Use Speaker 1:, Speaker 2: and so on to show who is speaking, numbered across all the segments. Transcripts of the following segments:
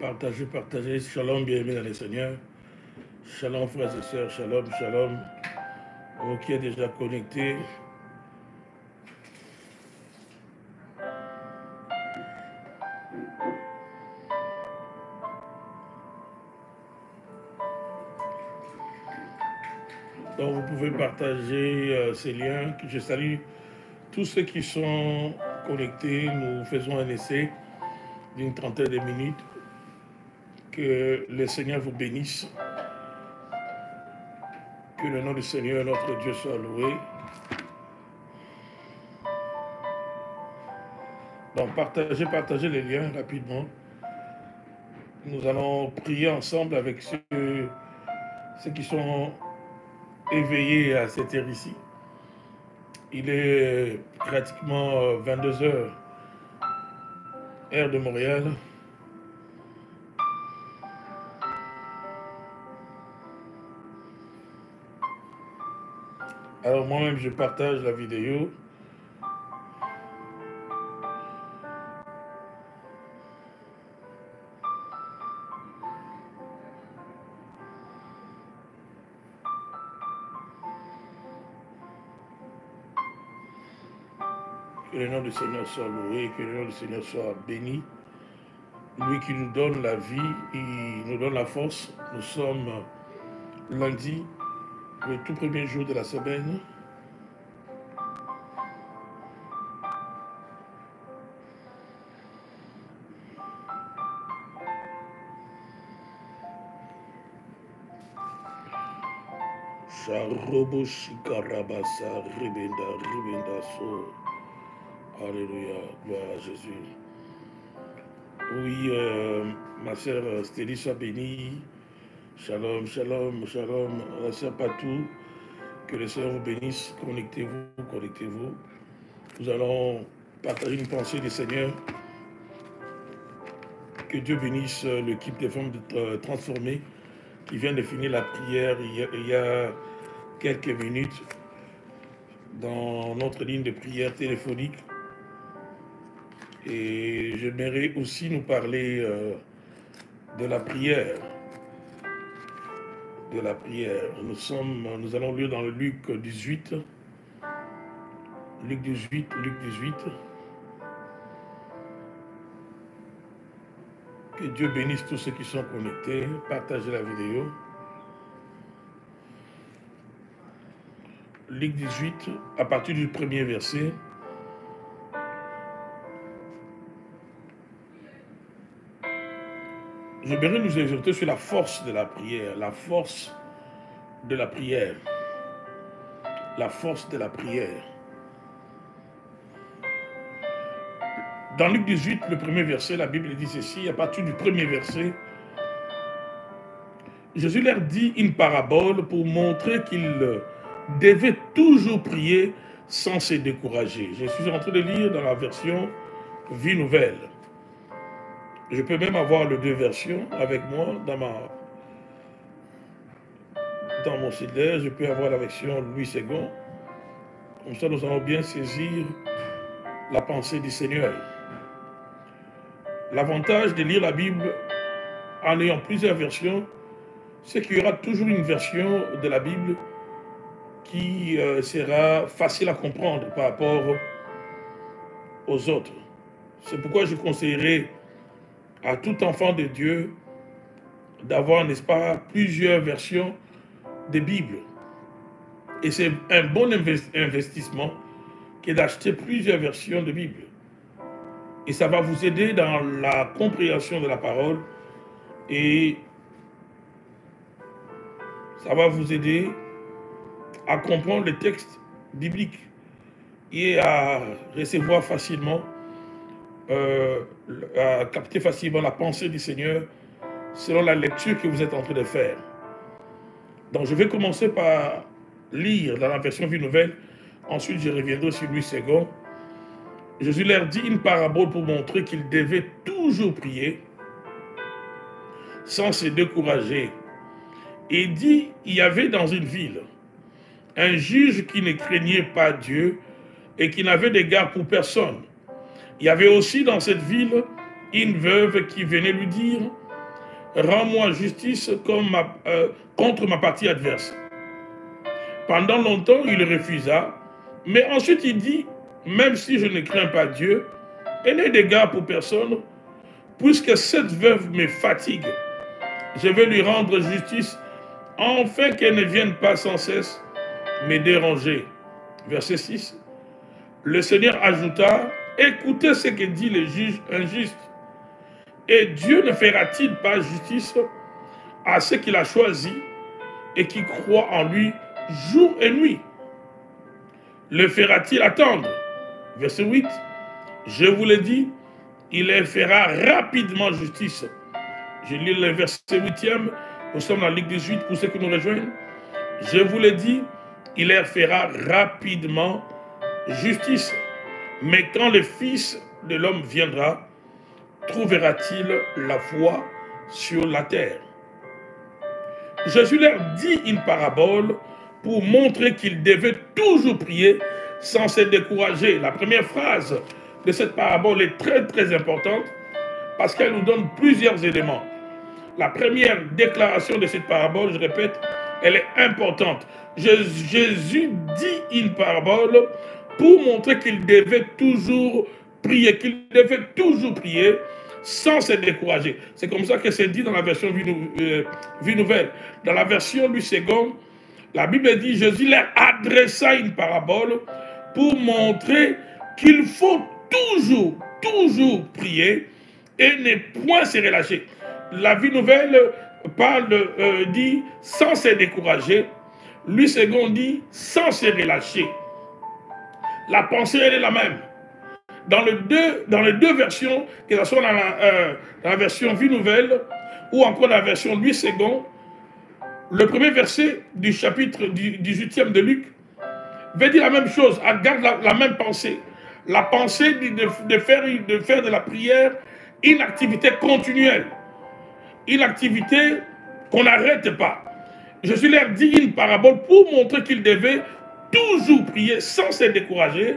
Speaker 1: Partagez, partagez. Shalom, bien-aimés dans le Seigneur. Shalom, frères et sœurs. Shalom, shalom. Vous qui êtes déjà connectés. Donc, vous pouvez partager ces liens. Je salue tous ceux qui sont connectés. Nous faisons un essai d'une trentaine de minutes. Que le Seigneur vous bénisse. Que le nom du Seigneur, notre Dieu, soit loué. Donc, partagez les liens rapidement. Nous allons prier ensemble avec ceux qui sont éveillés à cette heure ici. Il est pratiquement 22 heures, heure de Montréal. Alors moi-même, je partage la vidéo. Que le nom du Seigneur soit loué, que le nom du Seigneur soit béni. Lui qui nous donne la vie, il nous donne la force. Nous sommes lundi, le tout premier jour de la semaine. Sharobo shikarabasa ribenda so. Alléluia, gloire à Jésus. Oui, ma sœur Stélie soit bénie. Shalom, shalom, shalom. La sœur Patou, que le Seigneur vous bénisse. Connectez-vous, connectez-vous. Nous allons partager une pensée du Seigneur. Que Dieu bénisse l'équipe des femmes transformées qui vient de finir la prière il y a quelques minutes dans notre ligne de prière téléphonique. Et j'aimerais aussi nous parler de la prière. De la prière. Nous allons lire dans le Luc 18. Luc 18. Que Dieu bénisse tous ceux qui sont connectés. Partagez la vidéo. Luc 18, à partir du premier verset. J'aimerais nous exhorter sur la force de la prière. La force de la prière. La force de la prière. Dans Luc 18, le premier verset, la Bible dit ceci, à partir du premier verset, Jésus leur dit une parabole pour montrer qu'ils devaient toujours prier sans se décourager. Je suis en train de lire dans la version Vie Nouvelle. Je peux même avoir les deux versions avec moi dans mon cellulaire. Je peux avoir la version Louis II. Comme ça, nous allons bien saisir la pensée du Seigneur. L'avantage de lire la Bible en ayant plusieurs versions, c'est qu'il y aura toujours une version de la Bible qui sera facile à comprendre par rapport aux autres. C'est pourquoi je conseillerais à tout enfant de Dieu d'avoir, n'est-ce pas, plusieurs versions de Bible. Et c'est un bon investissement que d'acheter plusieurs versions de Bible. Et ça va vous aider dans la compréhension de la parole et ça va vous aider à comprendre les textes bibliques et à recevoir facilement, à capter facilement la pensée du Seigneur selon la lecture que vous êtes en train de faire. Donc je vais commencer par lire dans la version Vie Nouvelle, ensuite je reviendrai sur Louis II. Jésus leur dit une parabole pour montrer qu'ils devaient toujours prier sans se décourager. Et il dit, il y avait dans une ville un juge qui ne craignait pas Dieu et qui n'avait d'égard pour personne. Il y avait aussi dans cette ville une veuve qui venait lui dire, rends-moi justice contre ma partie adverse. Pendant longtemps, il refusa, mais ensuite il dit, même si je ne crains pas Dieu, et n'ai d'égard pour personne, puisque cette veuve me fatigue, je vais lui rendre justice, afin qu'elle ne vienne pas sans cesse me déranger. Verset 6. Le Seigneur ajouta, écoutez ce que dit le juge injuste. Et Dieu ne fera-t-il pas justice à ceux qu'il a choisis et qui croient en lui jour et nuit? Le fera-t-il attendre? Verset 8. Je vous l'ai dit, il leur fera rapidement justice. Je lis le verset 8e. Nous sommes dans la Ligue 18 pour ceux qui nous rejoignent. Je vous l'ai dit, il leur fera rapidement justice. Mais quand le Fils de l'homme viendra, trouvera-t-il la foi sur la terre? Jésus leur dit une parabole pour montrer qu'ils devaient toujours prier sans se décourager. La première phrase de cette parabole est très très importante parce qu'elle nous donne plusieurs éléments. La première déclaration de cette parabole, je répète, elle est importante. Jésus dit une parabole pour montrer qu'il devait toujours prier, sans se décourager. C'est comme ça que c'est dit dans la version Vie Nouvelle. Dans la version Louis II, la Bible dit, Jésus leur adressa une parabole pour montrer qu'il faut toujours prier et ne point se relâcher. La Vie Nouvelle dit sans se décourager. Louis II dit sans se relâcher. La pensée, elle est la même. Dans les deux versions, que ce soit dans la version Vie Nouvelle ou encore dans la version Louis II, le premier verset du chapitre 18e de Luc veut dire la même chose, garde la même pensée. La pensée de faire de la prière une activité continuelle, une activité qu'on n'arrête pas. Jésus leur dit une parabole pour montrer qu'ils devaient toujours prier sans se décourager.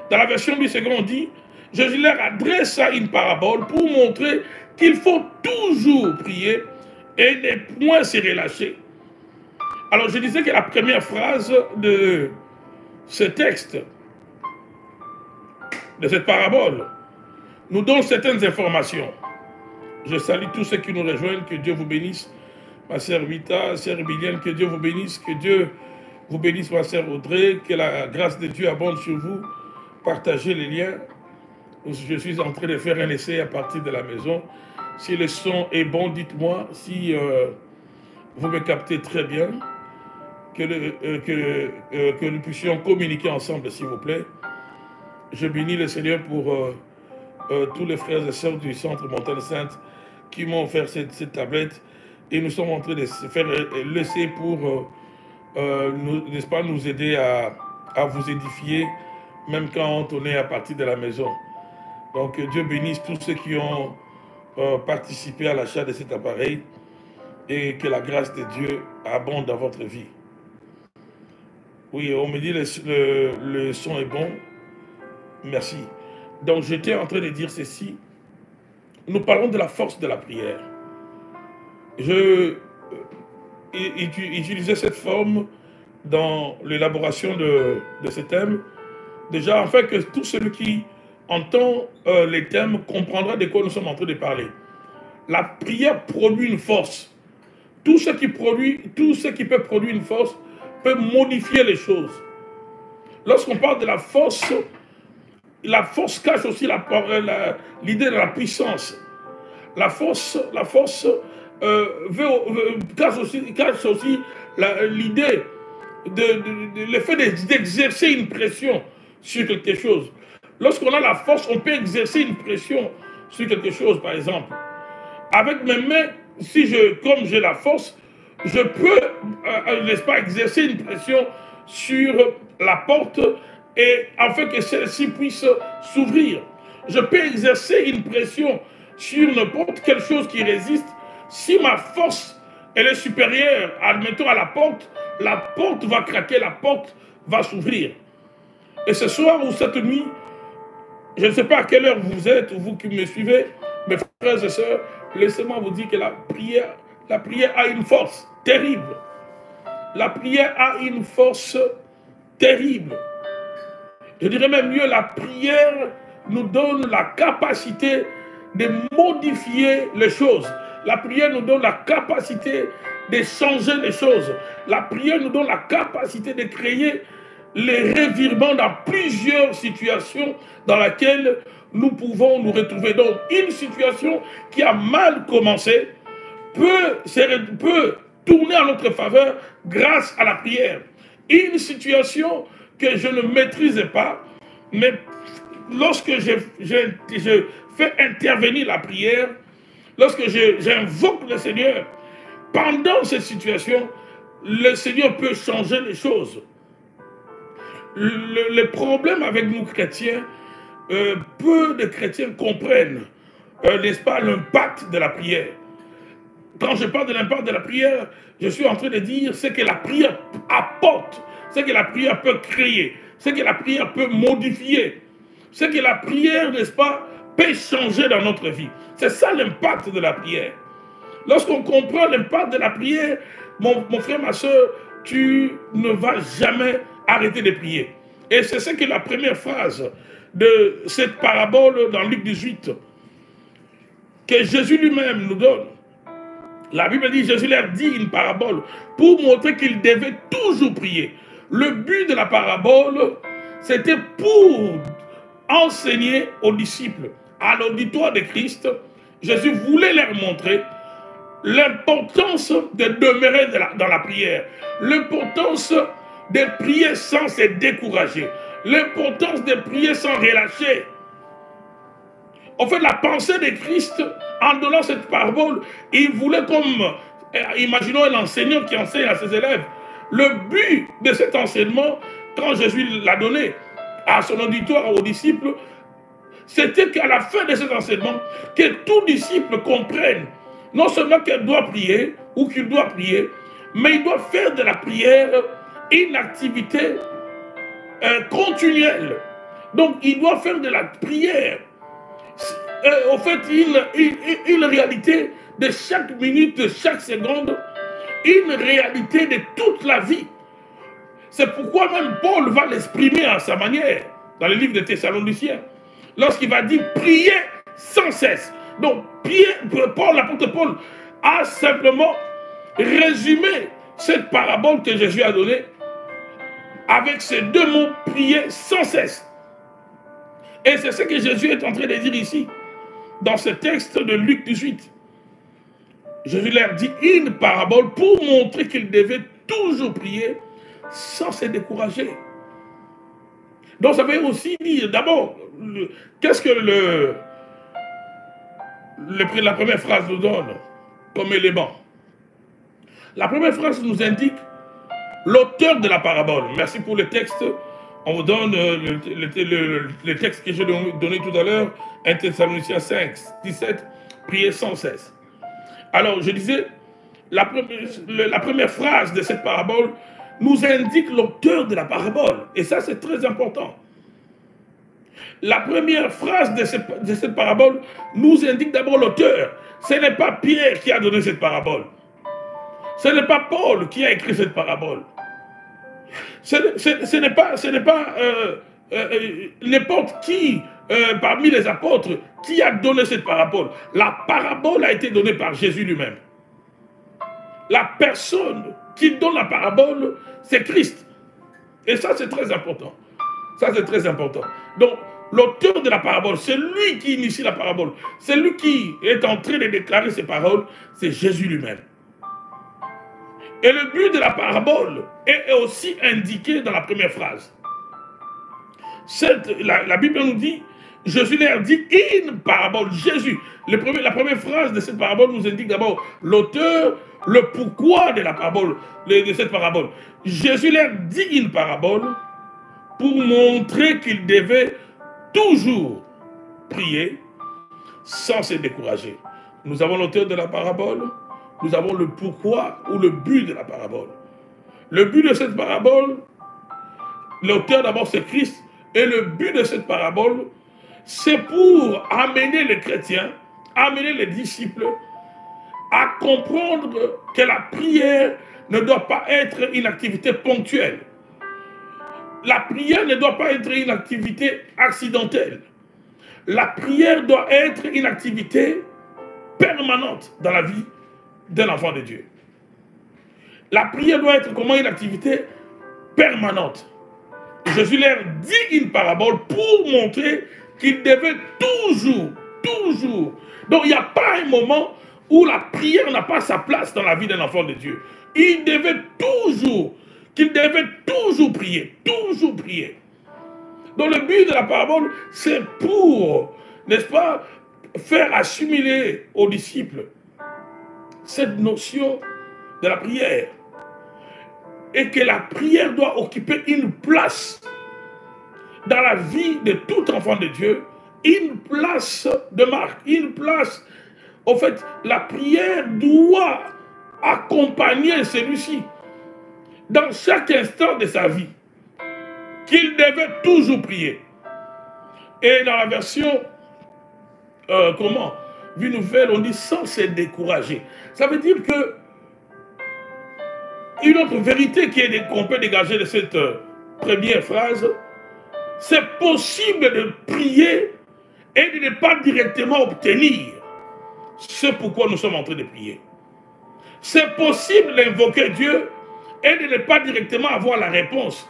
Speaker 1: Dans la version du second, on dit, Jésus leur adressa une parabole pour montrer qu'il faut toujours prier et ne point se relâcher. Alors je disais que la première phrase de ce texte, de cette parabole, nous donne certaines informations. Je salue tous ceux qui nous rejoignent, que Dieu vous bénisse. Ma sœur Vita, sœur Bilienne, que Dieu vous bénisse, que Dieu vous bénisse, ma sœur Audrey, que la grâce de Dieu abonde sur vous. Partagez les liens. Je suis en train de faire un essai à partir de la maison. Si le son est bon, dites-moi. Si vous me captez très bien, que nous puissions communiquer ensemble, s'il vous plaît. Je bénis le Seigneur pour tous les frères et sœurs du Centre Montagne Sainte qui m'ont offert cette tablette. Et nous sommes en train de se faire l'essai pour, n'est-ce pas, nous aider à vous édifier, même quand on est à partir de la maison. Donc Dieu bénisse tous ceux qui ont participé à l'achat de cet appareil et que la grâce de Dieu abonde dans votre vie. Oui, on me dit le son est bon. Merci. Donc j'étais en train de dire ceci. Nous parlons de la force de la prière. Je utilisais cette forme dans l'élaboration de ce thème. Déjà, afin que tout celui qui entend les thèmes comprendra de quoi nous sommes en train de parler. La prière produit une force. Tout ce qui peut produire une force peut modifier les choses. Lorsqu'on parle de la force cache aussi l'idée de la puissance. La force cache aussi l'idée le fait d'exercer une pression sur quelque chose. Lorsqu'on a la force, on peut exercer une pression sur quelque chose, par exemple. Avec mes mains, comme j'ai la force, je peux, n'est-ce pas, exercer une pression sur la porte et afin que celle-ci puisse s'ouvrir. Je peux exercer une pression sur n'importe quelle chose qui résiste. Si ma force elle est supérieure, admettons, à la porte va craquer, la porte va s'ouvrir. Et ce soir ou cette nuit, je ne sais pas à quelle heure vous êtes, vous qui me suivez, Mes frères et sœurs, laissez-moi vous dire que la prière a une force terrible. La prière a une force terrible. Je dirais même mieux, la prière nous donne la capacité de modifier les choses. La prière nous donne la capacité de changer les choses. La prière nous donne la capacité de créer les revirements dans plusieurs situations dans lesquelles nous pouvons nous retrouver. Donc, une situation qui a mal commencé peut tourner en notre faveur grâce à la prière. Une situation que je ne maîtrisais pas, mais lorsque je fais intervenir la prière, lorsque j'invoque le Seigneur, pendant cette situation, le Seigneur peut changer les choses. Le problème avec nous chrétiens, peu de chrétiens comprennent, n'est-ce pas, l'impact de la prière. Quand je parle de l'impact de la prière, je suis en train de dire ce que la prière apporte, ce que la prière peut créer, ce que la prière peut modifier, ce que la prière, n'est-ce pas, peut changer dans notre vie. C'est ça l'impact de la prière. Lorsqu'on comprend l'impact de la prière, mon frère, ma soeur, tu ne vas jamais arrêter de prier. Et c'est ce que la première phrase de cette parabole dans Luc 18, que Jésus lui-même nous donne. La Bible dit, Jésus leur dit une parabole pour montrer qu'ils devaient toujours prier. Le but de la parabole, c'était pour enseigner aux disciples, à l'auditoire de Christ. Jésus voulait leur montrer l'importance de demeurer dans la prière, l'importance de prier sans se décourager, l'importance de prier sans relâcher. En fait, la pensée de Christ, en donnant cette parabole, il voulait imaginons un enseignant qui enseigne à ses élèves. Le but de cet enseignement, quand Jésus l'a donné à son auditoire, aux disciples, c'était qu'à la fin de cet enseignement, que tout disciple comprenne non seulement qu'il doit prier, ou qu'il doit prier, mais il doit faire de la prière une activité continuelle. Donc, il doit faire de la prière, en fait, une réalité de chaque minute, de chaque seconde, une réalité de toute la vie. C'est pourquoi même Paul va l'exprimer à sa manière, dans le livre des Thessaloniciens, lorsqu'il va dire prier sans cesse. Donc, l'apôtre Paul a simplement résumé cette parabole que Jésus a donnée avec ces deux mots, prier sans cesse. Et c'est ce que Jésus est en train de dire ici, dans ce texte de Luc 18. Jésus leur dit une parabole pour montrer qu'ils devaient toujours prier sans se décourager. Donc ça veut aussi dire, d'abord, qu'est-ce que la première phrase nous donne comme élément? La première phrase nous indique l'auteur de la parabole. Merci pour le texte. On vous donne le texte que j'ai donné tout à l'heure, 1 Thessaloniciens 5, 17, prier sans cesse. Alors, je disais, la première phrase de cette parabole nous indique l'auteur de la parabole. Et ça, c'est très important. La première phrase de cette parabole nous indique d'abord l'auteur. Ce n'est pas Pierre qui a donné cette parabole. Ce n'est pas Paul qui a écrit cette parabole. Ce n'est pas n'importe qui parmi les apôtres qui a donné cette parabole. La parabole a été donnée par Jésus lui-même. La personne qui donne la parabole, c'est Christ. Et ça, c'est très important. Ça, c'est très important. Donc, l'auteur de la parabole, c'est lui qui initie la parabole. C'est lui qui est en train de déclarer ces paroles, c'est Jésus lui-même. Et le but de la parabole est aussi indiqué dans la première phrase. La Bible nous dit, Jésus leur dit une parabole. Jésus, la première phrase de cette parabole nous indique d'abord l'auteur, le pourquoi de la parabole, de cette parabole. Jésus leur dit une parabole pour montrer qu'ils devaient toujours prier sans se décourager. Nous avons l'auteur de la parabole, nous avons le pourquoi ou le but de la parabole. Le but de cette parabole, l'auteur d'abord c'est Christ, et le but de cette parabole, c'est pour amener les chrétiens amené les disciples à comprendre que la prière ne doit pas être une activité ponctuelle. La prière ne doit pas être une activité accidentelle. La prière doit être une activité permanente dans la vie d'un enfant de Dieu. La prière doit être comment une activité permanente. Jésus leur dit une parabole pour montrer qu'il devait toujours. Donc il n'y a pas un moment où la prière n'a pas sa place dans la vie d'un enfant de Dieu. Qu'il devait toujours prier, toujours prier. Donc le but de la parabole, c'est pour, n'est-ce pas, faire assimiler aux disciples cette notion de la prière. Et que la prière doit occuper une place dans la vie de tout enfant de Dieu, une place de marque, une place. En fait, la prière doit accompagner celui-ci dans chaque instant de sa vie, qu'il devait toujours prier. Et dans la version, Vie Nouvelle, on dit sans se décourager. Ça veut dire que une autre vérité qu'on peut dégager de cette première phrase, c'est possible de prier et de ne pas directement obtenir ce pourquoi nous sommes en train de prier. C'est possible d'invoquer Dieu et de ne pas directement avoir la réponse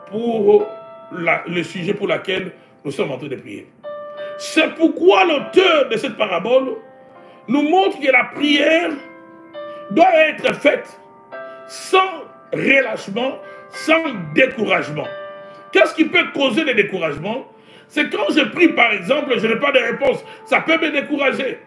Speaker 1: pour le sujet pour lequel nous sommes en train de prier. C'est pourquoi l'auteur de cette parabole nous montre que la prière doit être faite sans relâchement, sans découragement. Qu'est-ce qui peut causer le découragement? C'est quand je prie, par exemple, je n'ai pas de réponse. Ça peut me décourager.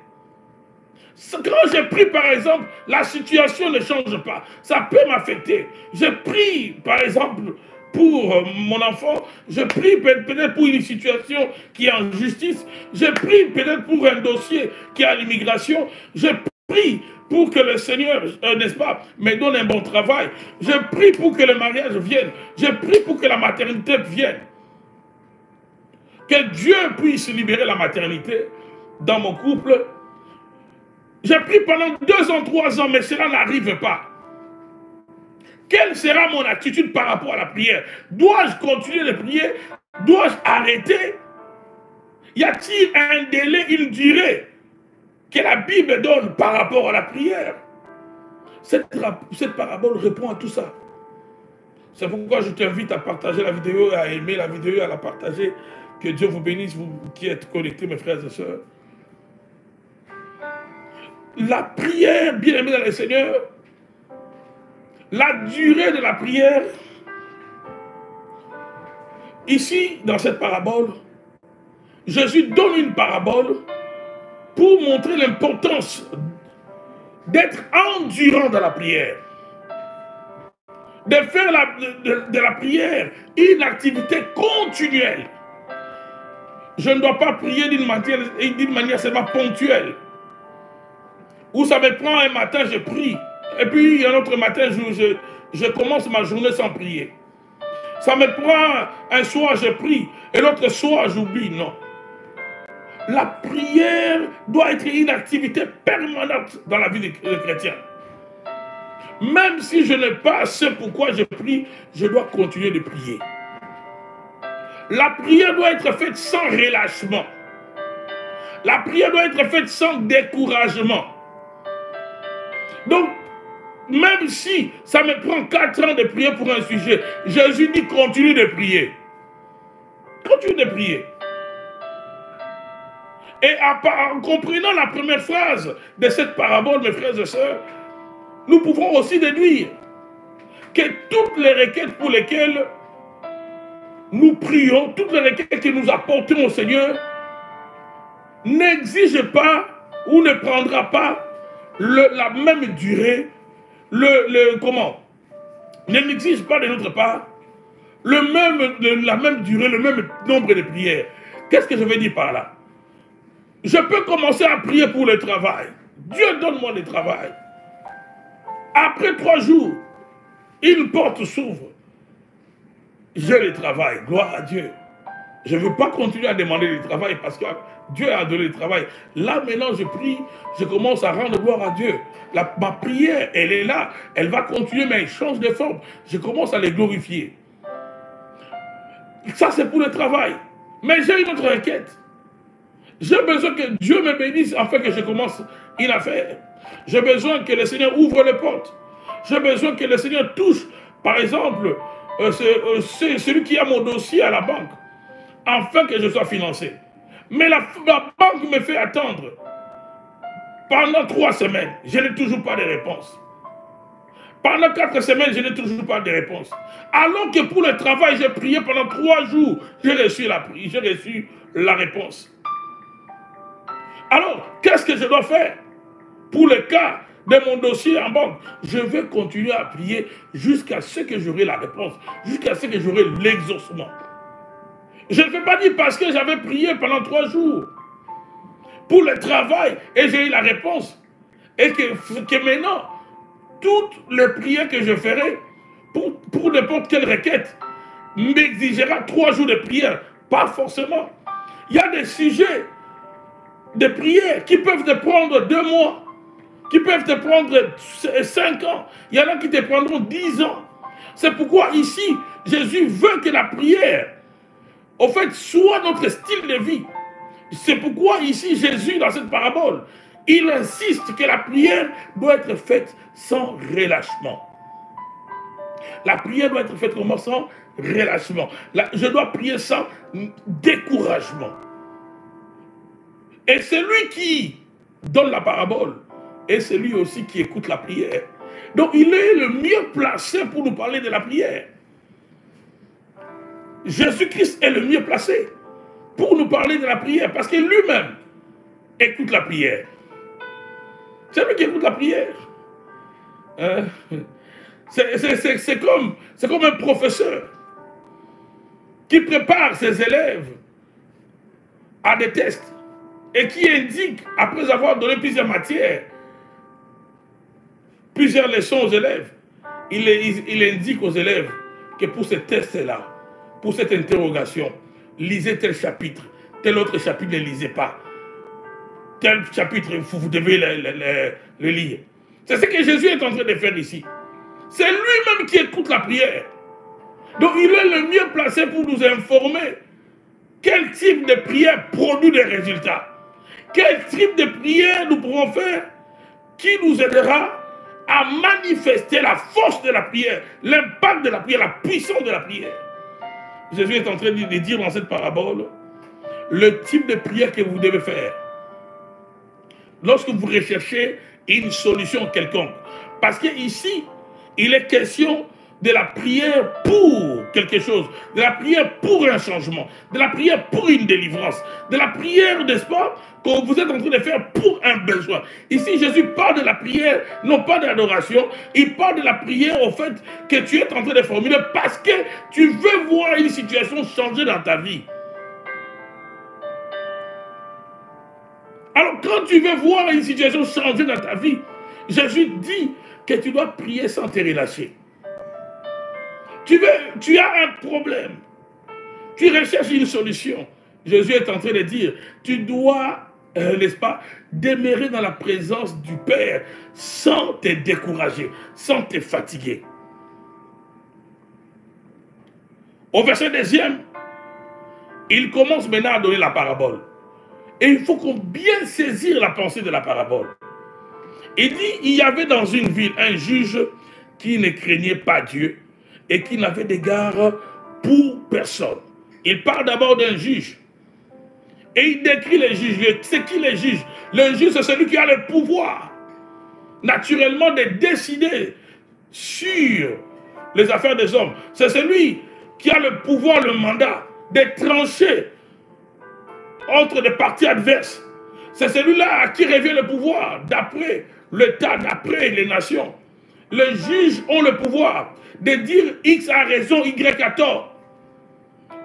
Speaker 1: Quand je prie, par exemple, la situation ne change pas. Ça peut m'affecter. Je prie, par exemple, pour mon enfant. Je prie peut-être pour une situation qui est en justice. Je prie peut-être pour un dossier qui est à l'immigration. Je prie pour que le Seigneur, n'est-ce pas, me donne un bon travail. Je prie pour que le mariage vienne. Je prie pour que la maternité vienne. Que Dieu puisse libérer la maternité dans mon couple. J'ai prié pendant 2 ans, 3 ans, mais cela n'arrive pas. Quelle sera mon attitude par rapport à la prière? Dois-je continuer de prier? Dois-je arrêter? Y a-t-il un délai, une durée que la Bible donne par rapport à la prière? Cette parabole répond à tout ça. C'est pourquoi je t'invite à partager la vidéo, à aimer la vidéo, à la partager. Que Dieu vous bénisse, vous qui êtes connectés, mes frères et sœurs. La prière, bien aimée dans le Seigneur, la durée de la prière, ici, dans cette parabole, Jésus donne une parabole pour montrer l'importance d'être endurant dans la prière. De faire de la prière une activité continuelle. Je ne dois pas prier d'une manière seulement ponctuelle. Où ça me prend un matin, je prie. Et puis un autre matin, je commence ma journée sans prier. Ça me prend un soir, je prie. Et l'autre soir, j'oublie. Non. La prière doit être une activité permanente dans la vie des chrétiens. Même si je n'ai pas ce pourquoi je prie, je dois continuer de prier. La prière doit être faite sans relâchement. La prière doit être faite sans découragement. Donc, même si ça me prend 4 ans de prier pour un sujet, Jésus dit continue de prier. Continue de prier. Et en comprenant la première phrase de cette parabole, mes frères et sœurs, nous pouvons aussi déduire que toutes les requêtes pour lesquelles nous prions, toutes les requêtes que nous apportons au Seigneur, n'exigent pas ou ne prendra pas la même durée, n'exige pas de notre part la même durée, le même nombre de prières. Qu'est-ce que je veux dire par là? Je peux commencer à prier pour le travail. Dieu donne-moi le travail. Après 3 jours, une porte s'ouvre. J'ai le travail, gloire à Dieu. Je ne veux pas continuer à demander du travail parce que Dieu a donné le travail. Là, maintenant, je prie, je commence à rendre gloire à Dieu. Ma prière, elle est là, elle va continuer, mais elle change de forme. Je commence à les glorifier. Ça, c'est pour le travail. Mais j'ai une autre requête. J'ai besoin que Dieu me bénisse afin que je commence une affaire. J'ai besoin que le Seigneur ouvre les portes. J'ai besoin que le Seigneur touche, par exemple, celui qui a mon dossier à la banque, afin que je sois financé. Mais la banque me fait attendre. Pendant 3 semaines, je n'ai toujours pas de réponse. Pendant 4 semaines, je n'ai toujours pas de réponse. Alors que pour le travail, j'ai prié pendant 3 jours, j'ai reçu la réponse. Alors, qu'est-ce que je dois faire pour le cas de mon dossier en banque? Je vais continuer à prier jusqu'à ce que j'aurai la réponse, jusqu'à ce que j'aurai l'exaucement. Je ne vais pas dire parce que j'avais prié pendant 3 jours pour le travail et j'ai eu la réponse. Et que maintenant, toutes les prières que je ferai pour n'importe quelle requête m'exigera 3 jours de prière. Pas forcément. Il y a des sujets de prière qui peuvent te prendre 2 mois, qui peuvent te prendre 5 ans. Il y en a qui te prendront 10 ans. C'est pourquoi ici, Jésus veut que la prière, au fait, soit notre style de vie. C'est pourquoi ici, Jésus, dans cette parabole, il insiste que la prière doit être faite sans relâchement. La prière doit être faite comment? Sans relâchement. Je dois prier sans découragement. Et celui qui donne la parabole est celui aussi qui écoute la prière. Donc il est le mieux placé pour nous parler de la prière. Jésus-Christ est le mieux placé pour nous parler de la prière parce que lui-même écoute la prière. C'est lui qui écoute la prière. C'est comme un professeur qui prépare ses élèves à des tests et qui indique, après avoir donné plusieurs matières, plusieurs leçons aux élèves, il indique aux élèves que pour ce test-là, pour cette interrogation, lisez tel chapitre, tel autre chapitre ne lisez pas. Tel chapitre, vous devez le lire. C'est ce que Jésus est en train de faire ici. C'est lui-même qui écoute la prière. Donc il est le mieux placé pour nous informer quel type de prière produit des résultats. Quel type de prière nous pourrons faire qui nous aidera à manifester la force de la prière, l'impact de la prière, la puissance de la prière. Jésus est en train de dire dans cette parabole le type de prière que vous devez faire lorsque vous recherchez une solution quelconque. Parce qu'ici, il est question de la prière pour quelque chose, de la prière pour un changement, de la prière pour une délivrance, de la prière, n'est-ce pas, que vous êtes en train de faire pour un besoin. Ici, Jésus parle de la prière, non pas d'adoration, il parle de la prière, au fait, que tu es en train de formuler parce que tu veux voir une situation changer dans ta vie. Alors, quand tu veux voir une situation changer dans ta vie, Jésus dit que tu dois prier sans te relâcher. Tu as un problème. Tu recherches une solution. Jésus est en train de dire, tu dois, n'est-ce pas, demeurer dans la présence du Père sans te décourager, sans te fatiguer. Au verset 2e, il commence maintenant à donner la parabole. Et il faut qu'on bien saisir la pensée de la parabole. Il dit, il y avait dans une ville un juge qui ne craignait pas Dieu et qui n'avait d'égard pour personne. Il parle d'abord d'un juge. Et il décrit les juges. C'est qui les juges? Le juge, c'est celui qui a le pouvoir, naturellement, de décider sur les affaires des hommes. C'est celui qui a le pouvoir, le mandat, de trancher entre des partis adverses. C'est celui-là à qui revient le pouvoir, d'après l'État, d'après les nations. Les juges ont le pouvoir de dire X a raison, Y a tort.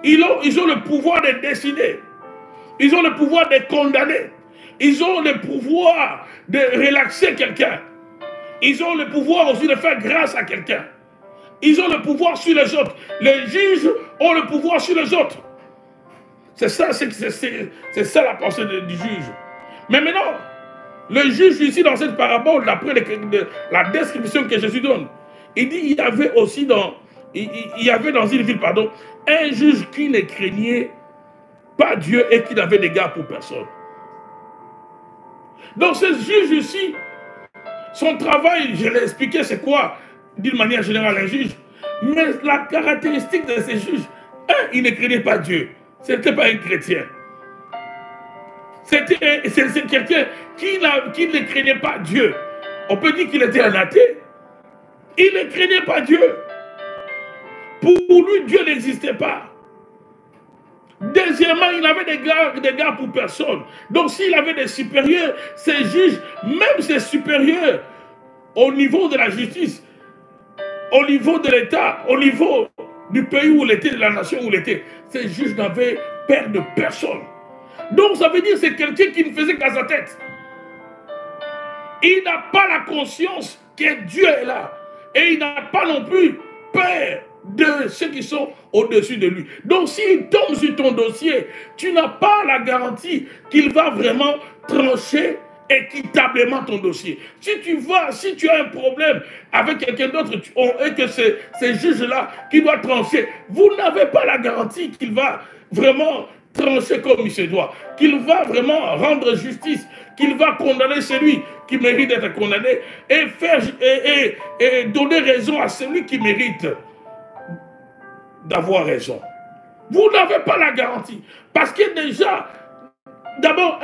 Speaker 1: Ils ont le pouvoir de décider. Ils ont le pouvoir de condamner. Ils ont le pouvoir de relaxer quelqu'un. Ils ont le pouvoir aussi de faire grâce à quelqu'un. Ils ont le pouvoir sur les autres. Les juges ont le pouvoir sur les autres. C'est ça, c'est ça la pensée du juge. Mais maintenant, le juge ici dans cette parabole, d'après la description que Jésus donne, il dit il y avait aussi il y avait dans une ville, pardon, un juge qui ne craignait pas Dieu et qui n'avait d'égard pour personne. Donc ce juge ici, son travail, je l'ai expliqué, c'est quoi, d'une manière générale, un juge. Mais la caractéristique de ces juges, il ne craignait pas Dieu. Ce n'était pas un chrétien. C'est quelqu'un qui ne craignait pas Dieu. On peut dire qu'il était un athée. Il ne craignait pas Dieu. Pour lui, Dieu n'existait pas. Deuxièmement, il n'avait d'égard pour personne. Donc s'il avait des supérieurs, ces juges, même ses supérieurs, au niveau de la justice, au niveau de l'État, au niveau du pays où il était, de la nation où il était, ces juges n'avaient peur de personne. Donc ça veut dire que c'est quelqu'un qui ne faisait qu'à sa tête. Il n'a pas la conscience que Dieu est là. Et il n'a pas non plus peur de ceux qui sont au-dessus de lui. Donc s'il tombe sur ton dossier, tu n'as pas la garantie qu'il va vraiment trancher équitablement ton dossier. Si tu as un problème avec quelqu'un d'autre et que c'est ces juges-là qui doivent trancher, vous n'avez pas la garantie qu'il va vraiment trancher comme il se doit, qu'il va vraiment rendre justice, qu'il va condamner celui qui mérite d'être condamné et donner raison à celui qui mérite d'avoir raison. Vous n'avez pas la garantie. Parce que déjà, d'abord,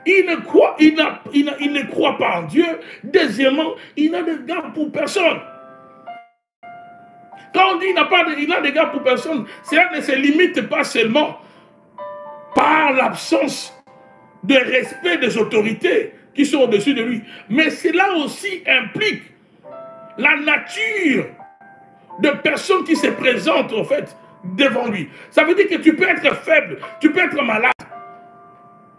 Speaker 1: il ne croit pas en Dieu. Deuxièmement, il n'a d'égard pour personne. Quand on dit qu'il n'a d'égard pour personne, cela ne se limite pas seulement par l'absence de respect des autorités qui sont au-dessus de lui. Mais cela aussi implique la nature de personnes qui se présentent en fait devant lui. Ça veut dire que tu peux être faible, tu peux être malade,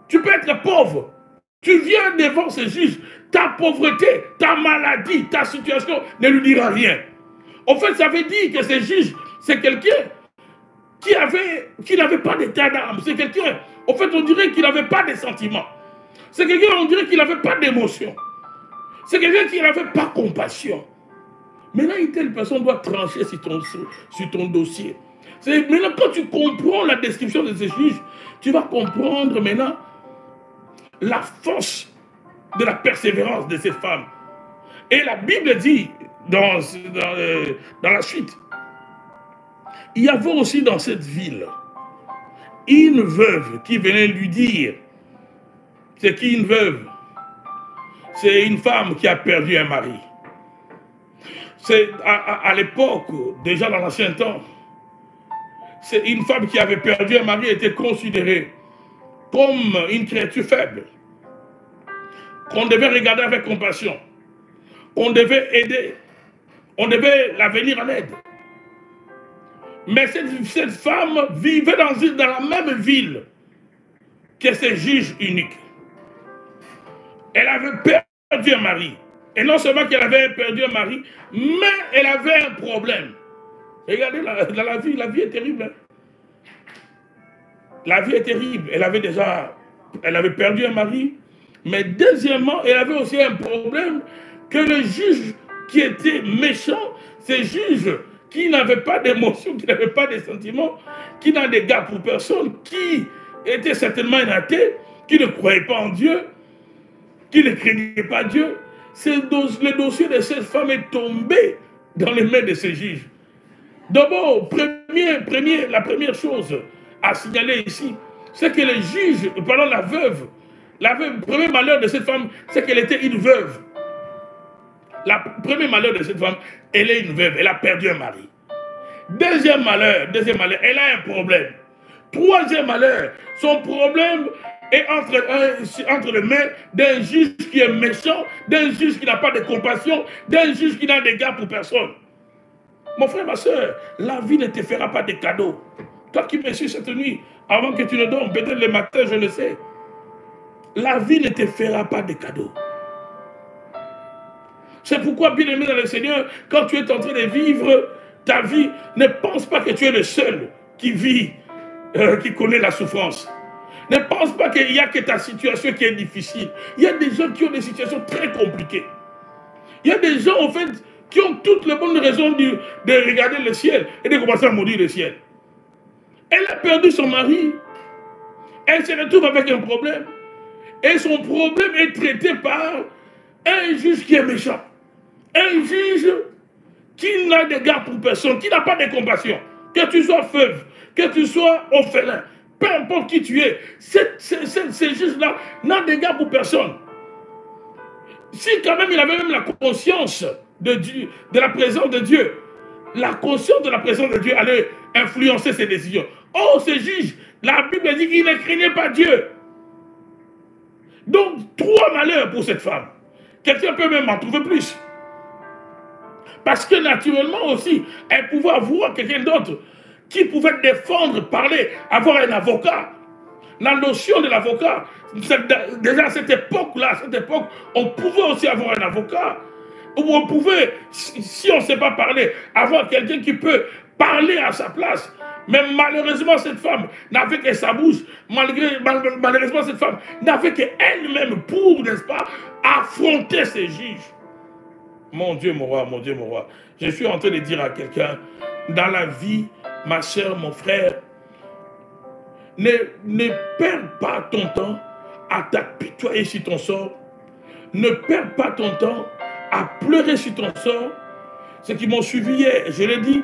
Speaker 1: tu peux être pauvre. Tu viens devant ce juge, ta pauvreté, ta maladie, ta situation ne lui dira rien. En fait, ça veut dire que ce juge, c'est quelqu'un qui n'avait pas d'état d'âme. C'est quelqu'un, en fait, on dirait qu'il n'avait pas de sentiments. C'est quelqu'un, on dirait qu'il n'avait pas d'émotion. C'est quelqu'un qui n'avait pas compassion. Maintenant, une telle personne doit trancher sur ton dossier. Maintenant, quand tu comprends la description de ce juge, tu vas comprendre maintenant la force de la persévérance de cette femme. Et la Bible dit, dans la suite, il y avait aussi dans cette ville une veuve qui venait lui dire, c'est qui une veuve? C'est une femme qui a perdu un mari. C'est à l'époque, déjà dans l'ancien temps, c'est une femme qui avait perdu un mari était considérée comme une créature faible, qu'on devait regarder avec compassion, qu'on devait aider, on devait la venir en aide. Mais cette femme vivait dans la même ville que ce juge unique. Elle avait perdu un mari. Et non seulement qu'elle avait perdu un mari, mais elle avait un problème. Regardez, la vie est terrible. Hein? La vie est terrible. Elle avait perdu un mari, mais deuxièmement, elle avait aussi un problème que le juge qui était méchant, ce juge qui n'avait pas d'émotion, qui n'avait pas de sentiments, qui n'a d'égard pour personne, qui était certainement un athée, qui ne croyait pas en Dieu, qui ne craignait pas Dieu, le dossier de cette femme est tombé dans les mains de ce juge. D'abord, la première chose à signaler ici, c'est que le juge, pardon, la veuve, le premier malheur de cette femme, c'est qu'elle était une veuve. Le premier malheur de cette femme, elle est une veuve, elle a perdu un mari. Deuxième malheur, elle a un problème. Troisième malheur, son problème est entre les mains d'un juge qui est méchant, d'un juge qui n'a pas de compassion, d'un juge qui n'a d'égard pour personne. Mon frère, ma soeur, la vie ne te fera pas de cadeaux. Toi qui me suis cette nuit, avant que tu ne dormes, peut-être le matin, je le sais. La vie ne te fera pas de cadeaux. C'est pourquoi, bien aimé dans le Seigneur, quand tu es en train de vivre ta vie, ne pense pas que tu es le seul qui vit qui connaît la souffrance. Ne pense pas qu'il n'y a que ta situation qui est difficile. Il y a des gens qui ont des situations très compliquées. Il y a des gens, en fait, qui ont toutes les bonnes raisons de regarder le ciel et de commencer à maudire le ciel. Elle a perdu son mari. Elle se retrouve avec un problème. Et son problème est traité par un juge qui est méchant. Un juge qui n'a d'égard pour personne, qui n'a pas de compassion. Que tu sois veuve, que tu sois orphelin, peu importe qui tu es, ce juge-là n'a d'égard pour personne. Si quand même il avait même la conscience de Dieu, de la présence de Dieu, la conscience de la présence de Dieu allait influencer ses décisions. Oh, ce juge, la Bible dit qu'il ne craignait pas Dieu. Donc, 3 malheurs pour cette femme. Quelqu'un peut même en trouver plus. Parce que naturellement aussi, elle pouvait avoir quelqu'un d'autre qui pouvait défendre, parler, avoir un avocat. La notion de l'avocat, déjà à cette époque-là, on pouvait aussi avoir un avocat. Ou on pouvait, si on ne sait pas parler, avoir quelqu'un qui peut parler à sa place. Mais malheureusement, cette femme n'avait que sa bouche. Malheureusement, cette femme n'avait qu'elle-même pour, n'est-ce pas, affronter ces juges. Mon Dieu, mon roi, mon Dieu, mon roi. Je suis en train de dire à quelqu'un, dans la vie, ma soeur, mon frère, ne perds pas ton temps à t'apitoyer sur ton sort. Ne perds pas ton temps à pleurer sur ton sort. Ceux qui m'ont suivi hier, je l'ai dit,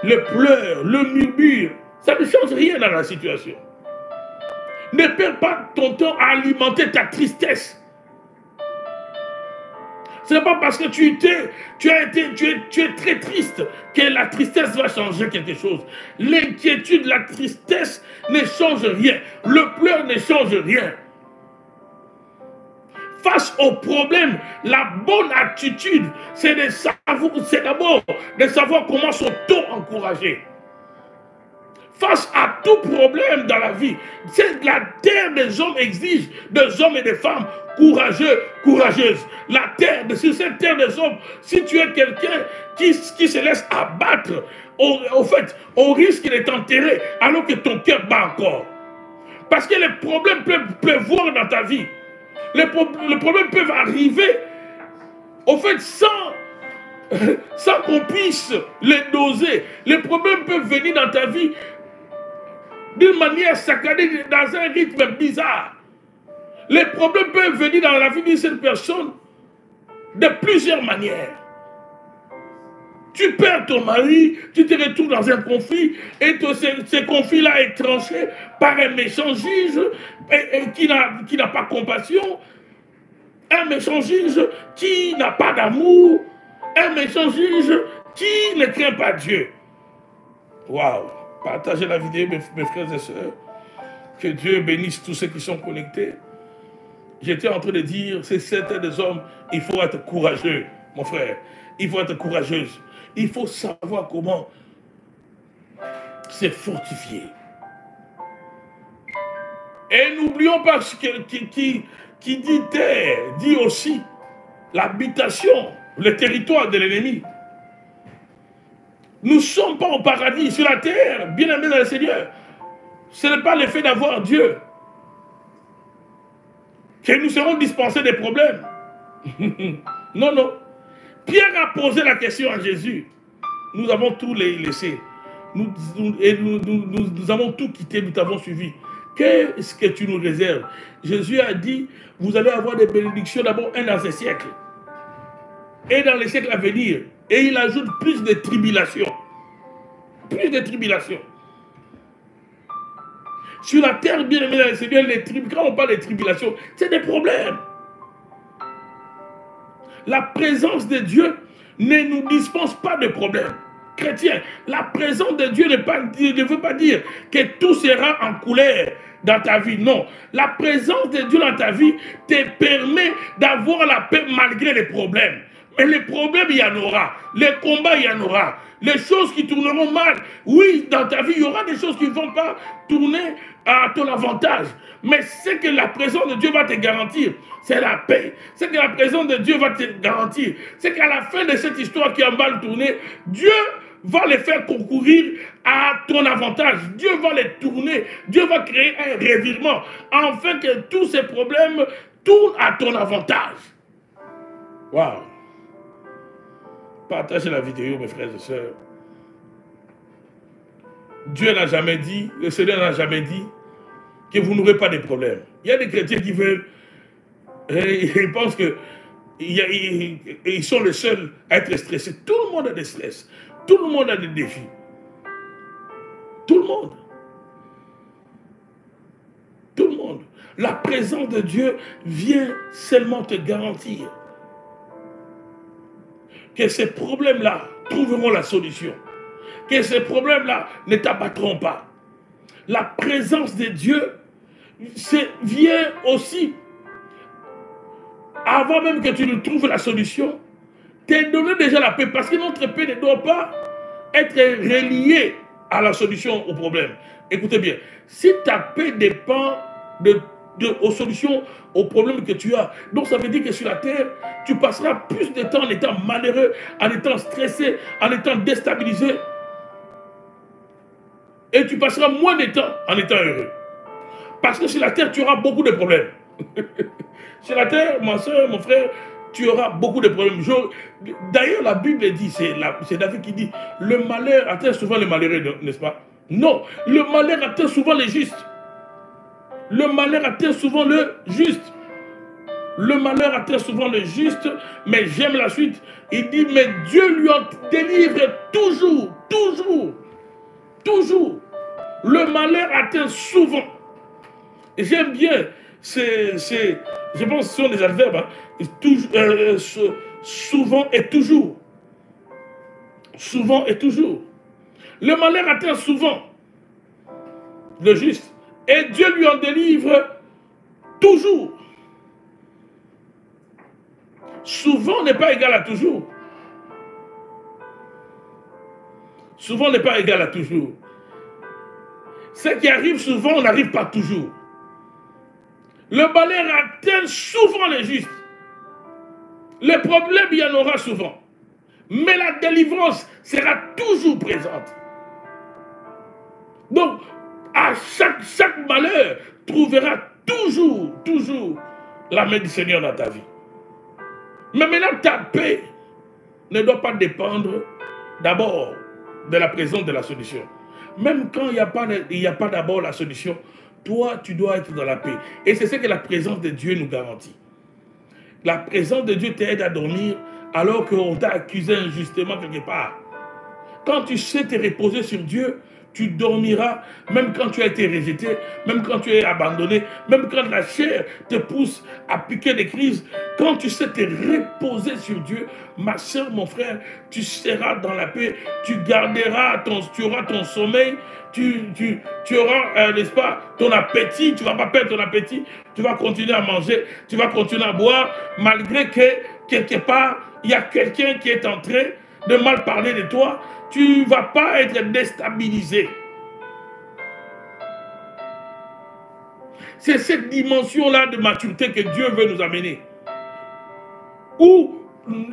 Speaker 1: le pleur, le murmure, ça ne change rien dans la situation. Ne perds pas ton temps à alimenter ta tristesse. Ce n'est pas parce que tu es très triste que la tristesse va changer quelque chose. L'inquiétude, la tristesse ne change rien. Le pleur ne change rien. Face au problème, la bonne attitude, c'est d'abord de savoir comment s'auto-encourager. Face à tout problème dans la vie, la terre des hommes exige des hommes et des femmes courageux, courageuses. Sur cette terre des hommes, si tu es quelqu'un qui se laisse abattre, au fait, on risque d'être enterré alors que ton cœur bat encore. Parce que les problèmes peuvent voir dans ta vie. Les problèmes peuvent arriver, au fait, sans qu'on puisse les doser. Les problèmes peuvent venir dans ta vie d'une manière saccadée, dans un rythme bizarre. Les problèmes peuvent venir dans la vie de cette personne de plusieurs manières. Tu perds ton mari, tu te retrouves dans un conflit, et ce conflit-là est tranché par un méchant juge qui n'a pas compassion, un méchant juge qui n'a pas d'amour, un méchant juge qui ne craint pas Dieu. Waouh! Partagez la vidéo, mes frères et sœurs. Que Dieu bénisse tous ceux qui sont connectés. J'étais en train de dire, c'est certains des hommes, il faut être courageux, mon frère. Il faut être courageuse. Il faut savoir comment se fortifier. Et n'oublions pas ce qui dit terre, dit aussi l'habitation, le territoire de l'ennemi. Nous ne sommes pas au paradis, sur la terre, bien aimés dans le Seigneur. Ce n'est pas le fait d'avoir Dieu que nous serons dispensés des problèmes. Non, non. Pierre a posé la question à Jésus. Nous avons tout laissé. Nous avons tout quitté, nous t'avons suivi. Qu'est-ce que tu nous réserves? Jésus a dit, vous allez avoir des bénédictions d'abord dans ces siècles. Et dans les siècles à venir. Et il ajoute plus de tribulations. Plus de tribulations. Sur la terre, bien aimé dans le Seigneur, quand on parle de tribulations, c'est des problèmes. La présence de Dieu ne nous dispense pas de problèmes. Chrétiens, la présence de Dieu ne veut pas dire que tout sera en couleur dans ta vie. Non. La présence de Dieu dans ta vie te permet d'avoir la paix malgré les problèmes. Mais les problèmes, il y en aura. Les combats, il y en aura. Les choses qui tourneront mal, oui, dans ta vie, il y aura des choses qui ne vont pas tourner à ton avantage. Mais ce que la présence de Dieu va te garantir, c'est la paix. Ce que la présence de Dieu va te garantir, c'est qu'à la fin de cette histoire qui a mal tourné, Dieu va les faire concourir à ton avantage. Dieu va les tourner. Dieu va créer un revirement afin que tous ces problèmes tournent à ton avantage. Waouh! Partagez la vidéo, mes frères et sœurs. Dieu n'a jamais dit, le Seigneur n'a jamais dit que vous n'aurez pas de problèmes. Il y a des chrétiens qui veulent, ils pensent que ils sont les seuls à être stressés. Tout le monde a des stress. Tout le monde a des défis. Tout le monde. Tout le monde. La présence de Dieu vient seulement te garantir que ces problèmes-là trouveront la solution. Que ces problèmes-là ne t'abattront pas. La présence de Dieu vient aussi, avant même que tu ne trouves la solution, te donner déjà la paix. Parce que notre paix ne doit pas être reliée à la solution au problème. Écoutez bien, si ta paix dépend aux solutions, aux problèmes que tu as, donc ça veut dire que sur la terre, tu passeras plus de temps en étant malheureux, en étant stressé, en étant déstabilisé. Et tu passeras moins de temps en étant heureux. Parce que sur la terre, tu auras beaucoup de problèmes. Sur la terre, ma soeur, mon frère, tu auras beaucoup de problèmes. D'ailleurs, la Bible dit, c'est David qui dit, le malheur atteint souvent les malheureux, n'est-ce pas? Non, le malheur atteint souvent les justes. Le malheur atteint souvent le juste. Le malheur atteint souvent le juste, mais j'aime la suite. Il dit, mais Dieu lui en délivre toujours, toujours, toujours. Le malheur atteint souvent. Et j'aime bien, je pense que ce sont des adverbes, hein, souvent et toujours. Souvent et toujours. Le malheur atteint souvent le juste. Et Dieu lui en délivre toujours. Souvent n'est pas égal à toujours. Souvent n'est pas égal à toujours. Ce qui arrive souvent n'arrive pas toujours. Le malheur atteint souvent les justes. Les problèmes, il y en aura souvent. Mais la délivrance sera toujours présente. Donc, à chaque malheur, trouvera toujours la main du Seigneur dans ta vie. Mais maintenant, ta paix ne doit pas dépendre d'abord de la présence de la solution. Même quand il n'y a pas d'abord la solution, toi, tu dois être dans la paix. Et c'est ce que la présence de Dieu nous garantit. La présence de Dieu t'aide à dormir alors qu'on t'a accusé injustement quelque part. Quand tu sais te reposer sur Dieu, tu dormiras même quand tu as été rejeté, même quand tu es abandonné, même quand la chair te pousse à piquer des crises. Quand tu sais te reposer sur Dieu, ma soeur, mon frère, tu seras dans la paix, tu auras ton sommeil, tu auras, n'est-ce pas, ton appétit, tu ne vas pas perdre ton appétit, tu vas continuer à manger, tu vas continuer à boire, malgré que quelque part, il y a quelqu'un qui est en train de mal parler de toi. Tu ne vas pas être déstabilisé. C'est cette dimension-là de maturité que Dieu veut nous amener. Où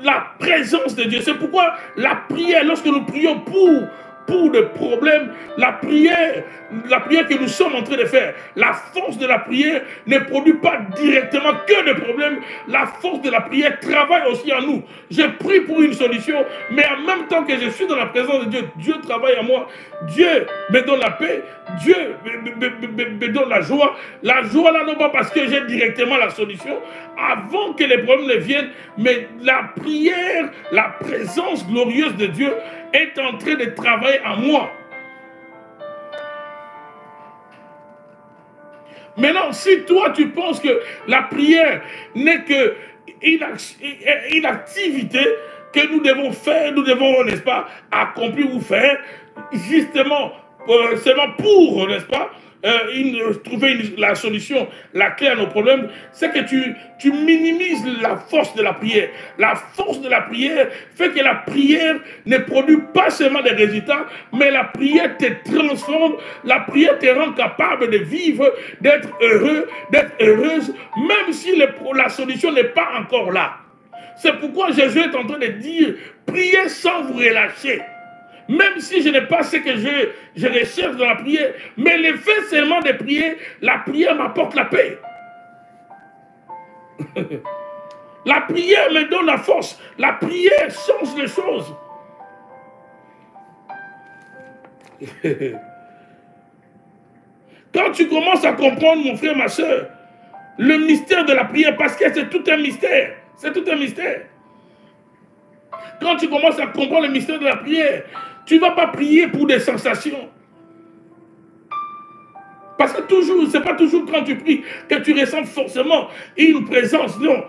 Speaker 1: la présence de Dieu, c'est pourquoi la prière, lorsque nous prions pour des problèmes, la prière que nous sommes en train de faire, la force de la prière ne produit pas directement que des problèmes. La force de la prière travaille aussi en nous. Je prie pour une solution, mais en même temps que je suis dans la présence de Dieu, Dieu travaille en moi. Dieu me donne la paix, Dieu me donne la joie. La joie là, non pas parce que j'ai directement la solution, avant que les problèmes ne viennent, mais la prière, la présence glorieuse de Dieu est en train de travailler en moi. Maintenant, si toi tu penses que la prière n'est qu'une activité que nous devons faire, nous devons, n'est-ce pas, accomplir ou faire, justement, seulement pour, n'est-ce pas, trouver la solution, la clé à nos problèmes, c'est que tu minimises la force de la prière. La force de la prière fait que la prière ne produit pas seulement des résultats, mais la prière te transforme, la prière te rend capable de vivre, d'être heureux, d'être heureuse, même si la solution n'est pas encore là. C'est pourquoi Jésus est en train de dire, priez sans vous relâcher. Même si je n'ai pas ce que je recherche dans la prière, mais le fait seulement de prier, la prière m'apporte la paix. La prière me donne la force. La prière change les choses. Quand tu commences à comprendre, mon frère, ma soeur, le mystère de la prière, parce que c'est tout un mystère. C'est tout un mystère. Quand tu commences à comprendre le mystère de la prière, tu ne vas pas prier pour des sensations. Parce que toujours, ce n'est pas toujours quand tu pries que tu ressens forcément une présence. Non.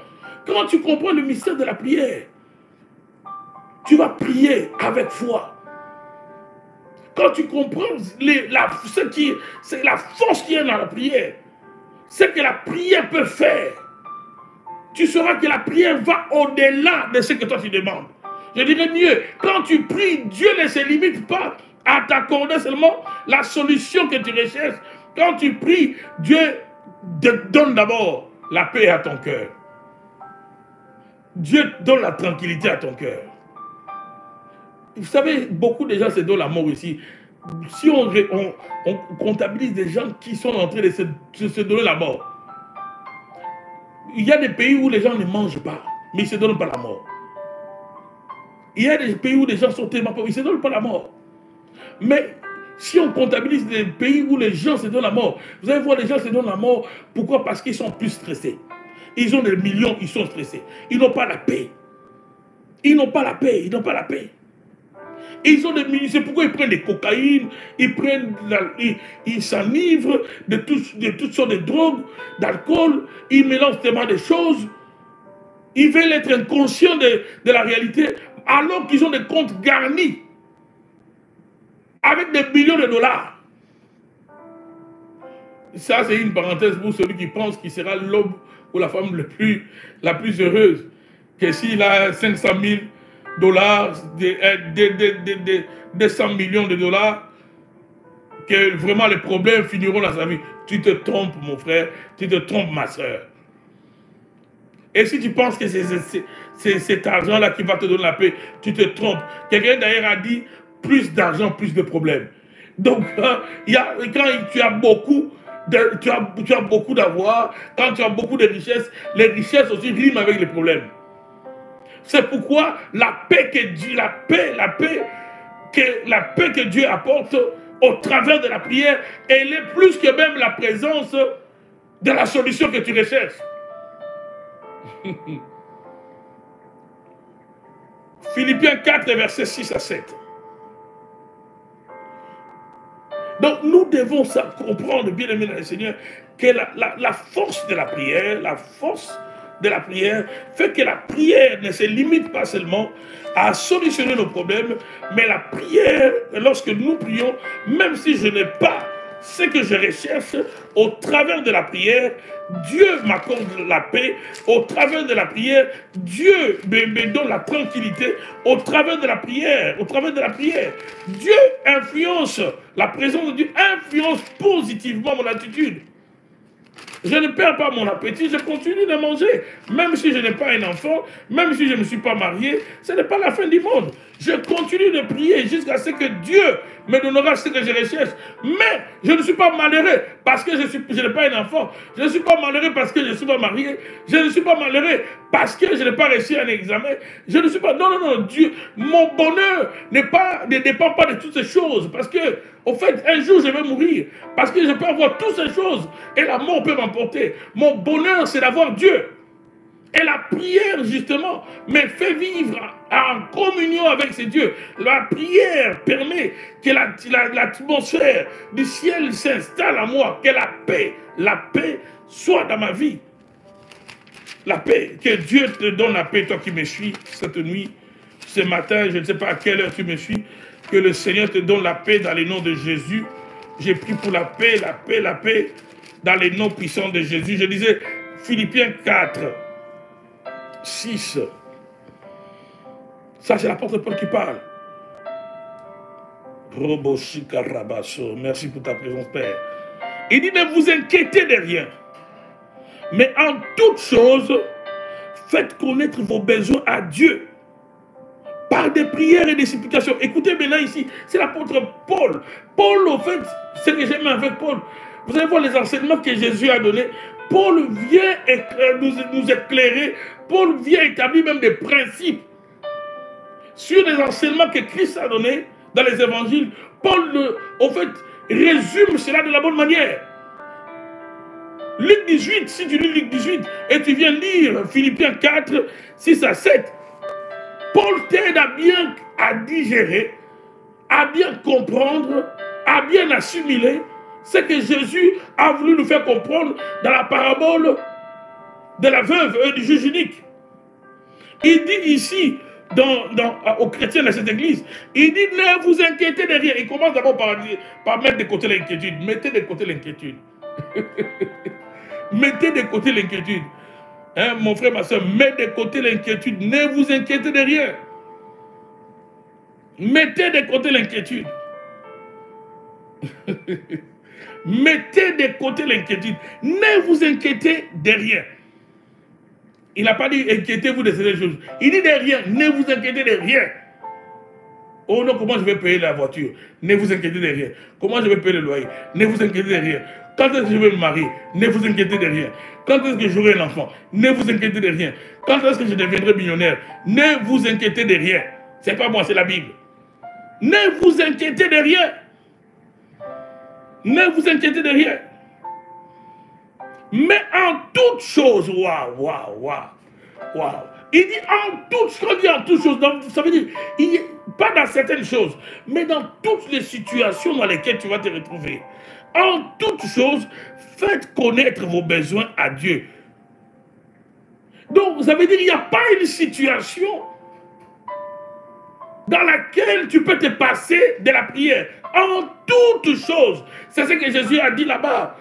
Speaker 1: Quand tu comprends le mystère de la prière, tu vas prier avec foi. Quand tu comprends c'est la force qui est dans la prière, ce que la prière peut faire, tu sauras que la prière va au-delà de ce que toi tu demandes. Je dirais mieux, quand tu pries, Dieu ne se limite pas à t'accorder seulement la solution que tu recherches. Quand tu pries, Dieu te donne d'abord la paix à ton cœur. Dieu donne la tranquillité à ton cœur. Vous savez, beaucoup de gens se donnent la mort ici. Si on comptabilise des gens qui sont en train de se donner la mort, il y a des pays où les gens ne mangent pas, mais ils ne se donnent pas la mort. Il y a des pays où les gens sont tellement pauvres, ils ne se donnent pas la mort. Mais si on comptabilise des pays où les gens se donnent la mort, vous allez voir, les gens se donnent la mort. Pourquoi? Parce qu'ils sont plus stressés. Ils ont des millions, ils sont stressés. Ils n'ont pas la paix. Ils n'ont pas la paix, ils n'ont pas la paix. Ils ont des millions, c'est pourquoi ils prennent des cocaïnes, ils s'enivrent de toutes sortes de drogues, d'alcool, ils mélangent tellement de choses. Ils veulent être inconscients de la réalité, alors qu'ils ont des comptes garnis avec des millions de dollars. Ça, c'est une parenthèse pour celui qui pense qu'il sera l'homme ou la femme la plus heureuse. Que s'il a 500 000 dollars, des 100 millions de dollars, que vraiment les problèmes finiront dans sa vie. Tu te trompes, mon frère, tu te trompes, ma soeur. Et si tu penses que c'est cet argent-là qui va te donner la paix, tu te trompes. Quelqu'un d'ailleurs a dit, plus d'argent, plus de problèmes. Donc, quand tu as beaucoup d'avoir, quand tu as beaucoup de richesses, les richesses aussi riment avec les problèmes. C'est pourquoi la paix que Dieu apporte au travers de la prière, elle est plus que même la présence de la solution que tu recherches. Philippiens 4, versets 6 à 7. Donc nous devons comprendre, bien aimé dans le Seigneur, que la force de la prière, fait que la prière ne se limite pas seulement à solutionner nos problèmes, mais la prière, lorsque nous prions, même si je n'ai pas ce que je recherche, au travers de la prière, Dieu m'accorde la paix. Au travers de la prière, Dieu me donne la tranquillité. Au travers de la prière, Dieu influence, la présence de Dieu influence positivement mon attitude. Je ne perds pas mon appétit, je continue de manger. Même si je n'ai pas un enfant, même si je ne suis pas marié, ce n'est pas la fin du monde. Je continue de prier jusqu'à ce que Dieu me donnera ce que je recherche. Mais je ne suis pas malheureux parce que je n'ai pas un enfant. Je ne suis pas malheureux parce que je ne suis pas marié. Je ne suis pas malheureux parce que je n'ai pas réussi un examen. Je ne suis pas... Non, Dieu, mon bonheur ne dépend pas de toutes ces choses. Parce que, au fait, un jour, je vais mourir. Parce que je peux avoir toutes ces choses et la mort peut m'emporter. Mon bonheur, c'est d'avoir Dieu. Et la prière, justement, me fait vivre en communion avec ces dieux. La prière permet que l'atmosphère du ciel s'installe à moi, que la paix soit dans ma vie. La paix, que Dieu te donne la paix, toi qui me suis cette nuit, ce matin, je ne sais pas à quelle heure tu me suis, que le Seigneur te donne la paix dans le nom de Jésus. J'ai pris pour la paix, dans les noms puissants de Jésus. Je disais, Philippiens 4, 6. Ça, c'est l'apôtre Paul qui parle. Merci pour ta présence, Père. Il dit, ne vous inquiétez de rien. Mais en toute chose, faites connaître vos besoins à Dieu par des prières et des supplications. Écoutez maintenant ici, c'est l'apôtre Paul. Paul, au fait, ce que j'aime avec Paul, vous allez voir les enseignements que Jésus a donnés. Paul vient nous éclairer, Paul vient établir même des principes sur les enseignements que Christ a donnés dans les évangiles. Paul, au fait, résume cela de la bonne manière. Luc 18, si tu lis Luc 18 et tu viens lire Philippiens 4, 6 à 7, Paul t'aide à digérer, à bien comprendre, à bien assimiler ce que Jésus a voulu nous faire comprendre dans la parabole de la veuve et du juge unique. Il dit ici, aux chrétiens de cette église, il dit ne vous inquiétez de rien. Il commence d'abord par mettre de côté l'inquiétude. Mettez de côté l'inquiétude. Mettez de côté l'inquiétude. Hein, mon frère, ma soeur, mettez de côté l'inquiétude. Ne vous inquiétez de rien. Mettez de côté l'inquiétude. Mettez de côté l'inquiétude. Ne vous inquiétez de rien. Il n'a pas dit inquiétez-vous de ces choses. Il dit de rien. Ne vous inquiétez de rien. Oh non, comment je vais payer la voiture? Ne vous inquiétez de rien. Comment je vais payer le loyer? Ne vous inquiétez de rien. Quand est-ce que je vais me marier? Ne vous inquiétez de rien. Quand est-ce que j'aurai un enfant? Ne vous inquiétez de rien. Quand est-ce que je deviendrai millionnaire? Ne vous inquiétez de rien. Ce n'est pas moi, c'est la Bible. Ne vous inquiétez de rien. Ne vous inquiétez de rien. Mais en toutes choses, waouh. Il dit en toutes choses, quand il dit en toutes choses, ça veut dire, pas dans certaines choses, mais dans toutes les situations dans lesquelles tu vas te retrouver. En toutes choses, faites connaître vos besoins à Dieu. Donc, ça veut dire qu'il n'y a pas une situation dans laquelle tu peux te passer de la prière. En toutes choses. C'est ce que Jésus a dit là-bas.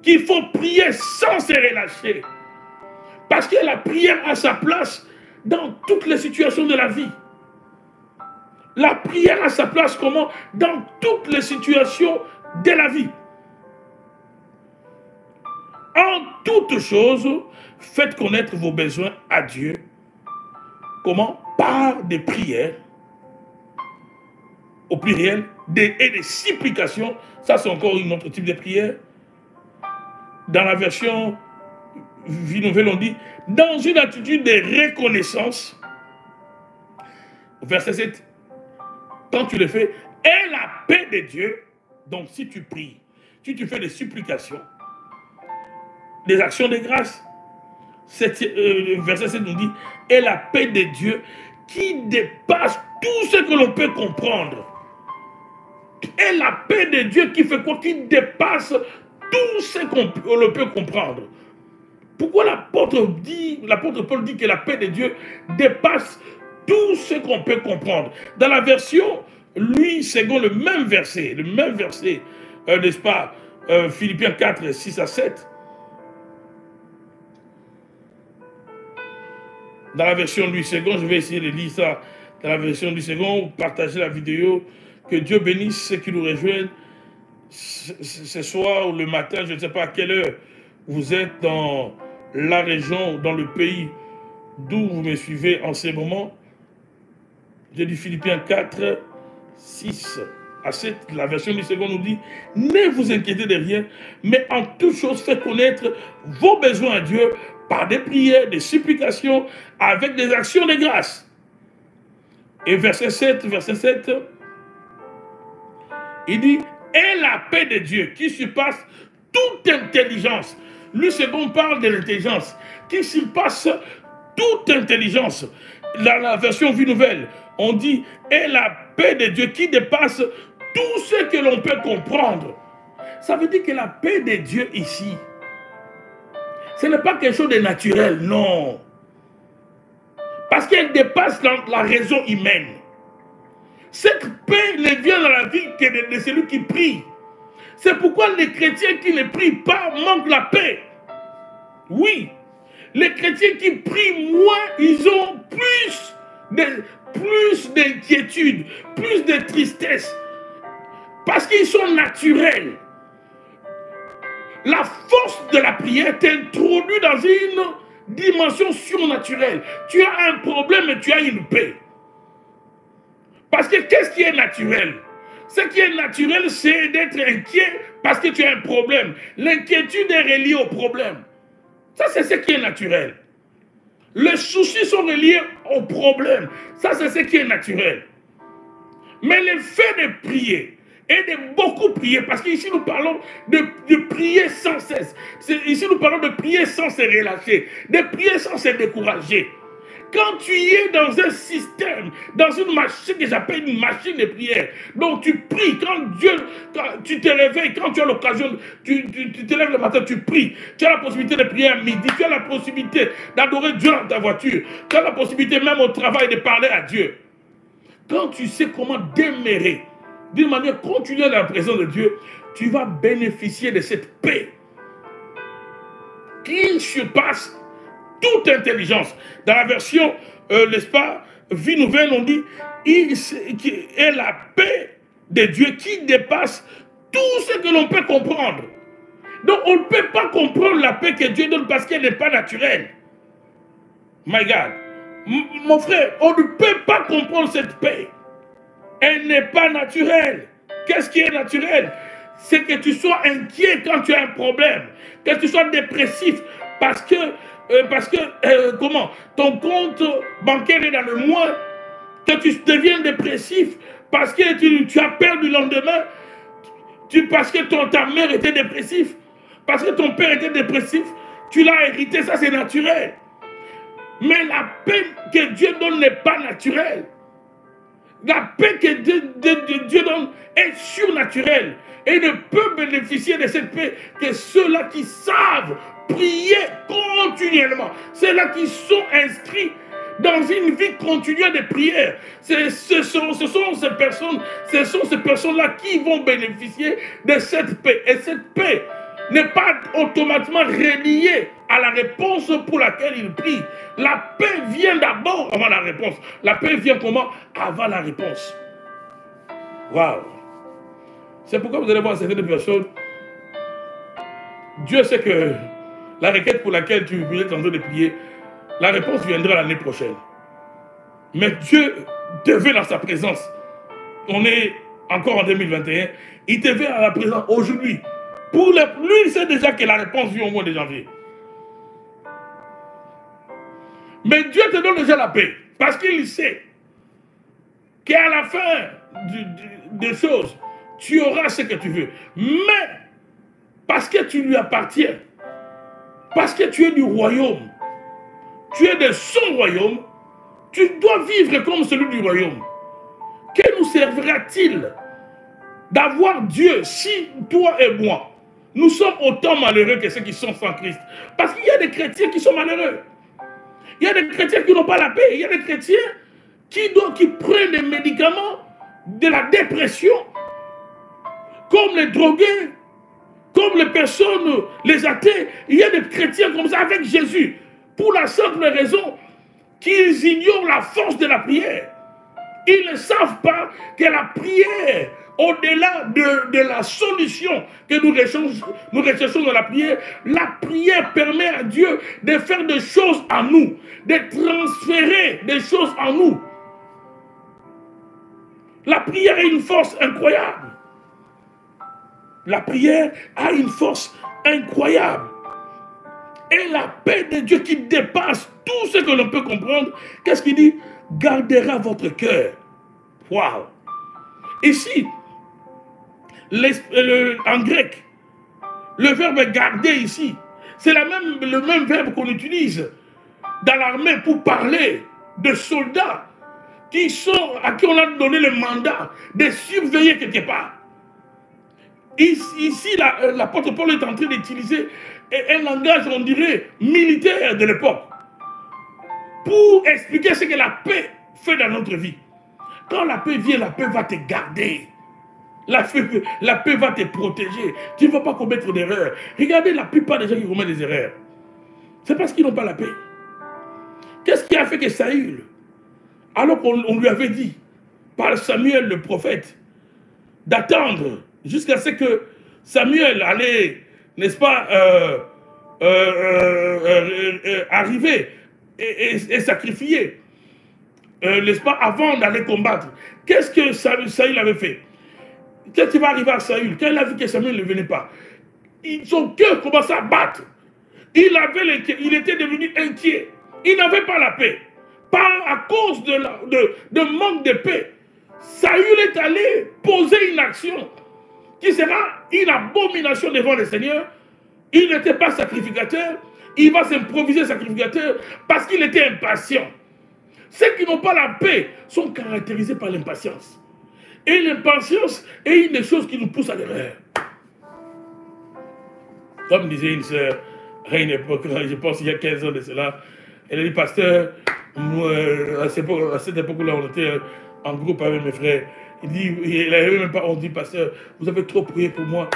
Speaker 1: Qu'il faut prier sans se relâcher. Parce que la prière a sa place dans toutes les situations de la vie. La prière a sa place comment? Dans toutes les situations de la vie. En toutes choses, faites connaître vos besoins à Dieu. Comment? Par des prières, au pluriel, et des supplications. Ça, c'est encore un autre type de prière. Dans la version Vie Nouvelle, on dit, dans une attitude de reconnaissance, verset 7, quand tu le fais, et la paix de Dieu, donc si tu pries, si tu fais des supplications, des actions de grâce, verset 7 nous dit, et la paix de Dieu qui dépasse tout ce que l'on peut comprendre. Et la paix de Dieu qui fait quoi? Qui dépasse tout ce qu'on peut comprendre. Pourquoi l'apôtre Paul dit que la paix de Dieu dépasse tout ce qu'on peut comprendre? Dans la version, lui, second le même verset, n'est-ce pas, Philippiens 4, 6 à 7. Dans la version lui second, je vais essayer de lire ça. Dans la version lui second, partagez la vidéo. Que Dieu bénisse ceux qui nous rejoignent ce soir ou le matin, je ne sais pas à quelle heure vous êtes dans la région, dans le pays d'où vous me suivez en ce moment. J'ai dit Philippiens 4, 6 à 7. La version du second nous dit, ne vous inquiétez de rien, mais en toute chose faites connaître vos besoins à Dieu par des prières, des supplications, avec des actions de grâce. Et verset 7, il dit, et la paix de Dieu qui surpasse toute intelligence. Lui, second parle de l'intelligence, qui surpasse toute intelligence. La version Vie Nouvelle, on dit, et la paix de Dieu qui dépasse tout ce que l'on peut comprendre. Ça veut dire que la paix de Dieu ici, ce n'est pas quelque chose de naturel, non. Parce qu'elle dépasse la raison humaine. Cette paix ne vient dans la vie que de celui qui prie. C'est pourquoi les chrétiens qui ne prient pas manquent la paix. Oui, les chrétiens qui prient moins, ils ont plus d'inquiétude, plus de tristesse. Parce qu'ils sont naturels. La force de la prière t'introduit dans dimension surnaturelle. Tu as un problème et tu as une paix. Parce que qu'est-ce qui est naturel? Ce qui est naturel, c'est d'être inquiet parce que tu as un problème. L'inquiétude est reliée au problème. Ça, c'est ce qui est naturel. Les soucis sont reliés au problème. Ça, c'est ce qui est naturel. Mais le fait de prier et de beaucoup prier, parce qu'ici nous parlons de prier sans cesse. Ici nous parlons de prier sans se relâcher, de prier sans se décourager. Quand tu es dans un système, dans une machine que j'appelle une machine de prière, donc tu pries, quand tu te réveilles, quand tu as l'occasion, tu te lèves le matin, tu pries, tu as la possibilité de prier à midi, tu as la possibilité d'adorer Dieu dans ta voiture, tu as la possibilité même au travail de parler à Dieu. Quand tu sais comment demeurer d'une manière continuelle dans la présence de Dieu, tu vas bénéficier de cette paix qui surpasse toute intelligence. Dans la version, n'est-ce pas, Vie Nouvelle, on dit, il est la paix de Dieu qui dépasse tout ce que l'on peut comprendre. Donc, on ne peut pas comprendre la paix que Dieu donne parce qu'elle n'est pas naturelle. My God. Mon frère, on ne peut pas comprendre cette paix. Elle n'est pas naturelle. Qu'est-ce qui est naturel? C'est que tu sois inquiet quand tu as un problème, que tu sois dépressif parce que comment? Ton compte bancaire est dans le moins, que tu deviens dépressif parce que tu as peur du lendemain, parce que ta mère était dépressive, parce que ton père était dépressif, tu l'as hérité, ça c'est naturel. Mais la paix que Dieu donne n'est pas naturelle. La paix que Dieu donne est surnaturelle. Et ne peut bénéficier de cette paix que ceux-là qui savent prier continuellement. Ceux-là qui sont inscrits dans une vie continuelle de prière. Ce sont ces personnes-là qui vont bénéficier de cette paix. Et cette paix n'est pas automatiquement reliée à la réponse pour laquelle ils prient. La paix vient d'abord avant la réponse. La paix vient comment? Avant la réponse. Waouh! C'est pourquoi vous allez voir certaines personnes. Dieu sait que la requête pour laquelle tu es en train de prier, la réponse viendra l'année prochaine. Mais Dieu te veut dans sa présence. On est encore en 2021. Il te veut à la présence aujourd'hui. Lui, il sait déjà que la réponse vient au mois de janvier. Mais Dieu te donne déjà la paix. Parce qu'il sait qu'à la fin des choses, tu auras ce que tu veux. Mais, parce que tu lui appartiens, parce que tu es du royaume, tu es de son royaume, tu dois vivre comme celui du royaume. Que nous servira-t-il d'avoir Dieu si toi et moi, nous sommes autant malheureux que ceux qui sont sans Christ? Parce qu'il y a des chrétiens qui sont malheureux. Il y a des chrétiens qui n'ont pas la paix. Il y a des chrétiens qui prennent des médicaments de la dépression, comme les drogués, comme les personnes, les athées. Il y a des chrétiens comme ça avec Jésus, pour la simple raison qu'ils ignorent la force de la prière. Ils ne savent pas que la prière, au-delà de la solution que nous recherchons dans la prière permet à Dieu de faire des choses en nous, de transférer des choses en nous. La prière a une force incroyable. La prière a une force incroyable. Et la paix de Dieu qui dépasse tout ce que l'on peut comprendre, qu'est-ce qu'il dit? Gardera votre cœur. Waouh! Ici, en grec, le verbe garder ici, c'est le même verbe qu'on utilise dans l'armée pour parler de soldats à qui on a donné le mandat de surveiller quelque part. Ici, l'apôtre Paul est en train d'utiliser un langage, on dirait, militaire de l'époque, pour expliquer ce que la paix fait dans notre vie. Quand la paix vient, la paix va te garder. La paix va te protéger. Tu ne vas pas commettre d'erreurs. Regardez la plupart des gens qui commettent des erreurs. C'est parce qu'ils n'ont pas la paix. Qu'est-ce qui a fait que Saül, alors qu'on lui avait dit, par Samuel le prophète, d'attendre jusqu'à ce que Samuel allait, n'est-ce pas, arriver et sacrifier, n'est-ce pas, avant d'aller combattre. Qu'est-ce que Saül avait fait? Qu'est-ce qui va arriver à Saül? Quand il a vu que Samuel ne venait pas, son cœur commençait à battre. Il était devenu inquiet. Il n'avait pas la paix. À cause de manque de paix, Saül est allé poser une action qui sera une abomination devant le Seigneur. Il n'était pas sacrificateur. Il va s'improviser sacrificateur parce qu'il était impatient. Ceux qui n'ont pas la paix sont caractérisés par l'impatience. Et l'impatience est une des choses qui nous pousse à l'erreur. Comme disait une sœur, à une époque, je pense il y a 15 ans de cela, elle a dit, pasteur, moi, à cette époque-là, on était en groupe avec mes frères. Il n'avait même pas, on dit, pasteur, vous avez trop prié pour moi.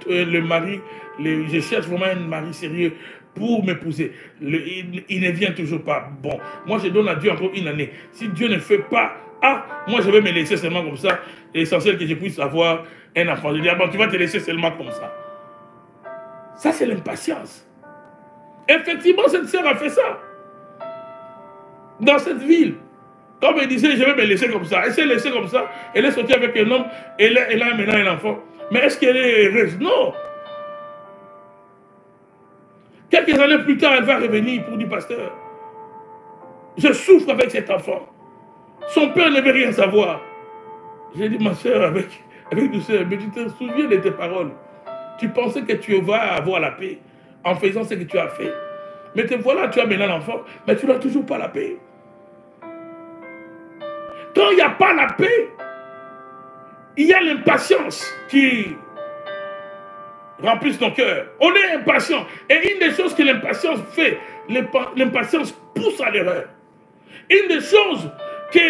Speaker 1: Le mari, je cherche vraiment un mari sérieux pour m'épouser. Il ne vient toujours pas. Bon, moi je donne à Dieu encore une année. Si Dieu ne fait pas, moi je vais me laisser seulement comme ça. L'essentiel que je puisse avoir un enfant. Je dis, bon, tu vas te laisser seulement comme ça. Ça, c'est l'impatience. Effectivement, cette sœur a fait ça. Dans cette ville. Comme elle disait, je vais me laisser comme ça. Elle s'est laissée comme ça. Elle est sortie avec un homme. Elle a maintenant un enfant. Mais est-ce qu'elle est heureuse? Non. Quelques années plus tard, elle va revenir pour dire, pasteur, je souffre avec cet enfant. Son père ne veut rien savoir. J'ai dit, ma soeur, avec douceur, mais tu te souviens de tes paroles. Tu pensais que tu vas avoir la paix en faisant ce que tu as fait. Mais te voilà, tu as maintenant l'enfant, mais tu n'as toujours pas la paix. Quand il n'y a pas la paix, il y a l'impatience qui remplit ton cœur. On est impatient. Et une des choses que l'impatience fait, l'impatience pousse à l'erreur. Une des choses que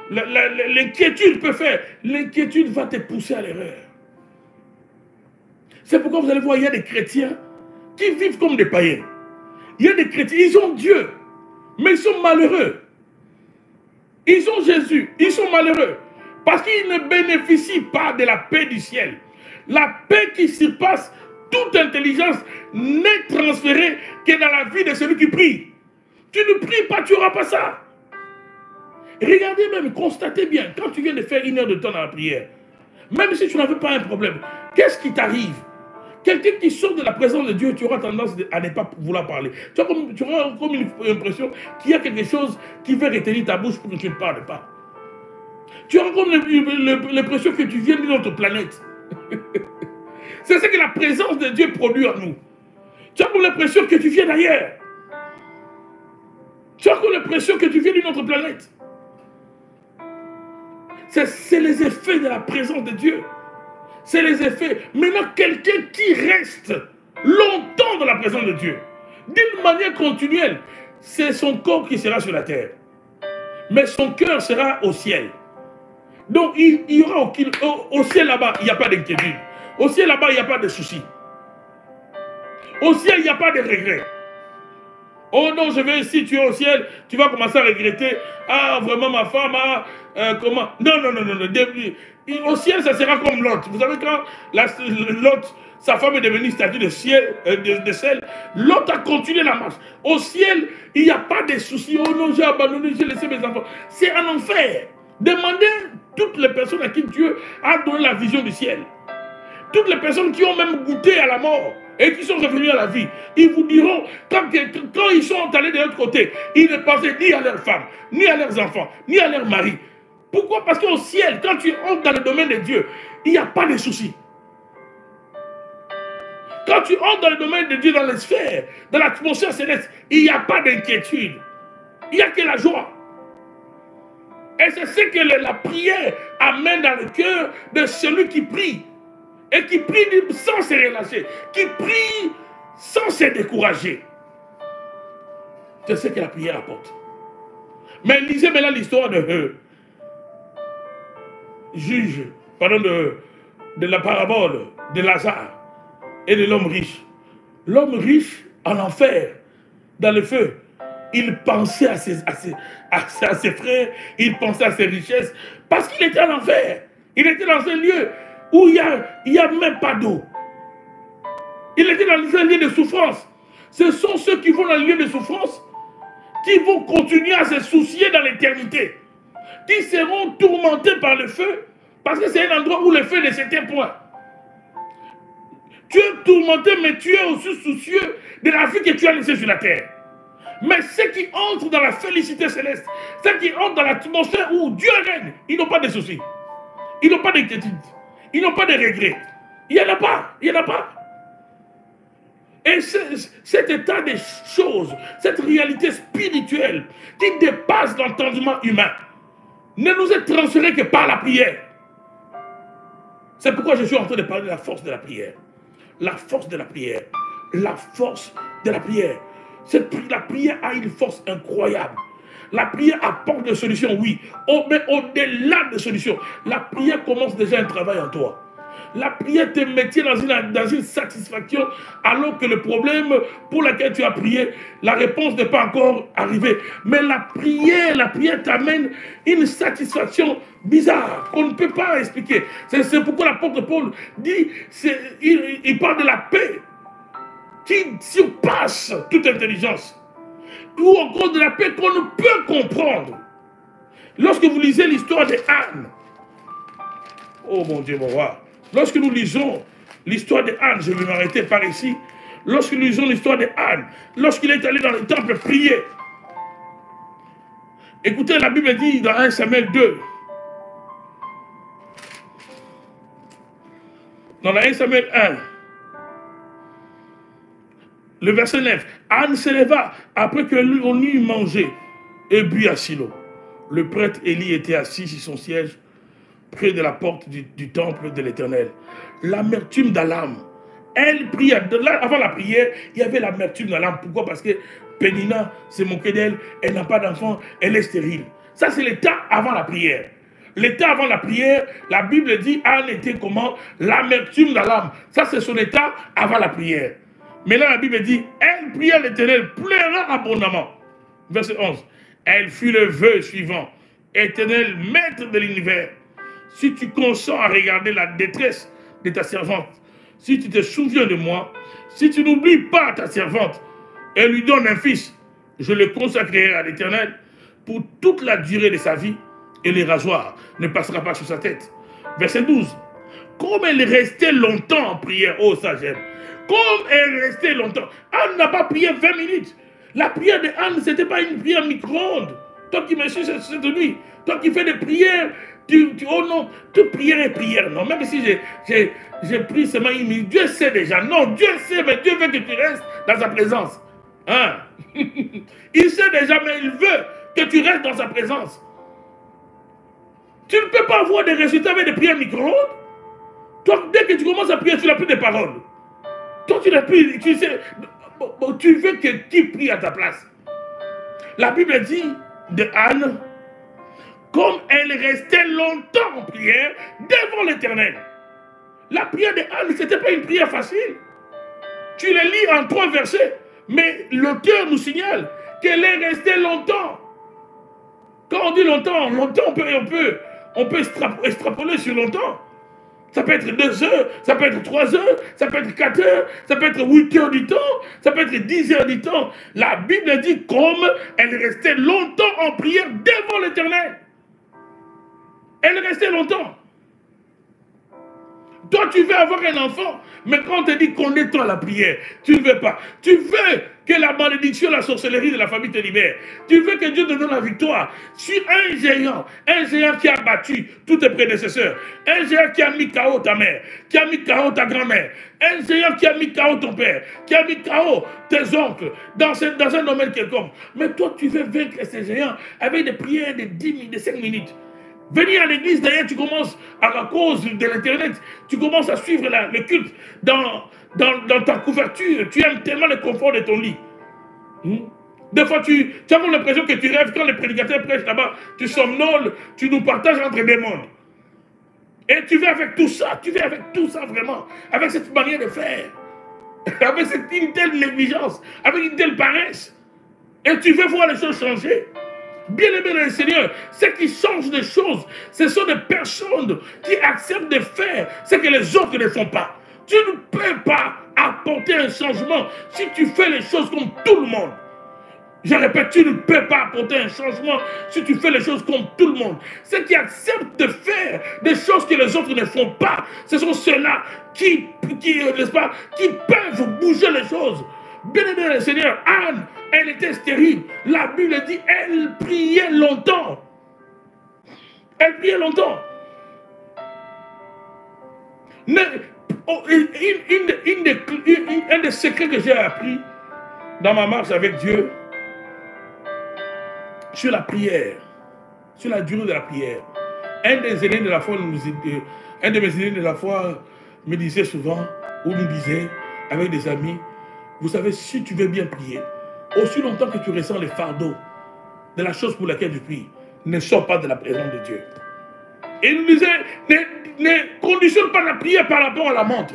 Speaker 1: l'inquiétude peut faire, l'inquiétude va te pousser à l'erreur. C'est pourquoi vous allez voir, il y a des chrétiens qui vivent comme des païens. Il y a des chrétiens, ils ont Dieu, mais ils sont malheureux. Ils ont Jésus, ils sont malheureux. Parce qu'ils ne bénéficient pas de la paix du ciel. La paix qui surpasse toute intelligence n'est transférée que dans la vie de celui qui prie. Tu ne pries pas, tu n'auras pas ça. Regardez même, constatez bien, quand tu viens de faire 1 heure de temps dans la prière, même si tu n'avais pas un problème, qu'est-ce qui t'arrive? Quelqu'un qui sort de la présence de Dieu, tu auras tendance à ne pas vouloir parler. Tu auras comme une impression qu'il y a quelque chose qui veut retenir ta bouche pour que tu ne parles pas. Tu auras comme l'impression que tu viens d'une autre planète. C'est ce que la présence de Dieu produit en nous. Tu as comme l'impression que tu viens d'ailleurs. Tu as comme l'impression que tu viens d'une autre planète. C'est les effets de la présence de Dieu. C'est les effets. Maintenant, quelqu'un qui reste longtemps dans la présence de Dieu, d'une manière continuelle, c'est son corps qui sera sur la terre. Mais son cœur sera au ciel. Donc, il y aura aucune... Au ciel là-bas, il n'y a pas d'inquiétude. Au ciel là-bas, il n'y a pas de soucis. Au ciel, il n'y a pas de regrets. Oh non, si tu es au ciel, tu vas commencer à regretter. Ah, vraiment, ma femme, comment? Non, non, non, non, non. Au ciel, ça sera comme Lot. Vous savez, quand Lot, sa femme est devenue statue de sel, Lot a continué la marche. Au ciel, il n'y a pas de soucis. Oh non, j'ai abandonné, j'ai laissé mes enfants. C'est un enfer. Demandez toutes les personnes à qui Dieu a donné la vision du ciel. Toutes les personnes qui ont même goûté à la mort et qui sont revenus à la vie, ils vous diront, quand ils sont allés de l'autre côté, ils ne pensaient ni à leurs femmes, ni à leurs enfants, ni à leurs maris. Pourquoi? Parce qu'au ciel, quand tu entres dans le domaine de Dieu, il n'y a pas de soucis. Quand tu entres dans le domaine de Dieu, dans les sphères, dans l'atmosphère céleste, il n'y a pas d'inquiétude. Il n'y a que la joie. Et c'est ce que la prière amène dans le cœur de celui qui prie. Et qui prie sans se relâcher. Qui prie sans se décourager. C'est ce que la prière apporte. Mais lisez maintenant l'histoire de la parabole de Lazare et de l'homme riche. L'homme riche en enfer, dans le feu, il pensait à ses frères, il pensait à ses richesses, parce qu'il était en enfer. Il était dans un lieu où il n'y a même pas d'eau. Il était dans un lieu de souffrance. Ce sont ceux qui vont dans le lieu de souffrance qui vont continuer à se soucier dans l'éternité, qui seront tourmentés par le feu, parce que c'est un endroit où le feu ne s'éteint point. Tu es tourmenté, mais tu es aussi soucieux de la vie que tu as laissée sur la terre. Mais ceux qui entrent dans la félicité céleste, ceux qui entrent dans l'atmosphère où Dieu règne, ils n'ont pas de soucis. Ils n'ont pas d'inquiétude. Ils n'ont pas de regrets. Il n'y en a pas. Il n'y en a pas. Et cet état des choses, cette réalité spirituelle qui dépasse l'entendement humain, ne nous est transférée que par la prière. C'est pourquoi je suis en train de parler de la force de la prière. La force de la prière. La force de la prière. La prière a une force incroyable. La prière apporte des solutions, oui. Mais au-delà des solutions, la prière commence déjà un travail en toi. La prière te maintient dans une satisfaction alors que le problème pour lequel tu as prié, la réponse n'est pas encore arrivée. Mais la prière t'amène une satisfaction bizarre qu'on ne peut pas expliquer. C'est pourquoi l'apôtre Paul dit, il parle de la paix qui surpasse toute intelligence. Ou encore de la paix qu'on ne peut comprendre. Lorsque vous lisez l'histoire de Anne, oh mon Dieu, mon roi, lorsque nous lisons l'histoire de Anne, je vais m'arrêter par ici, lorsque nous lisons l'histoire de Anne, lorsqu'il est allé dans le temple prier, écoutez, la Bible dit dans 1 Samuel 2, dans la 1 Samuel 1, le verset 9, Anne se leva après que l'on eut mangé et bu à Silo. Le prêtre Élie était assis sur son siège près de la porte du temple de l'Éternel. L'amertume dans l'âme. Elle prie, avant la prière, il y avait l'amertume dans l'âme. Pourquoi? Parce que Pénina s'est moquée d'elle, elle n'a pas d'enfant, elle est stérile. Ça, c'est l'état avant la prière. L'état avant la prière, la Bible dit, Anne était comment? L'amertume dans l'âme. Ça, c'est son état avant la prière. Mais là, la Bible dit, elle pria l'Éternel, pleura abondamment. Verset 11. Elle fut le vœu suivant. Éternel, maître de l'univers, si tu consens à regarder la détresse de ta servante, si tu te souviens de moi, si tu n'oublies pas ta servante et lui donnes un fils, je le consacrerai à l'Éternel pour toute la durée de sa vie et le rasoir ne passera pas sur sa tête. Verset 12. Comme elle restait longtemps en prière, oh ça j'aime. Comme elle restait longtemps. Anne n'a pas prié 20 minutes. La prière de Anne, ce n'était pas une prière micro-ondes. Toi qui me suis cette nuit, toi qui fais des prières, oh non, toute prière est prière. Non, même si j'ai pris seulement une minute, Dieu sait déjà. Non, Dieu sait, mais Dieu veut que tu restes dans sa présence. Hein? Il sait déjà, mais il veut que tu restes dans sa présence. Tu ne peux pas avoir des résultats avec des prières micro-ondes. Toi, dès que tu commences à prier, tu n'as plus de paroles. Toi, tu n'as plus, tu sais, tu veux que qui prie à ta place. La Bible dit de Anne, comme elle restait longtemps en prière devant l'Éternel. La prière de Anne, ce n'était pas une prière facile. Tu les lis en 3 versets, mais l'auteur nous signale qu'elle est restée longtemps. Quand on dit longtemps, on peut extrapoler sur longtemps. Ça peut être 2 heures, ça peut être 3 heures, ça peut être 4 heures, ça peut être 8 heures du temps, ça peut être 10 heures du temps. La Bible dit comme elle restait longtemps en prière devant l'Éternel. Elle restait longtemps. Toi, tu veux avoir un enfant, mais quand on te dit connais-toi la prière, tu ne veux pas. Tu veux que la malédiction, la sorcellerie de la famille te libère. Tu veux que Dieu te donne la victoire sur un géant qui a battu tous tes prédécesseurs, un géant qui a mis KO ta mère, qui a mis KO ta grand-mère, un géant qui a mis KO ton père, qui a mis KO tes oncles, dans un domaine quelconque. Mais toi, tu veux vaincre ces géants avec des prières de 10 minutes, de 5 minutes. Venir à l'église, d'ailleurs, tu commences, à la cause de l'Internet, tu commences à suivre le culte dans ta couverture. Tu aimes tellement le confort de ton lit. Des fois, tu as l'impression que tu rêves quand le prédicateur prêche là-bas. Tu somnoles, tu nous partages entre des mondes. Et tu veux avec tout ça, vraiment, avec cette manière de faire, avec une telle négligence, avec une telle paresse. Et tu veux voir les choses changer. Bien-aimés dans le Seigneur, ceux qui changent des choses, ce sont des personnes qui acceptent de faire ce que les autres ne font pas. Tu ne peux pas apporter un changement si tu fais les choses comme tout le monde. Je répète, tu ne peux pas apporter un changement si tu fais les choses comme tout le monde. Ceux qui acceptent de faire des choses que les autres ne font pas, ce sont ceux-là qui n'est-ce pas, qui peuvent bouger les choses. Bien aimé le Seigneur, Anne, elle était stérile. La Bible dit, elle priait longtemps. Elle priait longtemps. Un des secrets que j'ai appris dans ma marche avec Dieu, sur la prière, sur la durée de la prière. Un des aînés de la foi, un de mes aînés de la foi me disait souvent, ou nous disait, avec des amis, vous savez, si tu veux bien prier, aussi longtemps que tu ressens les fardeaux de la chose pour laquelle tu pries, ne sors pas de la présence de Dieu. Et il nous disait, ne conditionne pas la prière par rapport à la montre.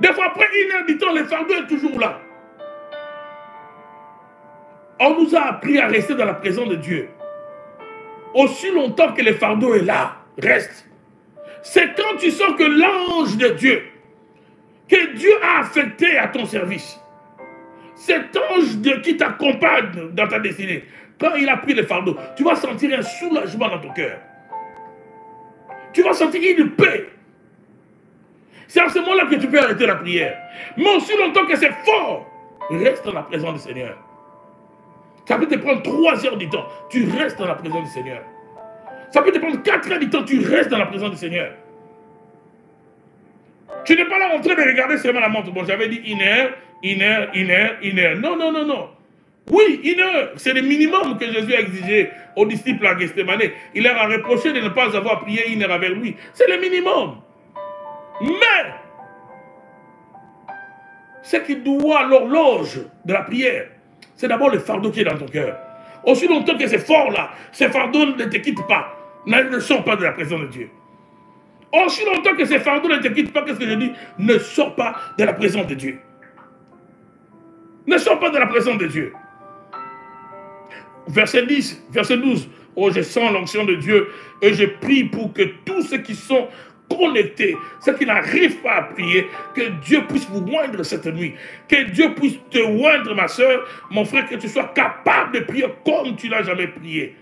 Speaker 1: Des fois, après 1 heure du temps, le fardeau est toujours là. On nous a appris à rester dans la présence de Dieu. Aussi longtemps que le fardeau est là, reste. C'est quand tu sens que l'ange de Dieu, que Dieu a affecté à ton service, cet ange qui t'accompagne dans ta destinée, quand il a pris le fardeau, tu vas sentir un soulagement dans ton cœur. Tu vas sentir une paix. C'est à ce moment-là que tu peux arrêter la prière. Mais aussi longtemps que c'est fort, reste dans la présence du Seigneur. Ça peut te prendre 3 heures du temps, tu restes dans la présence du Seigneur. Ça peut te prendre 4 heures du temps, tu restes dans la présence du Seigneur. Tu n'es pas là en train de regarder seulement la montre. Bon, j'avais dit 1 heure, 1 heure, 1 heure, 1 heure. Non, non, non, non. Oui, 1 heure, c'est le minimum que Jésus a exigé aux disciples à Gethsémane. Il leur a reproché de ne pas avoir prié 1 heure avec lui. C'est le minimum. Mais, ce qui doit l'horloge de la prière, c'est d'abord le fardeau qui est dans ton cœur. Aussi longtemps que c'est fort là, ce fardeau ne te quitte pas. Ne sors pas de la présence de Dieu. Aussi longtemps que ces fardeaux ne te quittent pas, qu'est-ce que je dis? Ne sors pas de la présence de Dieu. Ne sors pas de la présence de Dieu. Verset 10, verset 12. Oh, je sens l'onction de Dieu et je prie pour que tous ceux qui sont connectés, ceux qui n'arrivent pas à prier, que Dieu puisse vous oindre cette nuit. Que Dieu puisse te oindre, ma soeur, mon frère, que tu sois capable de prier comme tu n'as jamais prié.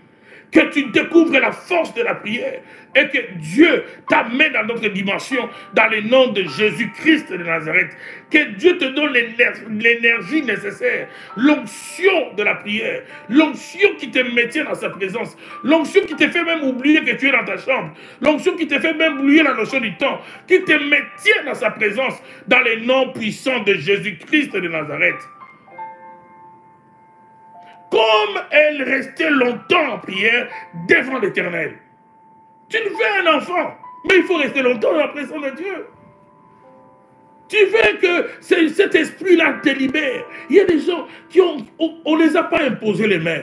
Speaker 1: Que tu découvres la force de la prière et que Dieu t'amène dans notre dimension dans le nom de Jésus-Christ de Nazareth. Que Dieu te donne l'énergie nécessaire, l'onction de la prière, l'onction qui te maintient dans sa présence, l'onction qui te fait même oublier que tu es dans ta chambre, l'onction qui te fait même oublier la notion du temps, qui te maintient dans sa présence dans le nom puissant de Jésus-Christ de Nazareth. Comme elle restait longtemps en prière devant l'Éternel. Tu ne fais un enfant, mais il faut rester longtemps dans la présence de Dieu. Tu veux que cet esprit-là te libère. Il y a des gens qui on ne les a pas imposé les mains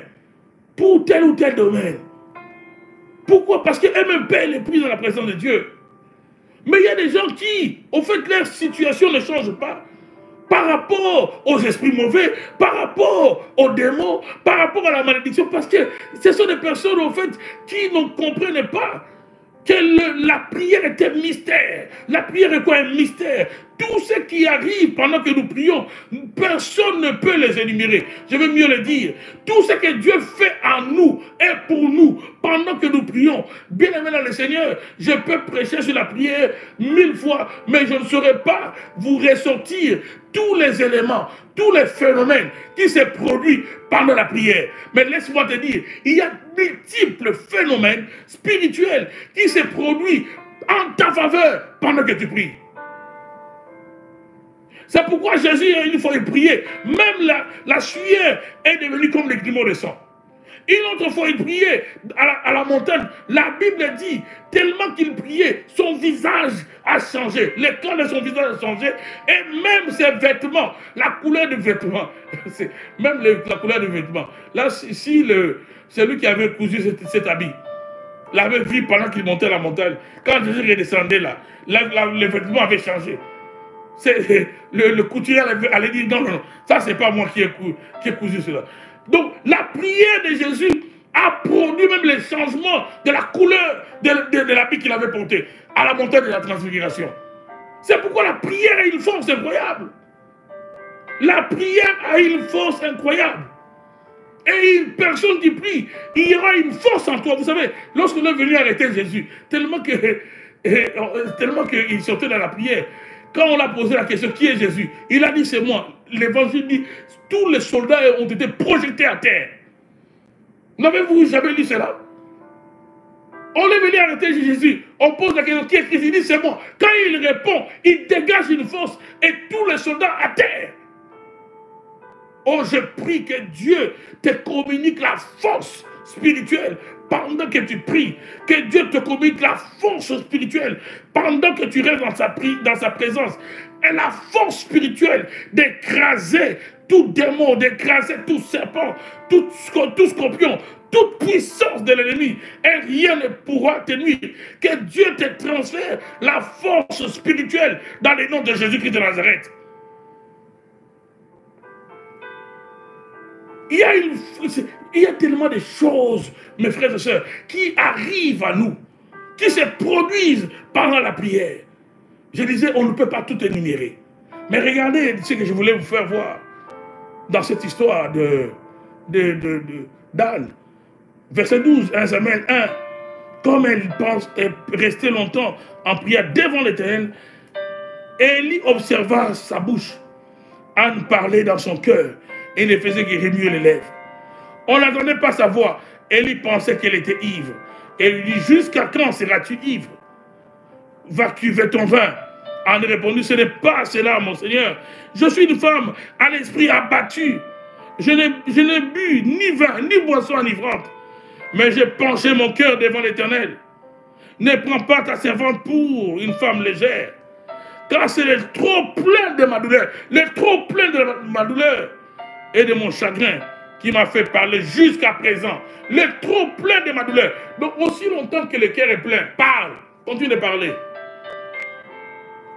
Speaker 1: pour tel ou tel domaine. Pourquoi? Parce qu'eux-mêmes paient les prix dans la présence de Dieu. Mais il y a des gens qui, au fait, leur situation ne change pas. Par rapport aux esprits mauvais, par rapport aux démons, par rapport à la malédiction, parce que ce sont des personnes, en fait, qui ne comprennent pas que la prière est un mystère. La prière est quoi? Un mystère. Tout ce qui arrive pendant que nous prions, personne ne peut les énumérer. Je veux mieux le dire. Tout ce que Dieu fait en nous et pour nous pendant que nous prions. Bien aimé dans le Seigneur, je peux prêcher sur la prière 1000 fois, mais je ne saurais pas vous ressortir tous les éléments, tous les phénomènes qui se produisent pendant la prière. Mais laisse-moi te dire, il y a multiples phénomènes spirituels qui se produisent en ta faveur pendant que tu pries. C'est pourquoi Jésus, une fois, il priait. Même la sueur est devenue comme les grumeaux de sang. Une autre fois, il priait à la montagne. La Bible dit, tellement qu'il priait, son visage a changé. L'éclat de son visage a changé. Et même ses vêtements, la couleur des vêtements, même la couleur des vêtements. Là, si celui qui avait cousu cet habit l'avait vu pendant qu'il montait la montagne, quand Jésus redescendait là, les vêtements avaient changé. Le couturier allait dire non, non, non, ça c'est pas moi qui ai cousu cela. Donc la prière de Jésus a produit même les changements de la couleur de l'habit qu'il avait porté à la montagne de la transfiguration. C'est pourquoi la prière a une force incroyable. La prière a une force incroyable. Et une personne qui prie, il y aura une force en toi. Vous savez, lorsqu'on est venu arrêter Jésus, tellement qu'il sortait dans la prière, quand on l'a posé la question, qui est Jésus? Il a dit, c'est moi. L'évangile dit, tous les soldats ont été projetés à terre. N'avez-vous jamais lu cela? On est venu arrêter Jésus. On pose la question, qui est Christ? Il dit, c'est moi. Quand il répond, il dégage une force et tous les soldats à terre. Oh, je prie que Dieu te communique la force spirituelle pendant que tu pries. Que Dieu te communique la force spirituelle pendant que tu restes dans sa présence. Et la force spirituelle d'écraser tout démon, d'écraser tout serpent, tout scorpion, toute puissance de l'ennemi. Et rien ne pourra te nuire. Que Dieu te transfère la force spirituelle dans le nom de Jésus-Christ de Nazareth. Il y a tellement de choses, mes frères et sœurs, qui arrivent à nous, qui se produisent pendant la prière. Je disais, on ne peut pas tout énumérer. Mais regardez ce que je voulais vous faire voir dans cette histoire d'Anne. Verset 12, 1 Samuel 1. Comme elle est restée longtemps en prière devant l'Éternel, Élie observa sa bouche. Anne parlait dans son cœur et ne faisait que remuer les lèvres. On n'entendait pas sa voix. Élie pensait qu'elle était ivre. Et lui dit, jusqu'à quand seras-tu ivre? Va cuver ton vin. Anne répondit, ce n'est pas cela, mon Seigneur. Je suis une femme à l'esprit abattu. Je n'ai bu ni vin, ni boisson enivrante. Mais j'ai penché mon cœur devant l'Éternel. Ne prends pas ta servante pour une femme légère. Car c'est le trop plein de ma douleur. Le trop plein de ma douleur et de mon chagrin qui m'a fait parler jusqu'à présent. Le trop plein de ma douleur. Donc aussi longtemps que le cœur est plein, parle. Continue de parler.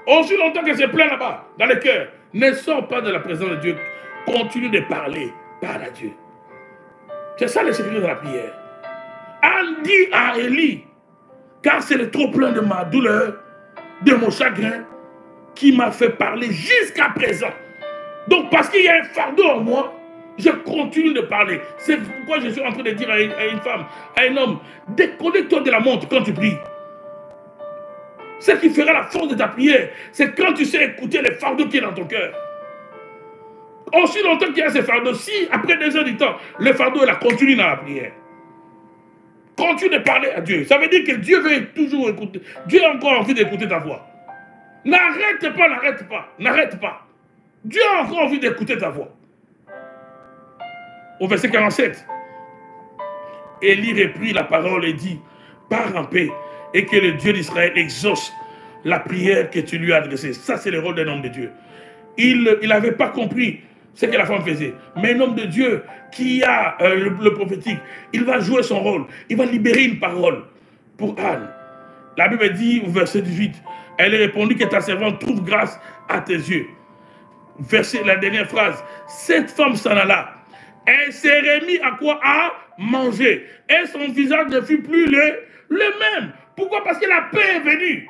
Speaker 1: Aussi longtemps que c'est plein là-bas, dans le cœur, ne sors pas de la présence de Dieu. Continue de parler. Parle à Dieu. C'est ça le secret de la prière. Anne dit à Élie, car c'est le trop plein de ma douleur, de mon chagrin, qui m'a fait parler jusqu'à présent. Donc parce qu'il y a un fardeau en moi, je continue de parler. C'est pourquoi je suis en train de dire à une femme, à un homme, déconnecte-toi de la montre quand tu pries. Ce qui fera la force de ta prière, c'est quand tu sais écouter le fardeau qui est dans ton cœur. Aussi longtemps qu'il y a ce fardeau, si après 2 heures du temps, le fardeau là, continue dans la prière. Continue de parler à Dieu. Ça veut dire que Dieu veut toujours écouter. Dieu a encore envie d'écouter ta voix. N'arrête pas, n'arrête pas, n'arrête pas. Dieu a encore envie d'écouter ta voix. Au verset 47, Élie reprit la parole et dit, pars en paix et que le Dieu d'Israël exauce la prière que tu lui as adressée. Ça, c'est le rôle d'un homme de Dieu. Il n'avait pas compris ce que la femme faisait. Mais un homme de Dieu qui a le prophétique, il va jouer son rôle. Il va libérer une parole pour Anne. La Bible dit au verset 18, elle répondit que ta servante trouve grâce à tes yeux. Verset, la dernière phrase, cette femme s'en alla. Elle s'est remise à quoi? À manger. Et son visage ne fut plus le même. Pourquoi? Parce que la paix est venue.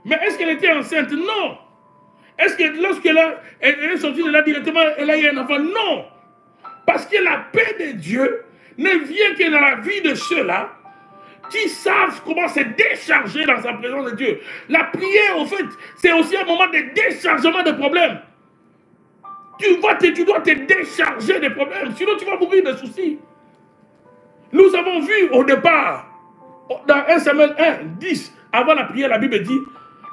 Speaker 1: Mais est-ce qu'elle était enceinte? Non. Est-ce que lorsqu'elle est sortie de là directement, elle a eu un enfant? Non. Parce que la paix de Dieu ne vient que dans la vie de ceux-là qui savent comment se décharger dans sa présence de Dieu. La prière, en fait, c'est aussi un moment de déchargement de problèmes. Tu dois te décharger des problèmes, sinon tu vas mourir de soucis. Nous avons vu au départ, dans 1 Samuel 1, 10, avant la prière, la Bible dit,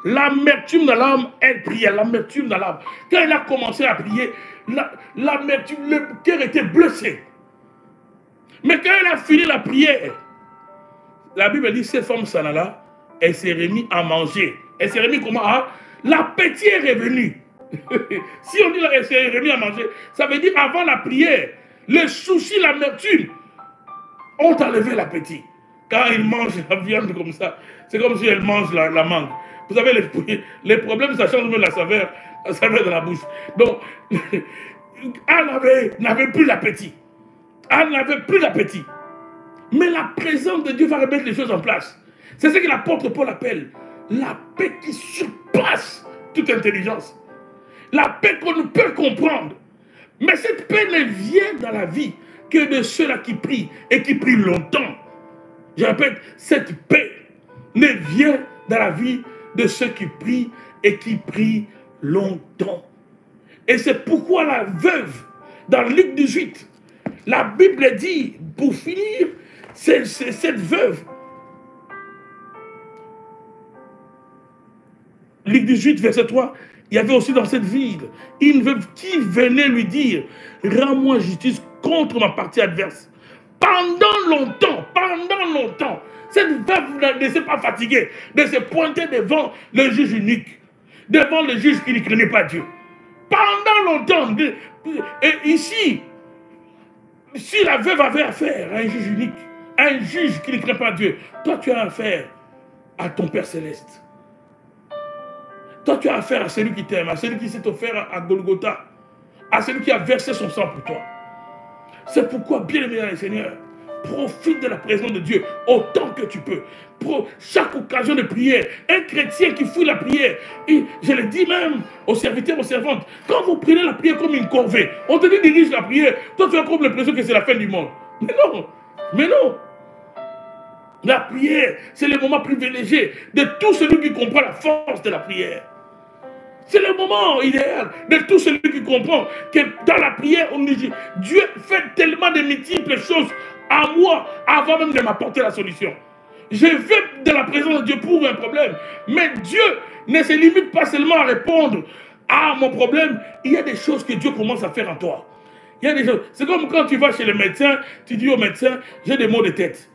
Speaker 1: l'amertume dans l'âme, elle priait, l'amertume dans l'âme. Quand elle a commencé à prier, l'amertume, le cœur était blessé. Mais quand elle a fini la prière, la Bible dit, cette femme s'en alla, elle s'est remise à manger. Elle s'est remise comment? L'appétit est revenu. Si on dit qu'elle s'est remise à manger, ça veut dire avant la prière, le souci, l'amertume ont enlevé l'appétit. Quand il mange la viande comme ça, c'est comme si elle mange la mangue. Vous savez, les problèmes, ça change même la saveur de la bouche. Donc, Anne n'avait plus l'appétit. Anne n'avait plus l'appétit. Mais la présence de Dieu va remettre les choses en place. C'est ce que l'apôtre Paul appelle la paix qui surpasse toute intelligence. La paix qu'on ne peut comprendre. Mais cette paix ne vient dans la vie que de ceux-là qui prient et qui prient longtemps. Je répète, cette paix ne vient dans la vie de ceux qui prient et qui prient longtemps. Et c'est pourquoi la veuve, dans Luc 18, la Bible dit, pour finir, c'est cette veuve. Luc 18, verset 3, il y avait aussi dans cette ville une veuve qui venait lui dire, rends-moi justice contre ma partie adverse. Pendant longtemps, cette veuve ne s'est pas fatiguée de se pointer devant le juge unique, devant le juge qui ne craignait pas Dieu. Pendant longtemps, et ici, si la veuve avait affaire à un juge unique, à un juge qui ne craint pas Dieu, toi tu as affaire à ton Père Céleste. Toi tu as affaire à celui qui t'aime, à celui qui s'est offert à Golgotha, à celui qui a versé son sang pour toi. C'est pourquoi, bien aimé dans le Seigneur, profite de la présence de Dieu autant que tu peux. Pour chaque occasion de prière, un chrétien qui fuit la prière, et je le dis même aux serviteurs, aux servantes, quand vous prenez la prière comme une corvée, on te dit dirige la prière, toi tu as comme l'impression que c'est la fin du monde. Mais non. La prière, c'est le moment privilégié de tout celui qui comprend la force de la prière. C'est le moment idéal de tout celui qui comprend que dans la prière, on dit Dieu fait tellement de multiples choses à moi avant même de m'apporter la solution. Je vais de la présence de Dieu pour un problème, mais Dieu ne se limite pas seulement à répondre à mon problème. Il y a des choses que Dieu commence à faire en toi. Il y a des choses. C'est comme quand tu vas chez le médecin, tu dis au médecin, j'ai des maux de tête.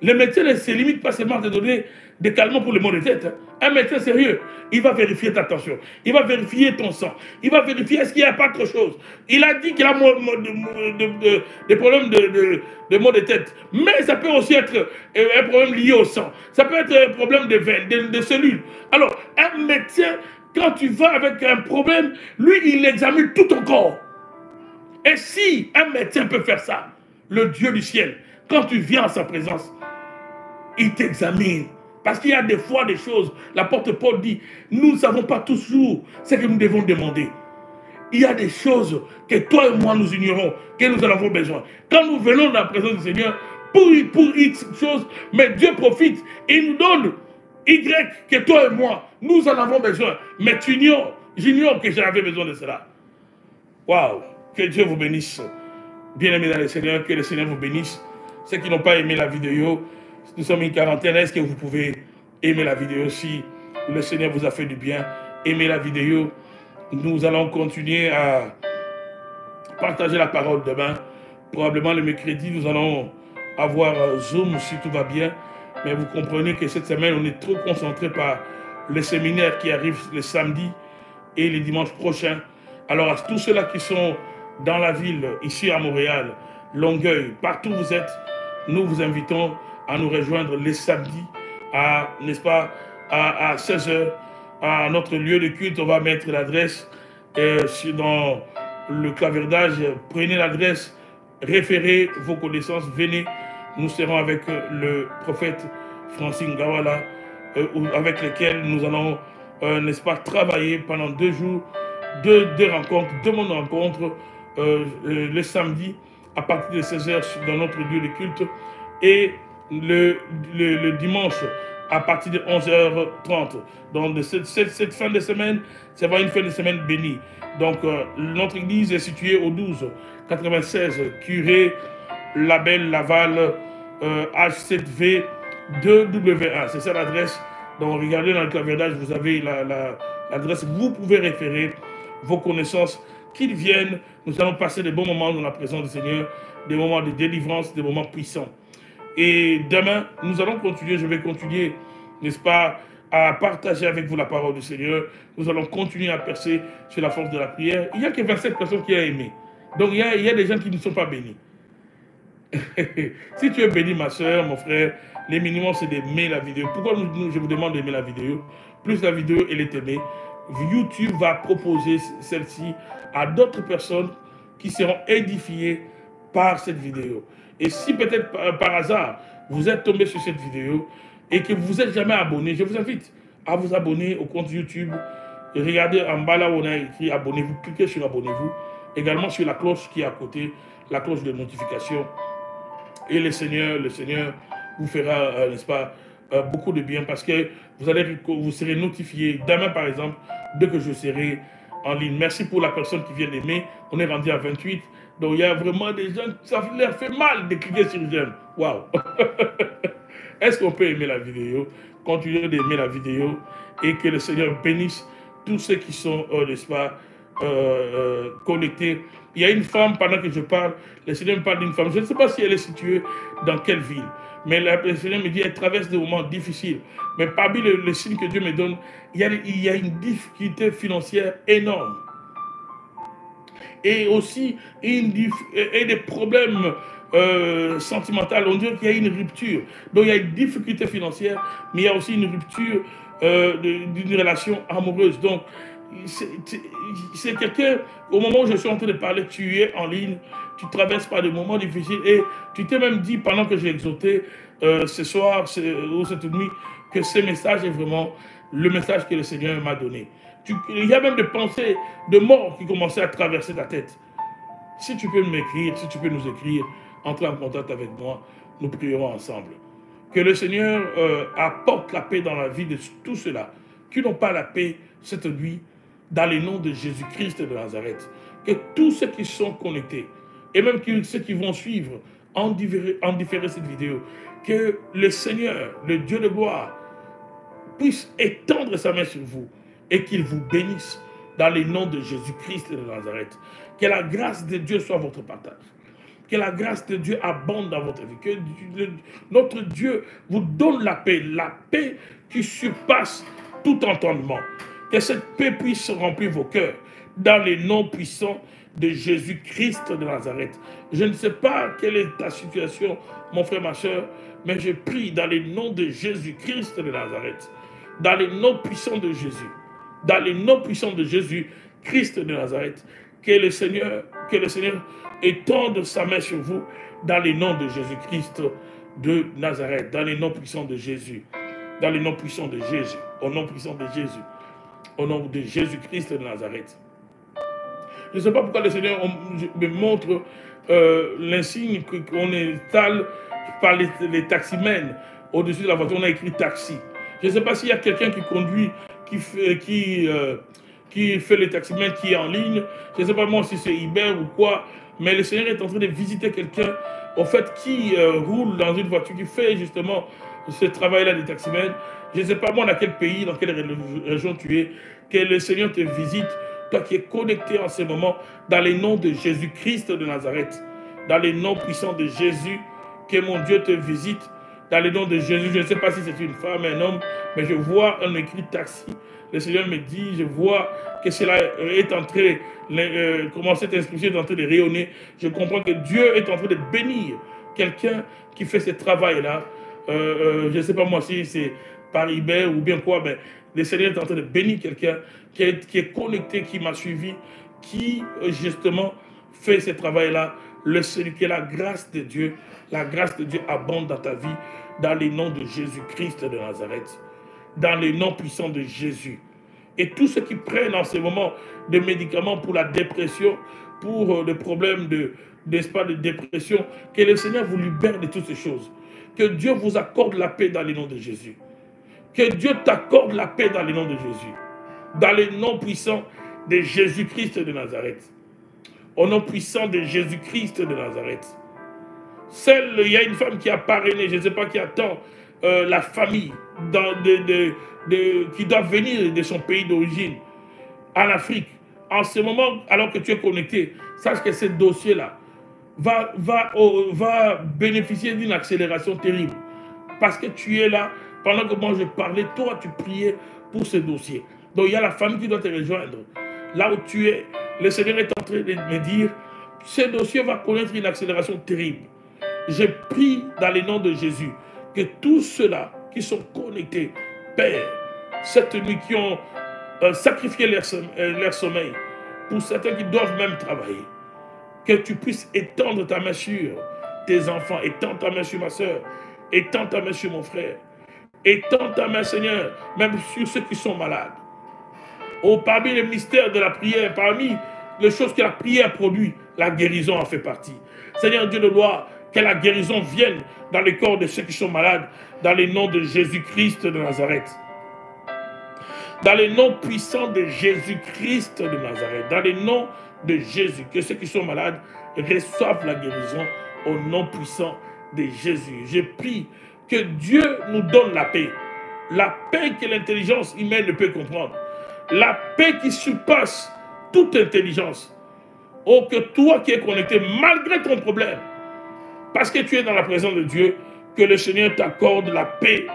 Speaker 1: Le médecin ne se limite pas seulement à te donner des calmants pour les maux de tête. Un médecin sérieux, il va vérifier ta tension, il va vérifier ton sang, il va vérifier est-ce qu'il n'y a pas autre chose. Il a dit qu'il a des problèmes de maux de tête, mais ça peut aussi être un problème lié au sang, ça peut être un problème de veines, de cellules. Alors, un médecin, quand tu vas avec un problème, lui, il examine tout ton corps. Et si un médecin peut faire ça, le Dieu du ciel, quand tu viens à sa présence, il t'examine. Parce qu'il y a des fois des choses, l'apôtre Paul dit, nous ne savons pas toujours ce que nous devons demander. Il y a des choses que toi et moi nous ignorons, que nous en avons besoin. Quand nous venons dans la présence du Seigneur, pour X choses, mais Dieu profite et nous donne Y que toi et moi, nous en avons besoin. Mais tu ignores, j'ignore que j'avais besoin de cela. Waouh, que Dieu vous bénisse. Bien-aimés dans le Seigneur, que le Seigneur vous bénisse. Ceux qui n'ont pas aimé la vidéo, nous sommes une quarantaine. Est-ce que vous pouvez aimer la vidéo si le Seigneur vous a fait du bien? Aimez la vidéo. Nous allons continuer à partager la parole demain. Probablement le mercredi, nous allons avoir Zoom si tout va bien. Mais vous comprenez que cette semaine, on est trop concentré par le séminaire qui arrive le samedi et les dimanches prochains. Alors à tous ceux-là qui sont dans la ville, ici à Montréal, Longueuil, partout où vous êtes, nous vous invitons à nous rejoindre les samedis à, n'est-ce pas, à 16h à notre lieu de culte. On va mettre l'adresse dans le clavardage. Prenez l'adresse, référez vos connaissances, venez. Nous serons avec le prophète Francine Gawala, avec lequel nous allons, n'est-ce pas, travailler pendant 2 jours, deux rencontres, 2 moments de rencontre, le samedi à partir de 16h dans notre lieu de culte et le dimanche à partir de 11h30. Donc cette fin de semaine, ça va être une fin de semaine bénie. Donc notre église est située au 1296 Curé Label Laval H7V 2W1. C'est ça l'adresse. Donc regardez dans le clavardage, vous avez l'adresse. Vous pouvez référer vos connaissances, qu'ils viennent. Nous allons passer des bons moments dans la présence du Seigneur, des moments de délivrance, des moments puissants. Et demain, nous allons continuer, je vais continuer, n'est-ce pas, à partager avec vous la parole du Seigneur. Nous allons continuer à percer sur la force de la prière. Il n'y a que 27 personnes qui ont aimé. Donc il y a des gens qui ne sont pas bénis. Si tu es béni, ma soeur, mon frère, le minimum c'est d'aimer la vidéo. Pourquoi je vous demande d'aimer la vidéo? Plus la vidéo elle est aimée, YouTube va proposer celle-ci à d'autres personnes qui seront édifiées par cette vidéo. Et si peut-être par hasard, vous êtes tombé sur cette vidéo et que vous n'êtes jamais abonné, je vous invite à vous abonner au compte YouTube. Et regardez en bas là où on a écrit abonnez-vous, cliquez sur abonnez-vous. Également sur la cloche qui est à côté, la cloche de notification. Et le Seigneur vous fera, n'est-ce pas, beaucoup de bien parce que vous serez notifié demain, par exemple, dès que je serai en ligne. Merci pour la personne qui vient d'aimer. On est rendu à 28. Donc, il y a vraiment des gens, ça leur fait mal de cliquer sur j'aime. Waouh! Est-ce qu'on peut aimer la vidéo? Continuez d'aimer la vidéo et que le Seigneur bénisse tous ceux qui sont, n'est-ce pas, connectés. Il y a une femme, pendant que je parle, le Seigneur me parle d'une femme. Je ne sais pas si elle est située dans quelle ville, mais le Seigneur me dit qu'elle traverse des moments difficiles. Mais parmi les signes que Dieu me donne, il y a une difficulté financière énorme. Et aussi des problèmes sentimentaux. On dirait qu'il y a une rupture. Donc il y a une difficulté financière, mais il y a aussi une rupture d'une relation amoureuse. Donc c'est quelqu'un, au moment où je suis en train de parler, tu es en ligne, tu traverses par des moments difficiles et tu t'es même dit pendant que j'ai exhorté ce soir ou cette nuit que ce message est vraiment le message que le Seigneur m'a donné. Il y a même des pensées de mort qui commençaient à traverser ta tête. Si tu peux m'écrire, si tu peux nous écrire, entrer en contact avec moi, nous prierons ensemble. Que le Seigneur apporte la paix dans la vie de tous ceux-là qui n'ont pas la paix cette nuit, dans le nom de Jésus-Christ de Nazareth. Que tous ceux qui sont connectés, et même ceux qui vont suivre en différé cette vidéo, que le Seigneur, le Dieu de gloire, puisse étendre sa main sur vous et qu'il vous bénisse dans le nom de Jésus-Christ de Nazareth. Que la grâce de Dieu soit votre partage. Que la grâce de Dieu abonde dans votre vie. Que notre Dieu vous donne la paix qui surpasse tout entendement. Que cette paix puisse remplir vos cœurs dans les noms puissants de Jésus-Christ de Nazareth. Je ne sais pas quelle est ta situation, mon frère, ma soeur, mais je prie dans les noms de Jésus-Christ de Nazareth. Dans les noms puissants de Jésus. Dans les noms puissants de Jésus-Christ de Nazareth. Que le Seigneur étende sa main sur vous dans les noms de Jésus-Christ de Nazareth. Dans les noms puissants de Jésus. Dans les noms puissants de Jésus. Au nom puissant de Jésus. Au nom de Jésus-Christ de Nazareth. Je ne sais pas pourquoi le Seigneur me montre l'insigne qu'on installe par les taximens. Au-dessus de la voiture, on a écrit taxi. Je ne sais pas s'il y a quelqu'un qui conduit, qui fait les taximens, qui est en ligne. Je ne sais pas moi si c'est Uber ou quoi. Mais le Seigneur est en train de visiter quelqu'un, en fait, qui roule dans une voiture, qui fait justement ce travail-là des taximens. Je ne sais pas moi dans quel pays, dans quelle région tu es, que le Seigneur te visite, toi qui es connecté en ce moment, dans les noms de Jésus-Christ de Nazareth, dans les noms puissants de Jésus, que mon Dieu te visite, dans les noms de Jésus. Je ne sais pas si c'est une femme, un homme, mais je vois un écrit taxi. Le Seigneur me dit, je vois que cela est en train, comment cette inscription est en train de rayonner. Je comprends que Dieu est en train de bénir quelqu'un qui fait ce travail-là. Je ne sais pas moi si c'est par Uber ou bien quoi, mais le Seigneur est en train de bénir quelqu'un qui est connecté, qui m'a suivi, qui justement fait ce travail-là. Que la grâce de Dieu abonde dans ta vie, dans les noms de Jésus-Christ de Nazareth, dans les noms puissants de Jésus. Et tous ceux qui prennent en ce moment des médicaments pour la dépression, pour des problèmes de dépression, que le Seigneur vous libère de toutes ces choses. Que Dieu vous accorde la paix dans les noms de Jésus. Que Dieu t'accorde la paix dans les noms de Jésus. Dans les noms puissants de Jésus-Christ de Nazareth. Au nom puissant de Jésus-Christ de Nazareth. Il y a une femme qui a parrainé, je ne sais pas qui attend la famille qui doit venir de son pays d'origine, en Afrique. En ce moment, alors que tu es connecté, sache que ce dossier-là va bénéficier d'une accélération terrible. Parce que tu es là, pendant que moi je parlais, toi tu priais pour ce dossier. Donc il y a la famille qui doit te rejoindre. Là où tu es, le Seigneur est en train de me dire, ce dossier va connaître une accélération terrible. Je prie dans le nom de Jésus que tous ceux-là qui sont connectés, Père, cette nuit, qui ont sacrifié leur sommeil, pour certains qui doivent même travailler, que tu puisses étendre ta main sur tes enfants, étends ta main sur ma soeur, étends ta main sur mon frère, étends ta main, Seigneur, même sur ceux qui sont malades. Oh, parmi les mystères de la prière, parmi les choses que la prière produit, la guérison en fait partie. Seigneur Dieu de gloire, que la guérison vienne dans les corps de ceux qui sont malades, dans les noms de Jésus-Christ de Nazareth. Dans les noms puissants de Jésus-Christ de Nazareth, dans les noms de Jésus, que ceux qui sont malades reçoivent la guérison au nom puissant de Jésus. Je prie que Dieu nous donne la paix que l'intelligence humaine ne peut comprendre, la paix qui surpasse toute intelligence. Oh, que toi qui es connecté, malgré ton problème, parce que tu es dans la présence de Dieu, que le Seigneur t'accorde la paix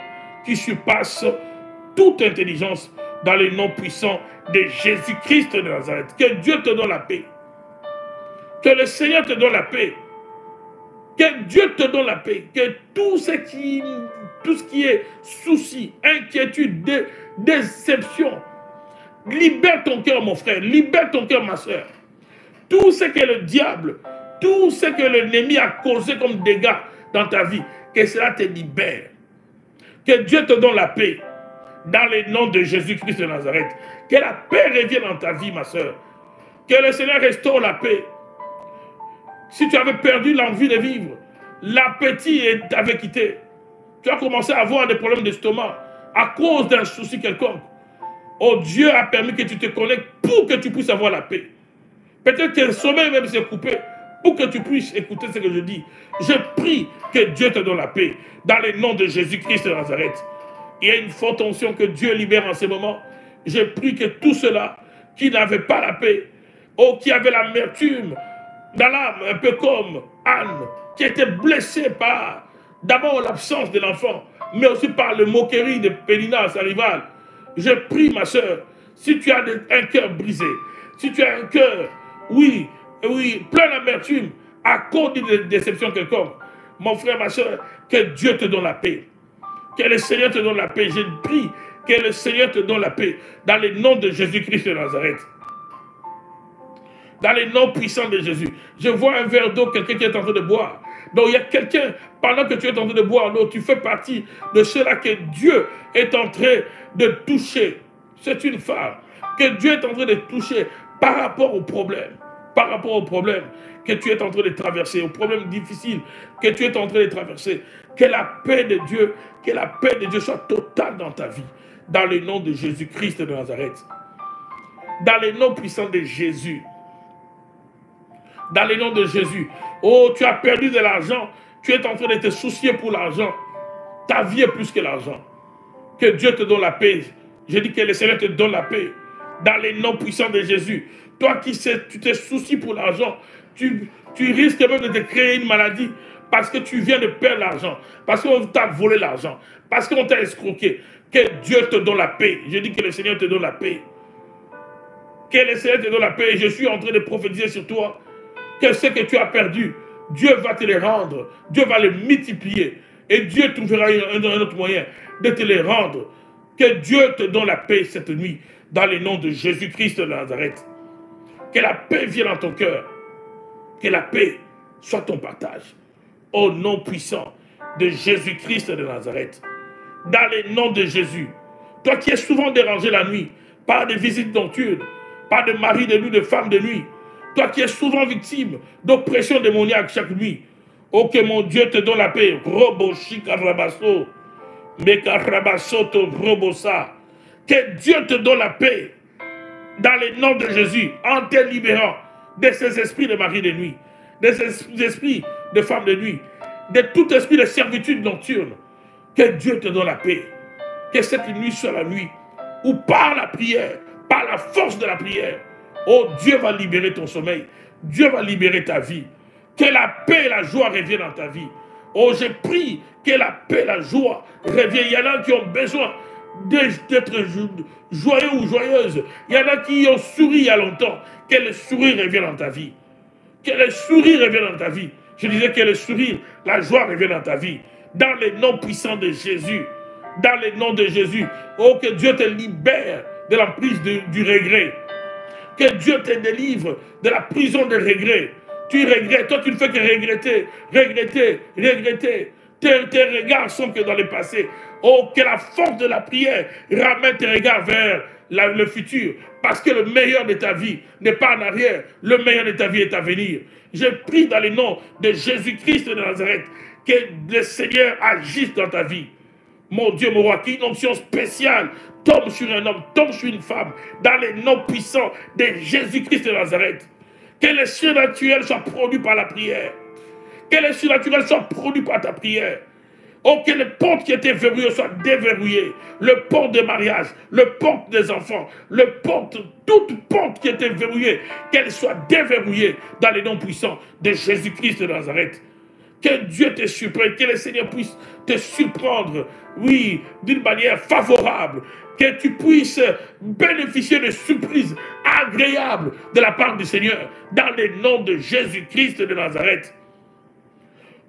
Speaker 1: qui surpasse toute intelligence dans les noms puissants de Jésus-Christ de Nazareth. Que Dieu te donne la paix. Que le Seigneur te donne la paix. Que Dieu te donne la paix. Que tout ce qui est souci, inquiétude, déception, libère ton cœur, mon frère. Libère ton cœur, ma soeur. Tout ce que le diable, tout ce que l'ennemi a causé comme dégâts dans ta vie, que cela te libère. Que Dieu te donne la paix. Dans le nom de Jésus-Christ de Nazareth. Que la paix revienne dans ta vie, ma soeur. Que le Seigneur restaure la paix. Si tu avais perdu l'envie de vivre, l'appétit t'avait quitté. Tu as commencé à avoir des problèmes d'estomac à cause d'un souci quelconque. Oh, Dieu a permis que tu te connectes pour que tu puisses avoir la paix. Peut-être que le sommeil même s'est coupé pour que tu puisses écouter ce que je dis. Je prie que Dieu te donne la paix. Dans le nom de Jésus-Christ de Nazareth. Il y a une forte onction que Dieu libère en ce moment. Je prie que tout cela qui n'avait pas la paix, ou qui avait l'amertume dans l'âme, un peu comme Anne, qui était blessée par d'abord l'absence de l'enfant, mais aussi par le moquerie de Pénina, sa rivale. Je prie, ma soeur, si tu as un cœur brisé, si tu as un cœur, oui, plein d'amertume, à cause d'une déception quelconque, mon frère, ma soeur, que Dieu te donne la paix. Que le Seigneur te donne la paix. Je prie que le Seigneur te donne la paix. Dans le nom de Jésus-Christ de Nazareth. Dans le nom puissant de Jésus. Je vois un verre d'eau, quelqu'un qui est en train de boire. Donc il y a quelqu'un, pendant que tu es en train de boire l'eau, tu fais partie de ceux-là que Dieu est en train de toucher. C'est une femme. Que Dieu est en train de toucher par rapport au problème. Par rapport au problème que tu es en train de traverser, aux problèmes difficiles que tu es en train de traverser. Que la paix de Dieu soit totale dans ta vie. Dans le nom de Jésus-Christ de Nazareth. Dans le nom puissant de Jésus. Dans le nom de Jésus. Oh, tu as perdu de l'argent. Tu es en train de te soucier pour l'argent. Ta vie est plus que l'argent. Que Dieu te donne la paix. Je dis que le Seigneur te donne la paix. Dans le nom puissant de Jésus. Toi qui tu te soucies pour l'argent, tu risques même de te créer une maladie parce que tu viens de perdre l'argent, parce qu'on t'a volé l'argent, parce qu'on t'a escroqué. Que Dieu te donne la paix. Je dis que le Seigneur te donne la paix. Que le Seigneur te donne la paix. Je suis en train de prophétiser sur toi que ce que tu as perdu, Dieu va te les rendre. Dieu va les multiplier. Et Dieu trouvera un autre moyen de te les rendre. Que Dieu te donne la paix cette nuit dans le nom de Jésus-Christ de Nazareth. Que la paix vienne dans ton cœur. Que la paix soit ton partage. Au nom puissant de Jésus-Christ de Nazareth. Dans le nom de Jésus. Toi qui es souvent dérangé la nuit par des visites nocturnes, par des maris de nuit, de femmes de nuit. Toi qui es souvent victime d'oppression démoniaque chaque nuit. Oh, que mon Dieu te donne la paix. Robo shikarabaso. Mekarabaso to robosa. Que Dieu te donne la paix. Dans le nom de Jésus, en te libérant de ces esprits de mari de nuit, de ces esprits de femmes de nuit, de tout esprit de servitude nocturne, que Dieu te donne la paix. Que cette nuit soit la nuit où par la prière, par la force de la prière, oh, Dieu va libérer ton sommeil, Dieu va libérer ta vie. Que la paix et la joie reviennent dans ta vie. Oh, je prie que la paix et la joie reviennent. Il y en a qui ont besoin d'être joyeux ou joyeuses. Il y en a qui ont souri il y a longtemps. Que le sourire revienne dans ta vie. Que le sourire revienne dans ta vie. Je disais que le sourire, la joie revienne dans ta vie. Dans le nom puissant de Jésus. Dans le nom de Jésus. Oh, que Dieu te libère de l'emprise du regret. Que Dieu te délivre de la prison des regrets. Tu regrettes, toi tu ne fais que regretter, regretter, regretter. Tes regards sont que dans le passé. Oh, que la force de la prière ramène tes regards vers le futur. Parce que le meilleur de ta vie n'est pas en arrière. Le meilleur de ta vie est à venir. Je prie dans le nom de Jésus-Christ de Nazareth que le Seigneur agisse dans ta vie. Mon Dieu, mon roi, qu'une onction spéciale tombe sur un homme, tombe sur une femme, dans les noms puissants de Jésus-Christ de Nazareth. Que le surnaturel soit produit par la prière. Que le surnaturel soit produit par ta prière. Oh, que les portes qui étaient verrouillées soient déverrouillées. Le porte de mariage, le porte des enfants, toute porte qui était verrouillée, qu'elle soit déverrouillée dans les noms puissants de Jésus-Christ de Nazareth. Que Dieu te surprenne, que le Seigneur puisse te surprendre, oui, d'une manière favorable. Que tu puisses bénéficier de surprises agréables de la part du Seigneur dans le nom de Jésus-Christ de Nazareth.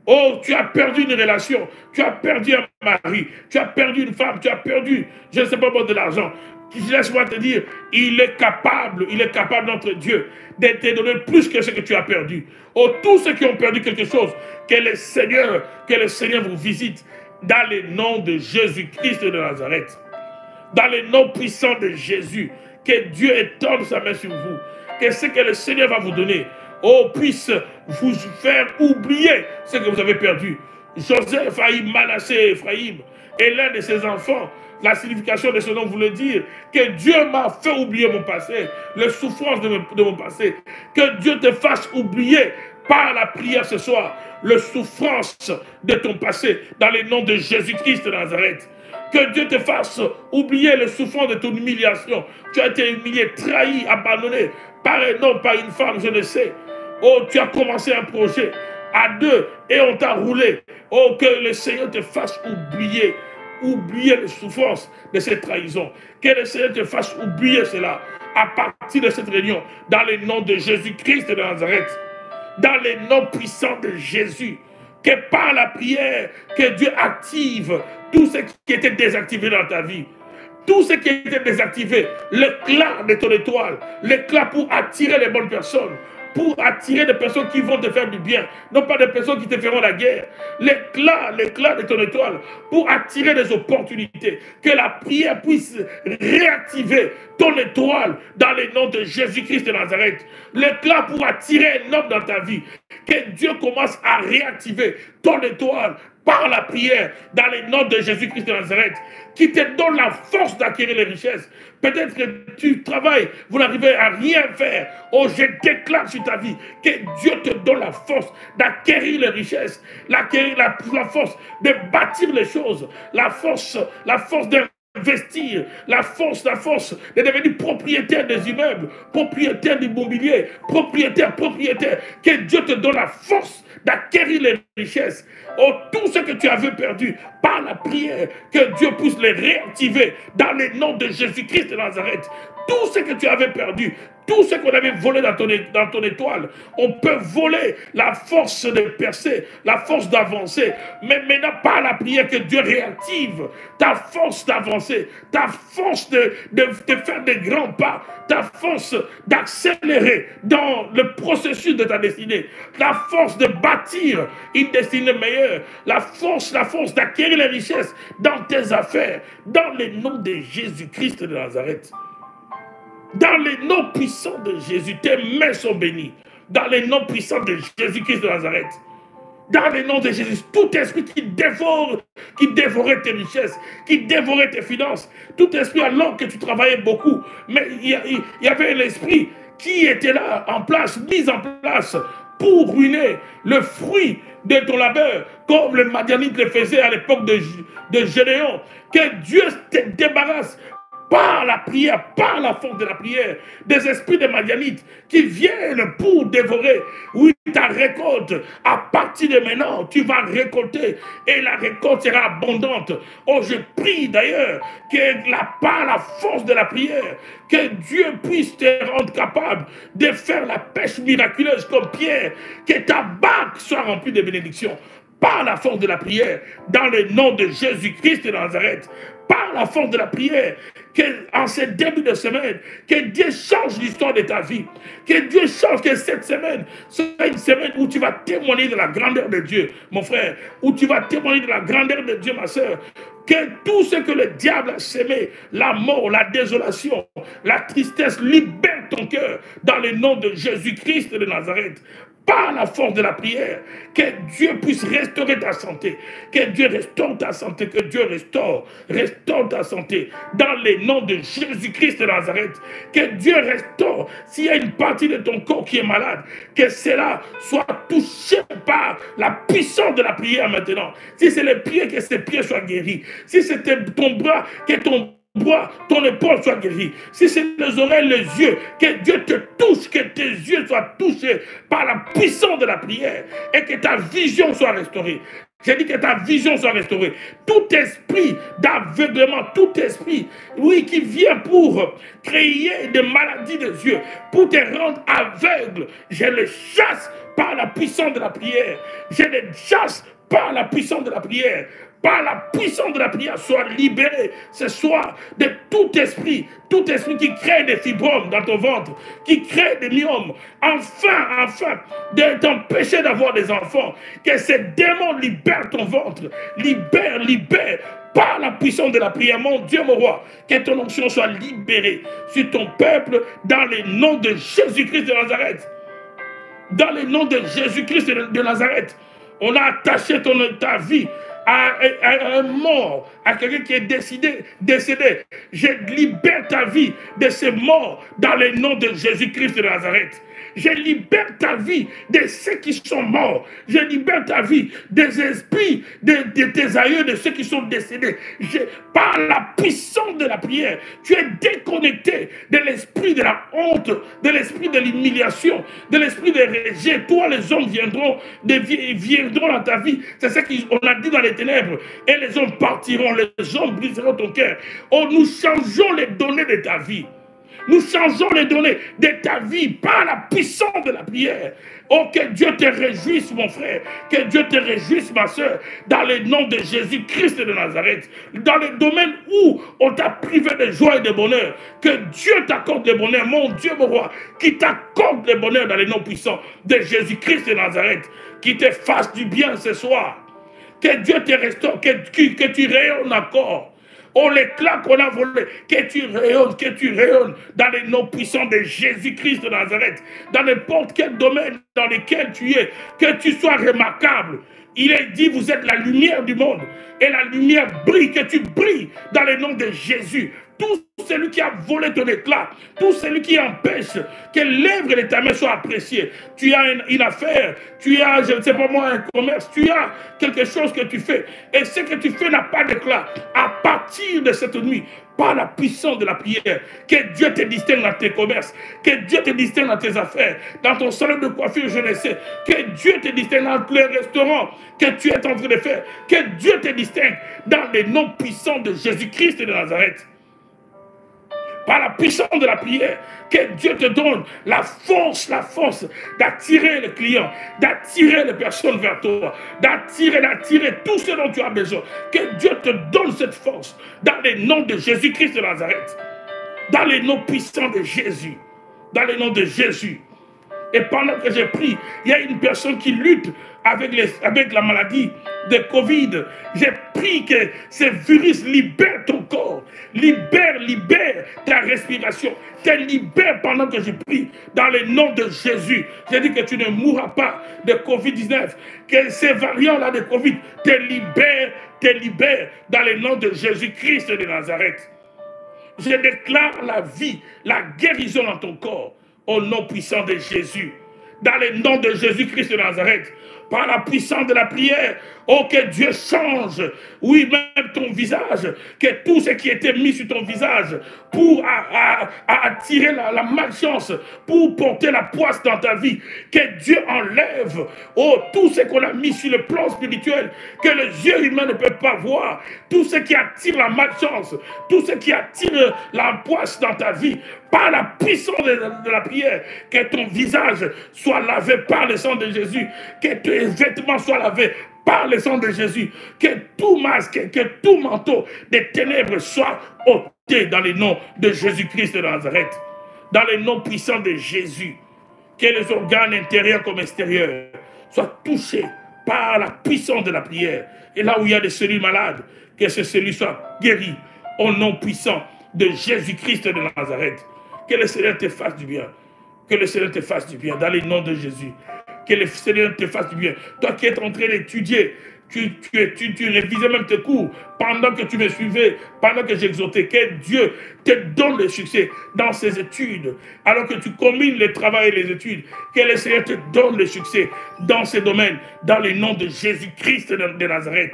Speaker 1: Oh, tu as perdu une relation, tu as perdu un mari, tu as perdu une femme, tu as perdu, je ne sais pas moi, de l'argent. Laisse-moi te dire, il est capable, notre Dieu, de te donner plus que ce que tu as perdu. Oh, tous ceux qui ont perdu quelque chose, que le Seigneur vous visite dans le nom de Jésus-Christ de Nazareth. Dans le nom puissant de Jésus, que Dieu étende sa main sur vous, que ce que le Seigneur va vous donner, oh, puisse vous faire oublier ce que vous avez perdu. Joseph a eu Manassé, Ephraïm, et l'un de ses enfants, la signification de ce nom voulait dire que Dieu m'a fait oublier mon passé, les souffrances de mon passé. Que Dieu te fasse oublier par la prière ce soir les souffrances de ton passé dans le nom de Jésus-Christ de Nazareth. Que Dieu te fasse oublier les souffrances de ton humiliation. Tu as été humilié, trahi, abandonné par un homme, par une femme, je ne sais. Oh, tu as commencé un projet à deux et on t'a roulé. Oh, que le Seigneur te fasse oublier les souffrances de cette trahison. Que le Seigneur te fasse oublier cela à partir de cette réunion dans le nom de Jésus-Christ de Nazareth. Dans le nom puissant de Jésus. Que par la prière, que Dieu active tout ce qui était désactivé dans ta vie. Tout ce qui était désactivé, l'éclat de ton étoile, l'éclat pour attirer les bonnes personnes, pour attirer des personnes qui vont te faire du bien, non pas des personnes qui te feront la guerre. L'éclat de ton étoile, pour attirer des opportunités. Que la prière puisse réactiver ton étoile dans le nom de Jésus-Christ de Nazareth. L'éclat pour attirer un homme dans ta vie. Que Dieu commence à réactiver ton étoile par la prière, dans le nom de Jésus-Christ de Nazareth, qui te donne la force d'acquérir les richesses. Peut-être que tu travailles, vous n'arrivez à rien faire. Oh, je déclare sur ta vie que Dieu te donne la force d'acquérir les richesses, la force de bâtir les choses, la force d'investir, la force de devenir propriétaire des immeubles, propriétaire du mobilier, propriétaire. Que Dieu te donne la force d'acquérir les richesses. Oh, tout ce que tu avais perdu par la prière, que Dieu puisse les réactiver dans le nom de Jésus-Christ de Nazareth. Tout ce que tu avais perdu, tout ce qu'on avait volé dans ton étoile, on peut voler la force de percer, la force d'avancer. Mais maintenant, par la prière, que Dieu réactive ta force d'avancer, ta force de faire des grands pas, ta force d'accélérer dans le processus de ta destinée, la force de bâtir une destinée meilleure, la force d'acquérir les richesses dans tes affaires, dans le nom de Jésus-Christ de Nazareth. Dans le nom puissant de Jésus, tes mains sont bénies. Dans le nom puissant de Jésus-Christ de Nazareth. Dans le nom de Jésus, tout esprit qui dévorait tes richesses, qui dévorait tes finances, tout esprit alors que tu travaillais beaucoup, mais il y avait un esprit qui était là, mis en place, pour ruiner le fruit de ton labeur, comme le Madianite le faisait à l'époque de Gédéon. Que Dieu te débarrasse par la prière, par la force de la prière, des esprits de Madianites qui viennent pour dévorer, oui, ta récolte. À partir de maintenant, tu vas récolter et la récolte sera abondante. Oh, je prie d'ailleurs que par la force de la prière, que Dieu puisse te rendre capable de faire la pêche miraculeuse comme Pierre, que ta barque soit remplie de bénédictions. par la force de la prière, dans le nom de Jésus-Christ de Nazareth, par la force de la prière, en ce début de semaine, que Dieu change l'histoire de ta vie, que Dieu change, que cette semaine soit une semaine où tu vas témoigner de la grandeur de Dieu, mon frère, où tu vas témoigner de la grandeur de Dieu, ma soeur, que tout ce que le diable a semé, la mort, la désolation, la tristesse, libère ton cœur dans le nom de Jésus-Christ de Nazareth. Par la force de la prière, que Dieu puisse restaurer ta santé, que Dieu restaure ta santé, que Dieu restaure ta santé, dans le nom de Jésus-Christ de Nazareth, que Dieu restaure, s'il y a une partie de ton corps qui est malade, que cela soit touché par la puissance de la prière maintenant. Si c'est les pieds, que ces pieds soient guéris. Si c'est ton bras, que ton épaule soit guérie. Si c'est les oreilles, les yeux, que Dieu te touche, que tes yeux soient touchés par la puissance de la prière et que ta vision soit restaurée. J'ai dit que ta vision soit restaurée. Tout esprit d'aveuglement, tout esprit, oui, qui vient pour créer des maladies des yeux, pour te rendre aveugle, je le chasse par la puissance de la prière. Je le chasse par la puissance de la prière. Par la puissance de la prière, sois libéré ce soir de tout esprit qui crée des fibromes dans ton ventre, qui crée des myomes, enfin, de t'empêcher d'avoir des enfants, que ces démons libèrent ton ventre, libère, par la puissance de la prière, mon Dieu, mon roi, que ton onction soit libérée sur ton peuple dans le nom de Jésus-Christ de Nazareth. Dans le nom de Jésus-Christ de Nazareth, on a attaché ta vie à un mort, à quelqu'un qui est décédé. Je libère ta vie de ces morts dans le nom de Jésus-Christ de Nazareth. Je libère ta vie de ceux qui sont morts. Je libère ta vie des esprits de tes aïeux, de ceux qui sont décédés. Par la puissance de la prière, tu es déconnecté de l'esprit de la honte, de l'esprit de l'humiliation, de l'esprit de rejet. Toi, les hommes viendront dans ta vie. C'est ce qu'on a dit dans les ténèbres. Et les hommes partiront, les hommes briseront ton cœur. Oh, nous changeons les données de ta vie. Nous changeons les données de ta vie par la puissance de la prière. Oh, que Dieu te réjouisse, mon frère. Que Dieu te réjouisse, ma soeur, dans le nom de Jésus-Christ de Nazareth. Dans le domaine où on t'a privé de joie et de bonheur, que Dieu t'accorde le bonheur, mon Dieu, mon roi, qui t'accorde le bonheur dans le nom puissant de Jésus-Christ de Nazareth, qui te fasse du bien ce soir. Que Dieu te restaure, que tu rayonnes encore. Oh, l'éclat qu'on a volé, que tu rayonnes dans les noms puissants de Jésus-Christ de Nazareth, dans n'importe quel domaine dans lequel tu es, que tu sois remarquable. Il est dit, vous êtes la lumière du monde, et la lumière brille, que tu brilles dans le nom de Jésus. Tout celui qui a volé ton éclat, tout celui qui empêche que l'œuvre de ta main soit appréciée. Tu as une affaire, tu as, je ne sais pas moi, un commerce, tu as quelque chose que tu fais. Et ce que tu fais n'a pas d'éclat. À partir de cette nuit, par la puissance de la prière, que Dieu te distingue dans tes commerces, que Dieu te distingue dans tes affaires, dans ton salon de coiffure, je ne sais, que Dieu te distingue dans les restaurants que tu es en train de faire, que Dieu te distingue dans les noms puissants de Jésus-Christ de Nazareth. Par la puissance de la prière, que Dieu te donne la force d'attirer les clients, d'attirer les personnes vers toi, d'attirer tout ce dont tu as besoin. Que Dieu te donne cette force dans le nom de Jésus-Christ de Nazareth, dans les noms puissants de Jésus, dans le nom de Jésus. Et pendant que j'ai pris, il y a une personne qui lutte avec la maladie de Covid. J'ai pris que ce virus libère ton corps, libère ta respiration, te libère pendant que je prie dans le nom de Jésus. J'ai dit que tu ne mourras pas de Covid-19, que ces variants-là de Covid te libèrent dans le nom de Jésus-Christ de Nazareth. Je déclare la vie, la guérison dans ton corps. Au nom puissant de Jésus, dans le nom de Jésus-Christ de Nazareth, par la puissance de la prière, oh que Dieu change, oui, même ton visage, que tout ce qui était mis sur ton visage pour attirer la malchance, pour porter la poisse dans ta vie, que Dieu enlève, oh, tout ce qu'on a mis sur le plan spirituel, que les yeux humains ne peuvent pas voir, tout ce qui attire la malchance, tout ce qui attire la poisse dans ta vie, par la puissance de la prière, que ton visage soit lavé par le sang de Jésus, que tes vêtements soient lavés par le sang de Jésus, que tout masque, que tout manteau des ténèbres soit ôté dans le nom de Jésus-Christ de Nazareth, dans le nom puissant de Jésus, que les organes intérieurs comme extérieurs soient touchés par la puissance de la prière. Et là où il y a des cellules malades, que ces cellules soient guéries au nom puissant de Jésus-Christ de Nazareth. Que le Seigneur te fasse du bien. Que le Seigneur te fasse du bien dans le nom de Jésus. Que le Seigneur te fasse du bien. Toi qui es en train d'étudier, tu révisais même tes cours pendant que tu me suivais, pendant que j'exhortais, que Dieu te donne le succès dans ces études, alors que tu combines le travail et les études, que le Seigneur te donne le succès dans ces domaines, dans le nom de Jésus-Christ de Nazareth.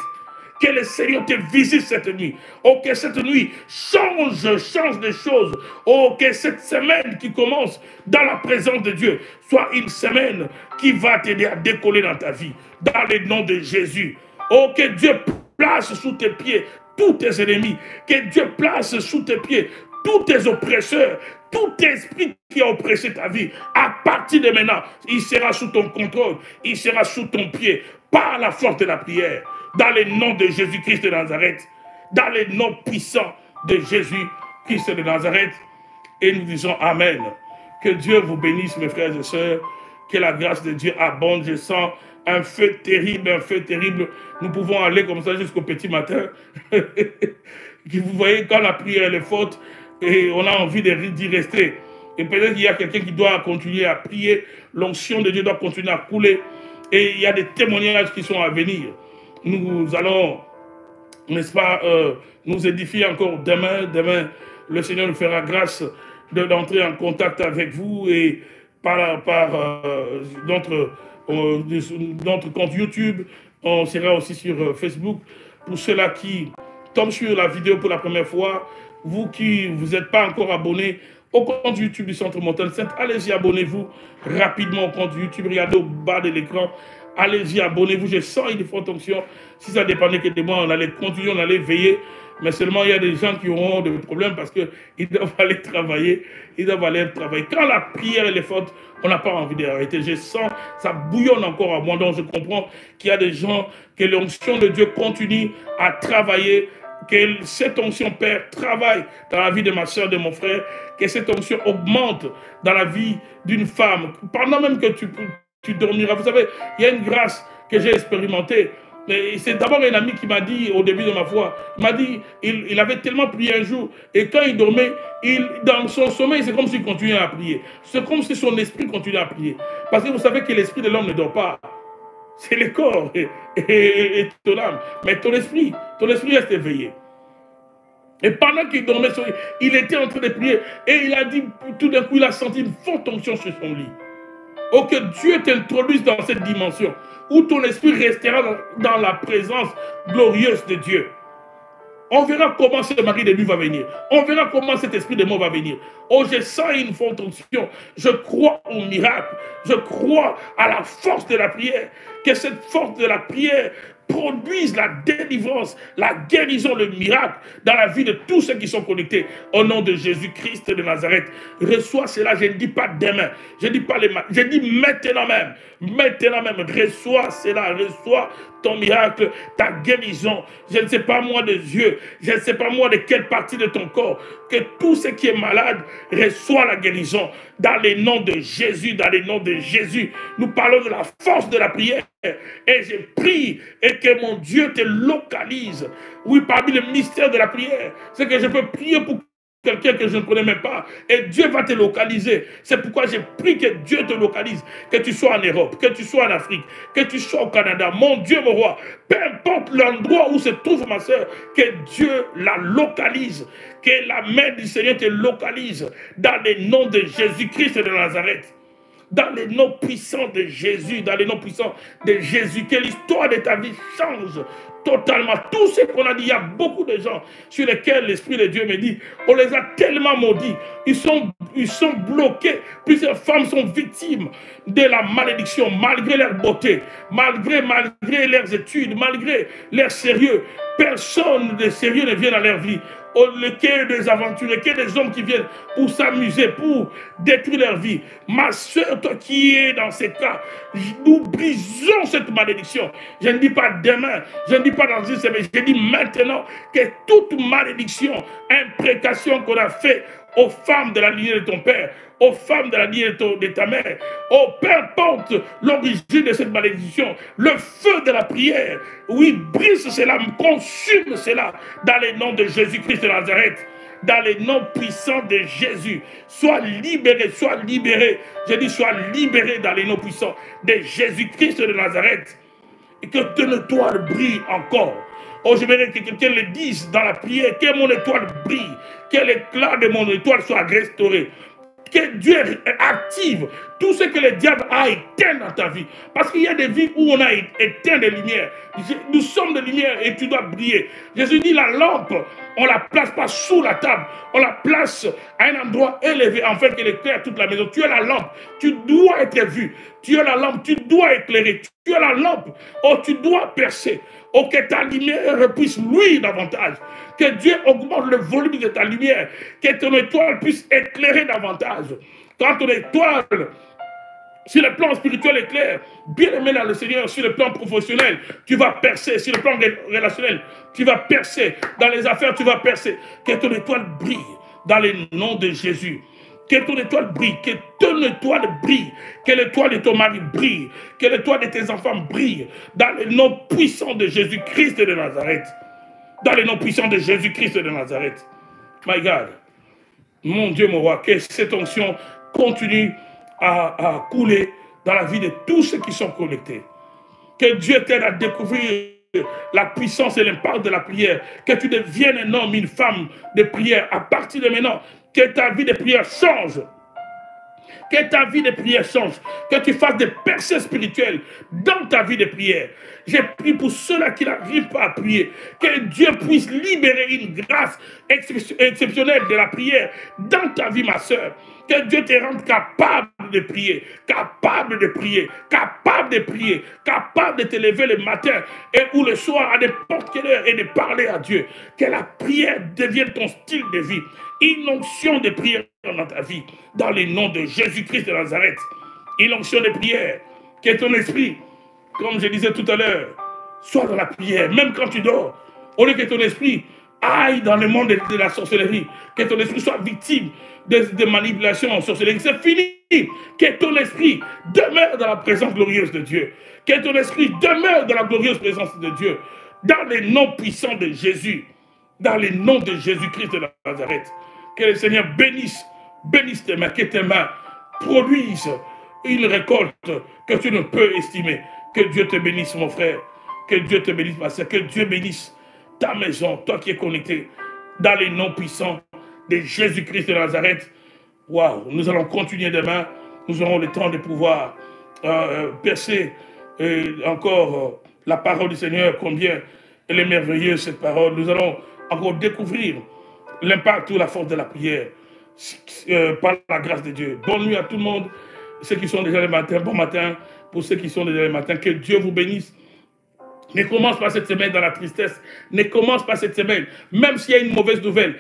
Speaker 1: Que le Seigneur te visite cette nuit. Oh, que cette nuit change de choses. Oh, que cette semaine qui commence dans la présence de Dieu soit une semaine qui va t'aider à décoller dans ta vie. Dans le nom de Jésus. Oh, que Dieu place sous tes pieds tous tes ennemis. Que Dieu place sous tes pieds tous tes oppresseurs. Tout esprit qui a oppressé ta vie, à partir de maintenant, il sera sous ton contrôle. Il sera sous ton pied par la force de la prière. Dans le nom de Jésus-Christ de Nazareth, dans le nom puissant de Jésus-Christ de Nazareth, et nous disons Amen. Que Dieu vous bénisse, mes frères et sœurs, que la grâce de Dieu abonde. Je sens un feu terrible, un feu terrible. Nous pouvons aller comme ça jusqu'au petit matin. Vous voyez, quand la prière est forte, et on a envie d'y rester. Et peut-être qu'il y a quelqu'un qui doit continuer à prier, l'onction de Dieu doit continuer à couler, et il y a des témoignages qui sont à venir. Nous allons, n'est-ce pas, nous édifier encore demain. Demain, le Seigneur nous fera grâce d'entrer en contact avec vous et par notre compte YouTube. On sera aussi sur Facebook. Pour ceux-là qui tombent sur la vidéo pour la première fois, vous qui vous n'êtes pas encore abonnés au compte YouTube du Centre Montagne Sainte, allez-y, abonnez-vous rapidement au compte YouTube. Regardez au bas de l'écran. Allez-y, abonnez-vous. Je sens une forte onction. Si ça dépendait que de moi, on allait continuer, on allait veiller. Mais seulement, il y a des gens qui auront des problèmes parce qu'ils doivent aller travailler. Ils doivent aller travailler. Quand la prière est forte, on n'a pas envie d'arrêter. Je sens, ça bouillonne encore à moi. Donc, je comprends qu'il y a des gens, que l'onction de Dieu continue à travailler. Que cette onction, Père, travaille dans la vie de ma soeur, de mon frère. Que cette onction augmente dans la vie d'une femme. Pendant même que tu dormiras. Vous savez, il y a une grâce que j'ai expérimentée. C'est d'abord un ami qui m'a dit, au début de ma foi, il m'a dit, il avait tellement prié un jour, et quand il dormait, dans son sommeil, c'est comme s'il continuait à prier. C'est comme si son esprit continuait à prier. Parce que vous savez que l'esprit de l'homme ne dort pas. C'est le corps et ton âme. Mais ton esprit reste éveillé. Et pendant qu'il dormait, il était en train de prier, et il a dit, tout d'un coup, il a senti une forte onction sur son lit. Oh, que Dieu t'introduise dans cette dimension où ton esprit restera dans la présence glorieuse de Dieu. On verra comment ce mari de lui va venir. On verra comment cet esprit de mort va venir. Oh, je sens une forte onction. Je crois au miracle. Je crois à la force de la prière. Que cette force de la prière produise la délivrance, la guérison, le miracle dans la vie de tous ceux qui sont connectés. Au nom de Jésus-Christ de Nazareth, reçois cela. Je ne dis pas demain, je ne dis pas les matins, je dis maintenant même. Maintenant même, reçois cela, reçois ton miracle, ta guérison. Je ne sais pas moi des yeux, je ne sais pas moi de quelle partie de ton corps, que tout ce qui est malade reçoit la guérison. Dans le nom de Jésus, dans le nom de Jésus, nous parlons de la force de la prière. Et je prie et que mon Dieu te localise. Oui, parmi le mystère de la prière, c'est que je peux prier pour quelqu'un que je ne connais même pas, et Dieu va te localiser. C'est pourquoi j'ai prié que Dieu te localise, que tu sois en Europe, que tu sois en Afrique, que tu sois au Canada. Mon Dieu, mon roi, peu importe l'endroit où se trouve ma soeur, que Dieu la localise, que la main du Seigneur te localise, dans le nom de Jésus-Christ de Nazareth. Dans le nom puissant de Jésus, dans le nom puissant de Jésus, que l'histoire de ta vie change totalement. Tout ce qu'on a dit, il y a beaucoup de gens sur lesquels l'Esprit de Dieu me dit, on les a tellement maudits, ils sont bloqués. Plusieurs femmes sont victimes de la malédiction, malgré leur beauté, malgré leurs études, malgré leur sérieux. Personne de sérieux ne vient dans leur vie. le quai des aventuriers, qu'il y ait des hommes qui viennent pour s'amuser, pour détruire leur vie. Ma soeur, toi qui es dans ces cas, nous brisons cette malédiction. Je ne dis pas demain, je ne dis pas dans une semaine, je dis maintenant que toute malédiction, imprécation qu'on a fait aux femmes de la lignée de ton père, aux femmes de la lignée de ta mère, peu importe l'origine de cette malédiction, le feu de la prière, oui, brise cela, consume cela dans les noms de Jésus-Christ de Nazareth. Dans les noms puissants de Jésus, sois libéré, sois libéré. Je dis, sois libéré dans les noms puissants de Jésus-Christ de Nazareth. Et que ton étoile brille encore. Oh, je voudrais que quelqu'un le dise dans la prière, que mon étoile brille, que l'éclat de mon étoile soit restauré. Que Dieu active tout ce que le diable a éteint dans ta vie. Parce qu'il y a des vies où on a éteint des lumières. Nous sommes des lumières et tu dois briller. Jésus dit, la lampe, on ne la place pas sous la table. On la place à un endroit élevé afin qu'elle éclaire toute la maison. Tu es la lampe. Tu dois être vu. Tu es la lampe. Tu dois éclairer. Tu es la lampe. Oh, tu dois percer. Oh, que ta lumière puisse luire davantage. Que Dieu augmente le volume de ta lumière. Que ton étoile puisse éclairer davantage. Quand ton étoile, sur le plan spirituel éclaire, bien aimé dans le Seigneur, sur le plan professionnel, tu vas percer. Sur le plan relationnel, tu vas percer. Dans les affaires, tu vas percer. Que ton étoile brille dans le nom de Jésus. Que ton étoile brille, que ton étoile brille, que l'étoile de ton mari brille, que l'étoile de tes enfants brille, dans le nom puissant de Jésus-Christ de Nazareth. Dans le nom puissant de Jésus-Christ de Nazareth. My God, mon Dieu, mon roi, que cette onction continue à couler dans la vie de tous ceux qui sont connectés. Que Dieu t'aide à découvrir la puissance et l'impact de la prière. Que tu deviennes un homme, une femme de prière à partir de maintenant. Que ta vie de prière change. Que ta vie de prière change. Que tu fasses des percées spirituelles dans ta vie de prière. J'ai prié pour ceux-là qui n'arrivent pas à prier. Que Dieu puisse libérer une grâce exceptionnelle de la prière dans ta vie, ma soeur. Que Dieu te rende capable de prier, capable de prier, capable de prier, capable de te lever le matin et ou le soir à n'importe quelle heure et de parler à Dieu. Que la prière devienne ton style de vie. Une onction de prière dans ta vie, dans le nom de Jésus-Christ de Nazareth. Une onction de prière. Que ton esprit, comme je disais tout à l'heure, soit dans la prière, même quand tu dors. Au lieu que ton esprit aille dans le monde de la sorcellerie, que ton esprit soit victime de manipulations en sorcellerie. C'est fini. Que ton esprit demeure dans la présence glorieuse de Dieu. Que ton esprit demeure dans la glorieuse présence de Dieu. Dans les noms puissants de Jésus. Dans les noms de Jésus-Christ de Nazareth. Que le Seigneur bénisse tes mains, que tes mains produisent une récolte que tu ne peux estimer. Que Dieu te bénisse, mon frère. Que Dieu te bénisse, ma soeur. Que Dieu bénisse ta maison, toi qui es connecté, dans les noms puissants de Jésus-Christ de Nazareth. Waouh, nous allons continuer demain. Nous aurons le temps de pouvoir percer encore la parole du Seigneur, combien elle est merveilleuse cette parole. Nous allons encore découvrir l'impact ou la force de la prière par la grâce de Dieu. Bonne nuit à tout le monde. Ceux qui sont déjà le matin, bon matin. Pour ceux qui sont déjà le matin, que Dieu vous bénisse. Ne commence pas cette semaine dans la tristesse. Ne commence pas cette semaine. Même s'il y a une mauvaise nouvelle.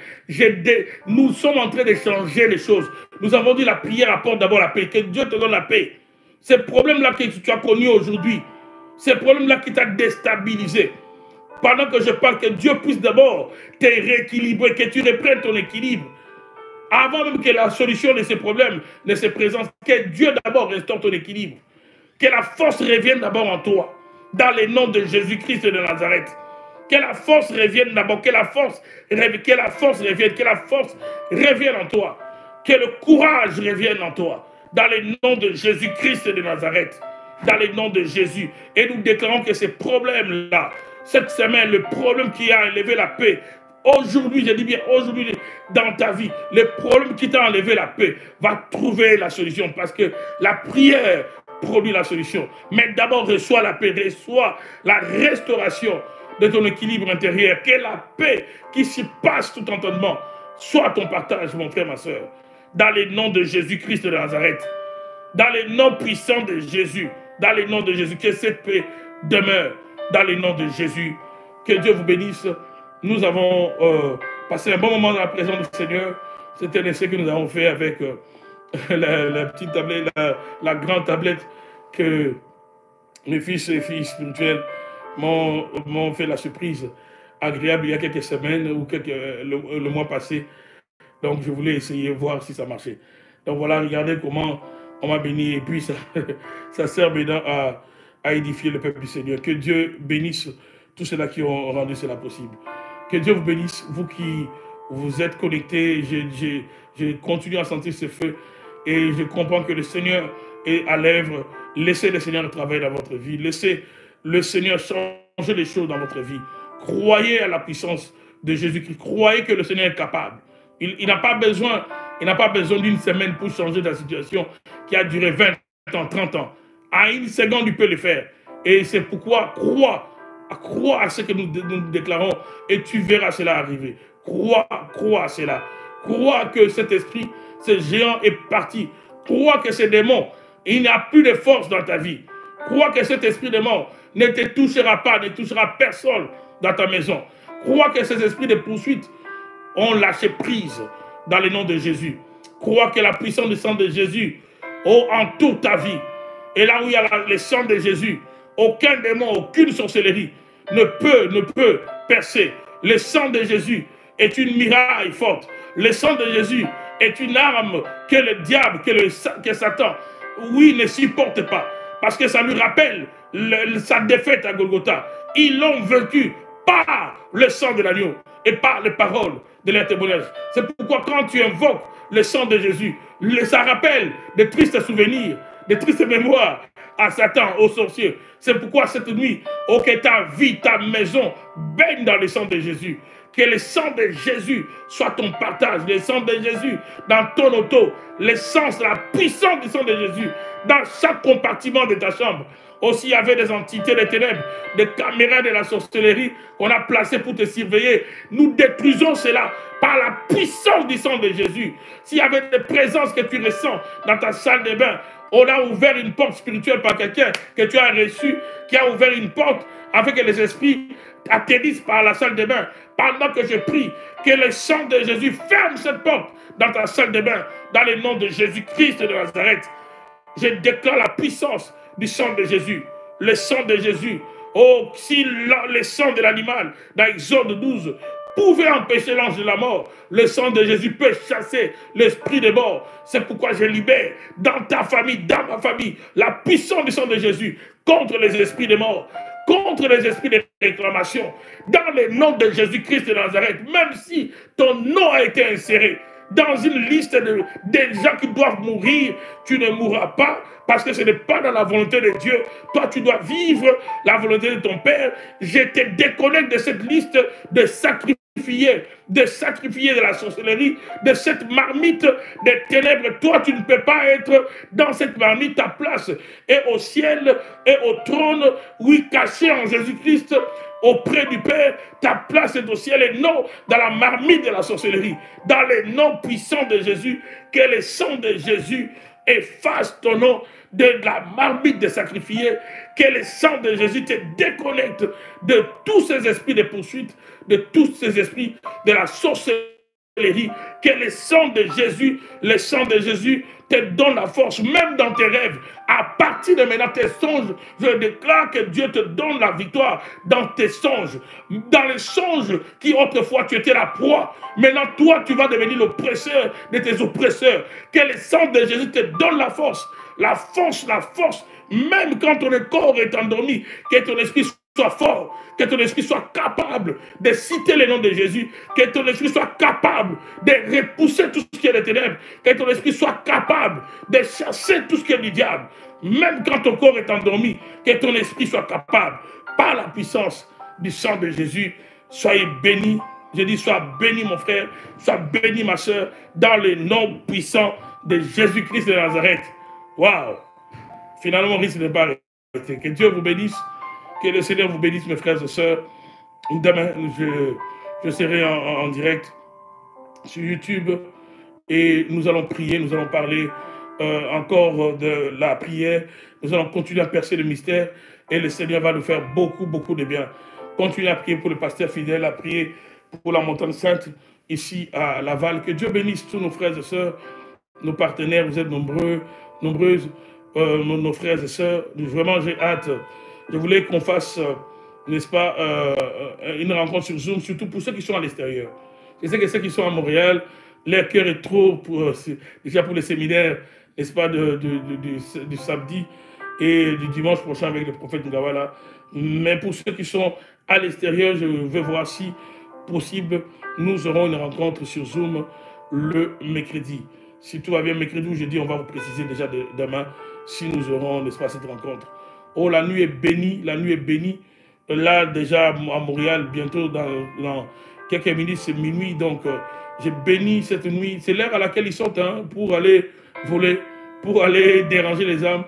Speaker 1: Nous sommes en train de changer les choses. Nous avons dit la prière apporte d'abord la paix. Que Dieu te donne la paix. Ces problèmes-là que tu as connus aujourd'hui, ces problèmes-là qui t'ont déstabilisé, pendant que je parle, que Dieu puisse d'abord te rééquilibrer, que tu reprennes ton équilibre. Avant même que la solution de ces problèmes ne se présente, que Dieu d'abord restaure ton équilibre. Que la force revienne d'abord en toi. Dans le nom de Jésus-Christ de Nazareth. Que la force revienne d'abord. Que la force revienne. Que la force revienne en toi. Que le courage revienne en toi. Dans le nom de Jésus-Christ de Nazareth. Dans le nom de Jésus. Et nous déclarons que ces problèmes-là, cette semaine, le problème qui a enlevé la paix, aujourd'hui, je dis bien aujourd'hui, dans ta vie, le problème qui t'a enlevé la paix va trouver la solution. Parce que la prière produit la solution. Mais d'abord, reçois la paix, reçois la restauration de ton équilibre intérieur. Que la paix qui surpasse tout entendement soit ton partage, mon frère, ma soeur. Dans le nom de Jésus-Christ de Nazareth. Dans le nom puissant de Jésus. Dans le nom de Jésus. Que cette paix demeure. Dans le nom de Jésus. Que Dieu vous bénisse. Nous avons passer un bon moment dans la présence du Seigneur. C'était l'essai que nous avons fait avec la petite tablette, la grande tablette que mes fils et filles spirituels m'ont fait la surprise agréable il y a quelques semaines ou le mois passé. Donc, je voulais essayer, voir si ça marchait. Donc, voilà, regardez comment on m'a béni. Et puis, ça sert maintenant à édifier le peuple du Seigneur. Que Dieu bénisse tous ceux-là qui ont rendu cela possible. Que Dieu vous bénisse, vous qui vous êtes connectés. Je continue à sentir ce feu et je comprends que le Seigneur est à l'œuvre. Laissez le Seigneur travailler dans votre vie. Laissez le Seigneur changer les choses dans votre vie. Croyez à la puissance de Jésus-Christ. Croyez que le Seigneur est capable. Il n'a pas besoin d'une semaine pour changer la situation qui a duré 20 ans, 30 ans. À une seconde, il peut le faire. Et c'est pourquoi crois à ce que nous déclarons et tu verras cela arriver. Crois à cela. Crois que cet esprit, ce géant est parti. Crois que ces démons, il n'y a plus de force dans ta vie. Crois que cet esprit de mort ne te touchera pas, ne touchera personne dans ta maison. Crois que ces esprits de poursuite ont lâché prise dans le nom de Jésus. Crois que la puissance du sang de Jésus entoure ta vie. Et là où il y a le sang de Jésus, aucun démon, aucune sorcellerie ne peut percer. Le sang de Jésus est une muraille forte. Le sang de Jésus est une arme que le diable, que Satan, oui, ne supporte pas. Parce que ça lui rappelle sa défaite à Golgotha. Ils l'ont vaincu par le sang de l'agneau et par les paroles de leur témoignage. C'est pourquoi quand tu invoques le sang de Jésus, ça rappelle de tristes souvenirs, de tristes mémoires à Satan, aux sorciers. C'est pourquoi cette nuit, que ta vie, ta maison baigne dans le sang de Jésus. Que le sang de Jésus soit ton partage, le sang de Jésus dans ton auto, l'essence, la puissance du sang de Jésus dans chaque compartiment de ta chambre. Aussi, il y avait des entités des ténèbres, des caméras de la sorcellerie qu'on a placées pour te surveiller. Nous détruisons cela par la puissance du sang de Jésus. S'il y avait des présences que tu ressens dans ta salle de bain, on a ouvert une porte spirituelle par quelqu'un que tu as reçu, qui a ouvert une porte afin que les esprits atterrissent par la salle de bain. Pendant que je prie, que le sang de Jésus ferme cette porte dans ta salle de bain, dans le nom de Jésus-Christ de Nazareth. Je déclare la puissance du sang de Jésus. Le sang de Jésus. Oh, si le sang de l'animal, dans Exode 12, pouvait empêcher l'ange de la mort, le sang de Jésus peut chasser l'esprit de mort. C'est pourquoi je libère dans ta famille, dans ma famille, la puissance du sang de Jésus contre les esprits de mort, contre les esprits de réclamation, dans le nom de Jésus-Christ de Nazareth. Même si ton nom a été inséré dans une liste des gens qui doivent mourir, tu ne mourras pas parce que ce n'est pas dans la volonté de Dieu. Toi, tu dois vivre la volonté de ton Père. Je te déconnecte de cette liste de sacrifices, de sacrifier de la sorcellerie, de cette marmite des ténèbres. Toi, tu ne peux pas être dans cette marmite. Ta place est au ciel et au trône, oui, caché en Jésus-Christ, auprès du Père. Ta place est au ciel et non dans la marmite de la sorcellerie. Dans le nom puissant de Jésus, que le sang de Jésus efface ton nom de la marmite de sacrifier, que le sang de Jésus te déconnecte de tous ces esprits de poursuite, de tous ces esprits de la sorcellerie, que le sang de Jésus te donne la force, même dans tes rêves. À partir de maintenant, tes songes, je déclare que Dieu te donne la victoire dans tes songes. Dans les songes qui autrefois tu étais la proie, maintenant toi tu vas devenir l'oppresseur de tes oppresseurs. Que le sang de Jésus te donne la force, même quand ton corps est endormi, que ton esprit soit fort, que ton esprit soit capable de citer le nom de Jésus, que ton esprit soit capable de repousser tout ce qui est des ténèbres, que ton esprit soit capable de chasser tout ce qui est du diable, même quand ton corps est endormi, que ton esprit soit capable, par la puissance du sang de Jésus. Soyez bénis, je dis sois béni mon frère, sois béni ma soeur, dans le nom puissant de Jésus-Christ de Nazareth. Waouh! Finalement, on risque de ne pas arrêter. Que Dieu vous bénisse. Que le Seigneur vous bénisse, mes frères et sœurs. Demain, je serai en direct sur YouTube et nous allons prier, nous allons parler encore de la prière. Nous allons continuer à percer le mystère et le Seigneur va nous faire beaucoup, beaucoup de bien. Continuez à prier pour le pasteur fidèle, à prier pour la montagne sainte ici à Laval. Que Dieu bénisse tous nos frères et sœurs, nos partenaires. Vous êtes nombreux, nombreuses, nos frères et sœurs. Vraiment, j'ai hâte. Je voulais qu'on fasse, n'est-ce pas, une rencontre sur Zoom, surtout pour ceux qui sont à l'extérieur. Je sais que ceux qui sont à Montréal, leur cœur est trop, déjà pour les séminaires, n'est-ce pas, du samedi et du dimanche prochain avec le prophète Ngawala. Mais pour ceux qui sont à l'extérieur, je vais voir si possible, nous aurons une rencontre sur Zoom le mercredi. Si tout va bien, mercredi ou jeudi, on va vous préciser déjà demain si nous aurons, n'est-ce pas, cette rencontre. Oh, la nuit est bénie, la nuit est bénie. Là, déjà, à Montréal, bientôt, dans quelques minutes, c'est minuit. Donc, j'ai béni cette nuit. C'est l'heure à laquelle ils sortent pour aller voler, pour aller déranger les âmes.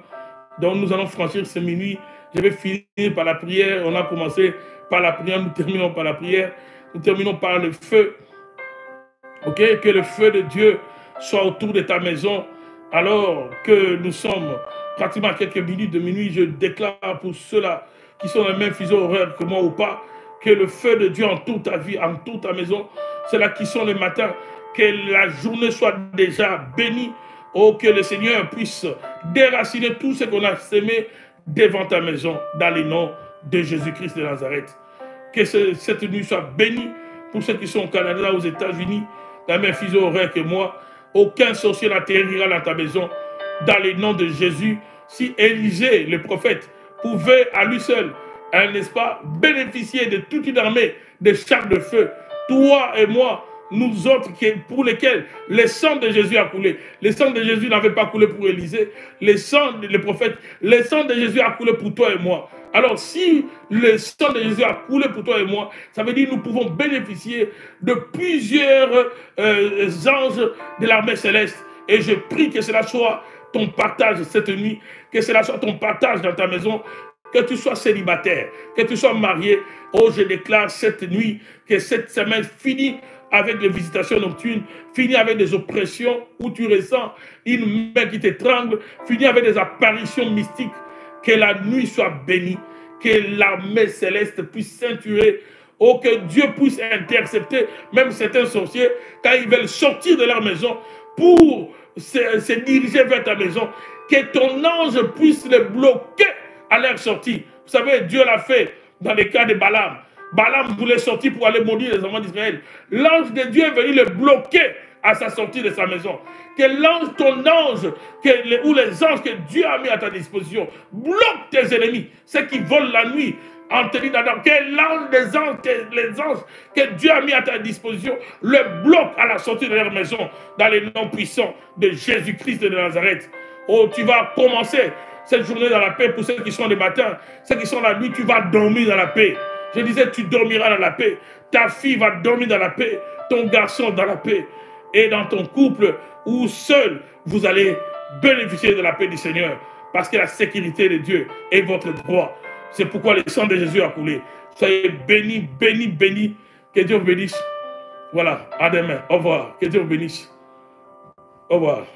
Speaker 1: Donc, nous allons franchir ce minuit. Je vais finir par la prière. On a commencé par la prière, nous terminons par la prière. Nous terminons par le feu. Ok, que le feu de Dieu soit autour de ta maison. Alors que nous sommes pratiquement à quelques minutes de minuit, je déclare pour ceux-là qui sont dans les mêmes fuseaux horaires que moi ou pas, que le feu de Dieu entoure ta vie, entoure ta maison. Ceux-là qui sont le matin, que la journée soit déjà bénie. Oh, que le Seigneur puisse déraciner tout ce qu'on a sémé devant ta maison, dans le nom de Jésus-Christ de Nazareth. Que cette nuit soit bénie pour ceux qui sont au Canada, aux États-Unis, dans les mêmes fuseaux horaires que moi. Aucun sorcier n'atterrira dans ta maison, dans le nom de Jésus. Si Élisée, le prophète, pouvait à lui seul, n'est-ce pas, bénéficier de toute une armée de chars de feu, toi et moi, nous autres pour lesquels le sang de Jésus a coulé. Le sang de Jésus n'avait pas coulé pour Élisée, le sang des prophètes, le sang de Jésus a coulé pour toi et moi. Alors si le sang de Jésus a coulé pour toi et moi, ça veut dire que nous pouvons bénéficier de plusieurs anges de l'armée céleste. Et je prie que cela soit ton partage cette nuit, que cela soit ton partage dans ta maison, que tu sois célibataire, que tu sois marié. Oh, je déclare cette nuit que cette semaine finit avec des visitations nocturnes, finit avec des oppressions où tu ressens une main qui t'étrangle, finit avec des apparitions mystiques. Que la nuit soit bénie, que l'armée céleste puisse ceinturer, oh, que Dieu puisse intercepter même certains sorciers quand ils veulent sortir de leur maison pour se diriger vers ta maison, que ton ange puisse les bloquer à leur sortie. Vous savez, Dieu l'a fait dans le cas de Balaam. Balaam voulait sortir pour aller maudire les enfants d'Israël. L'ange de Dieu est venu le bloquer à sa sortie de sa maison. Que l'ange, ton ange, ou les anges que Dieu a mis à ta disposition, bloquent tes ennemis, ceux qui volent la nuit, en te disant que l'ange des anges, les anges que Dieu a mis à ta disposition, le bloquent à la sortie de leur maison, dans les noms puissants de Jésus-Christ de Nazareth. Oh, tu vas commencer cette journée dans la paix pour ceux qui sont le matin, ceux qui sont la nuit, tu vas dormir dans la paix. Je disais, tu dormiras dans la paix. Ta fille va dormir dans la paix, ton garçon dans la paix. Et dans ton couple, ou seul, vous allez bénéficier de la paix du Seigneur. Parce que la sécurité de Dieu est votre droit. C'est pourquoi le sang de Jésus a coulé. Soyez bénis, bénis, bénis. Que Dieu vous bénisse. Voilà, à demain. Au revoir. Que Dieu vous bénisse. Au revoir.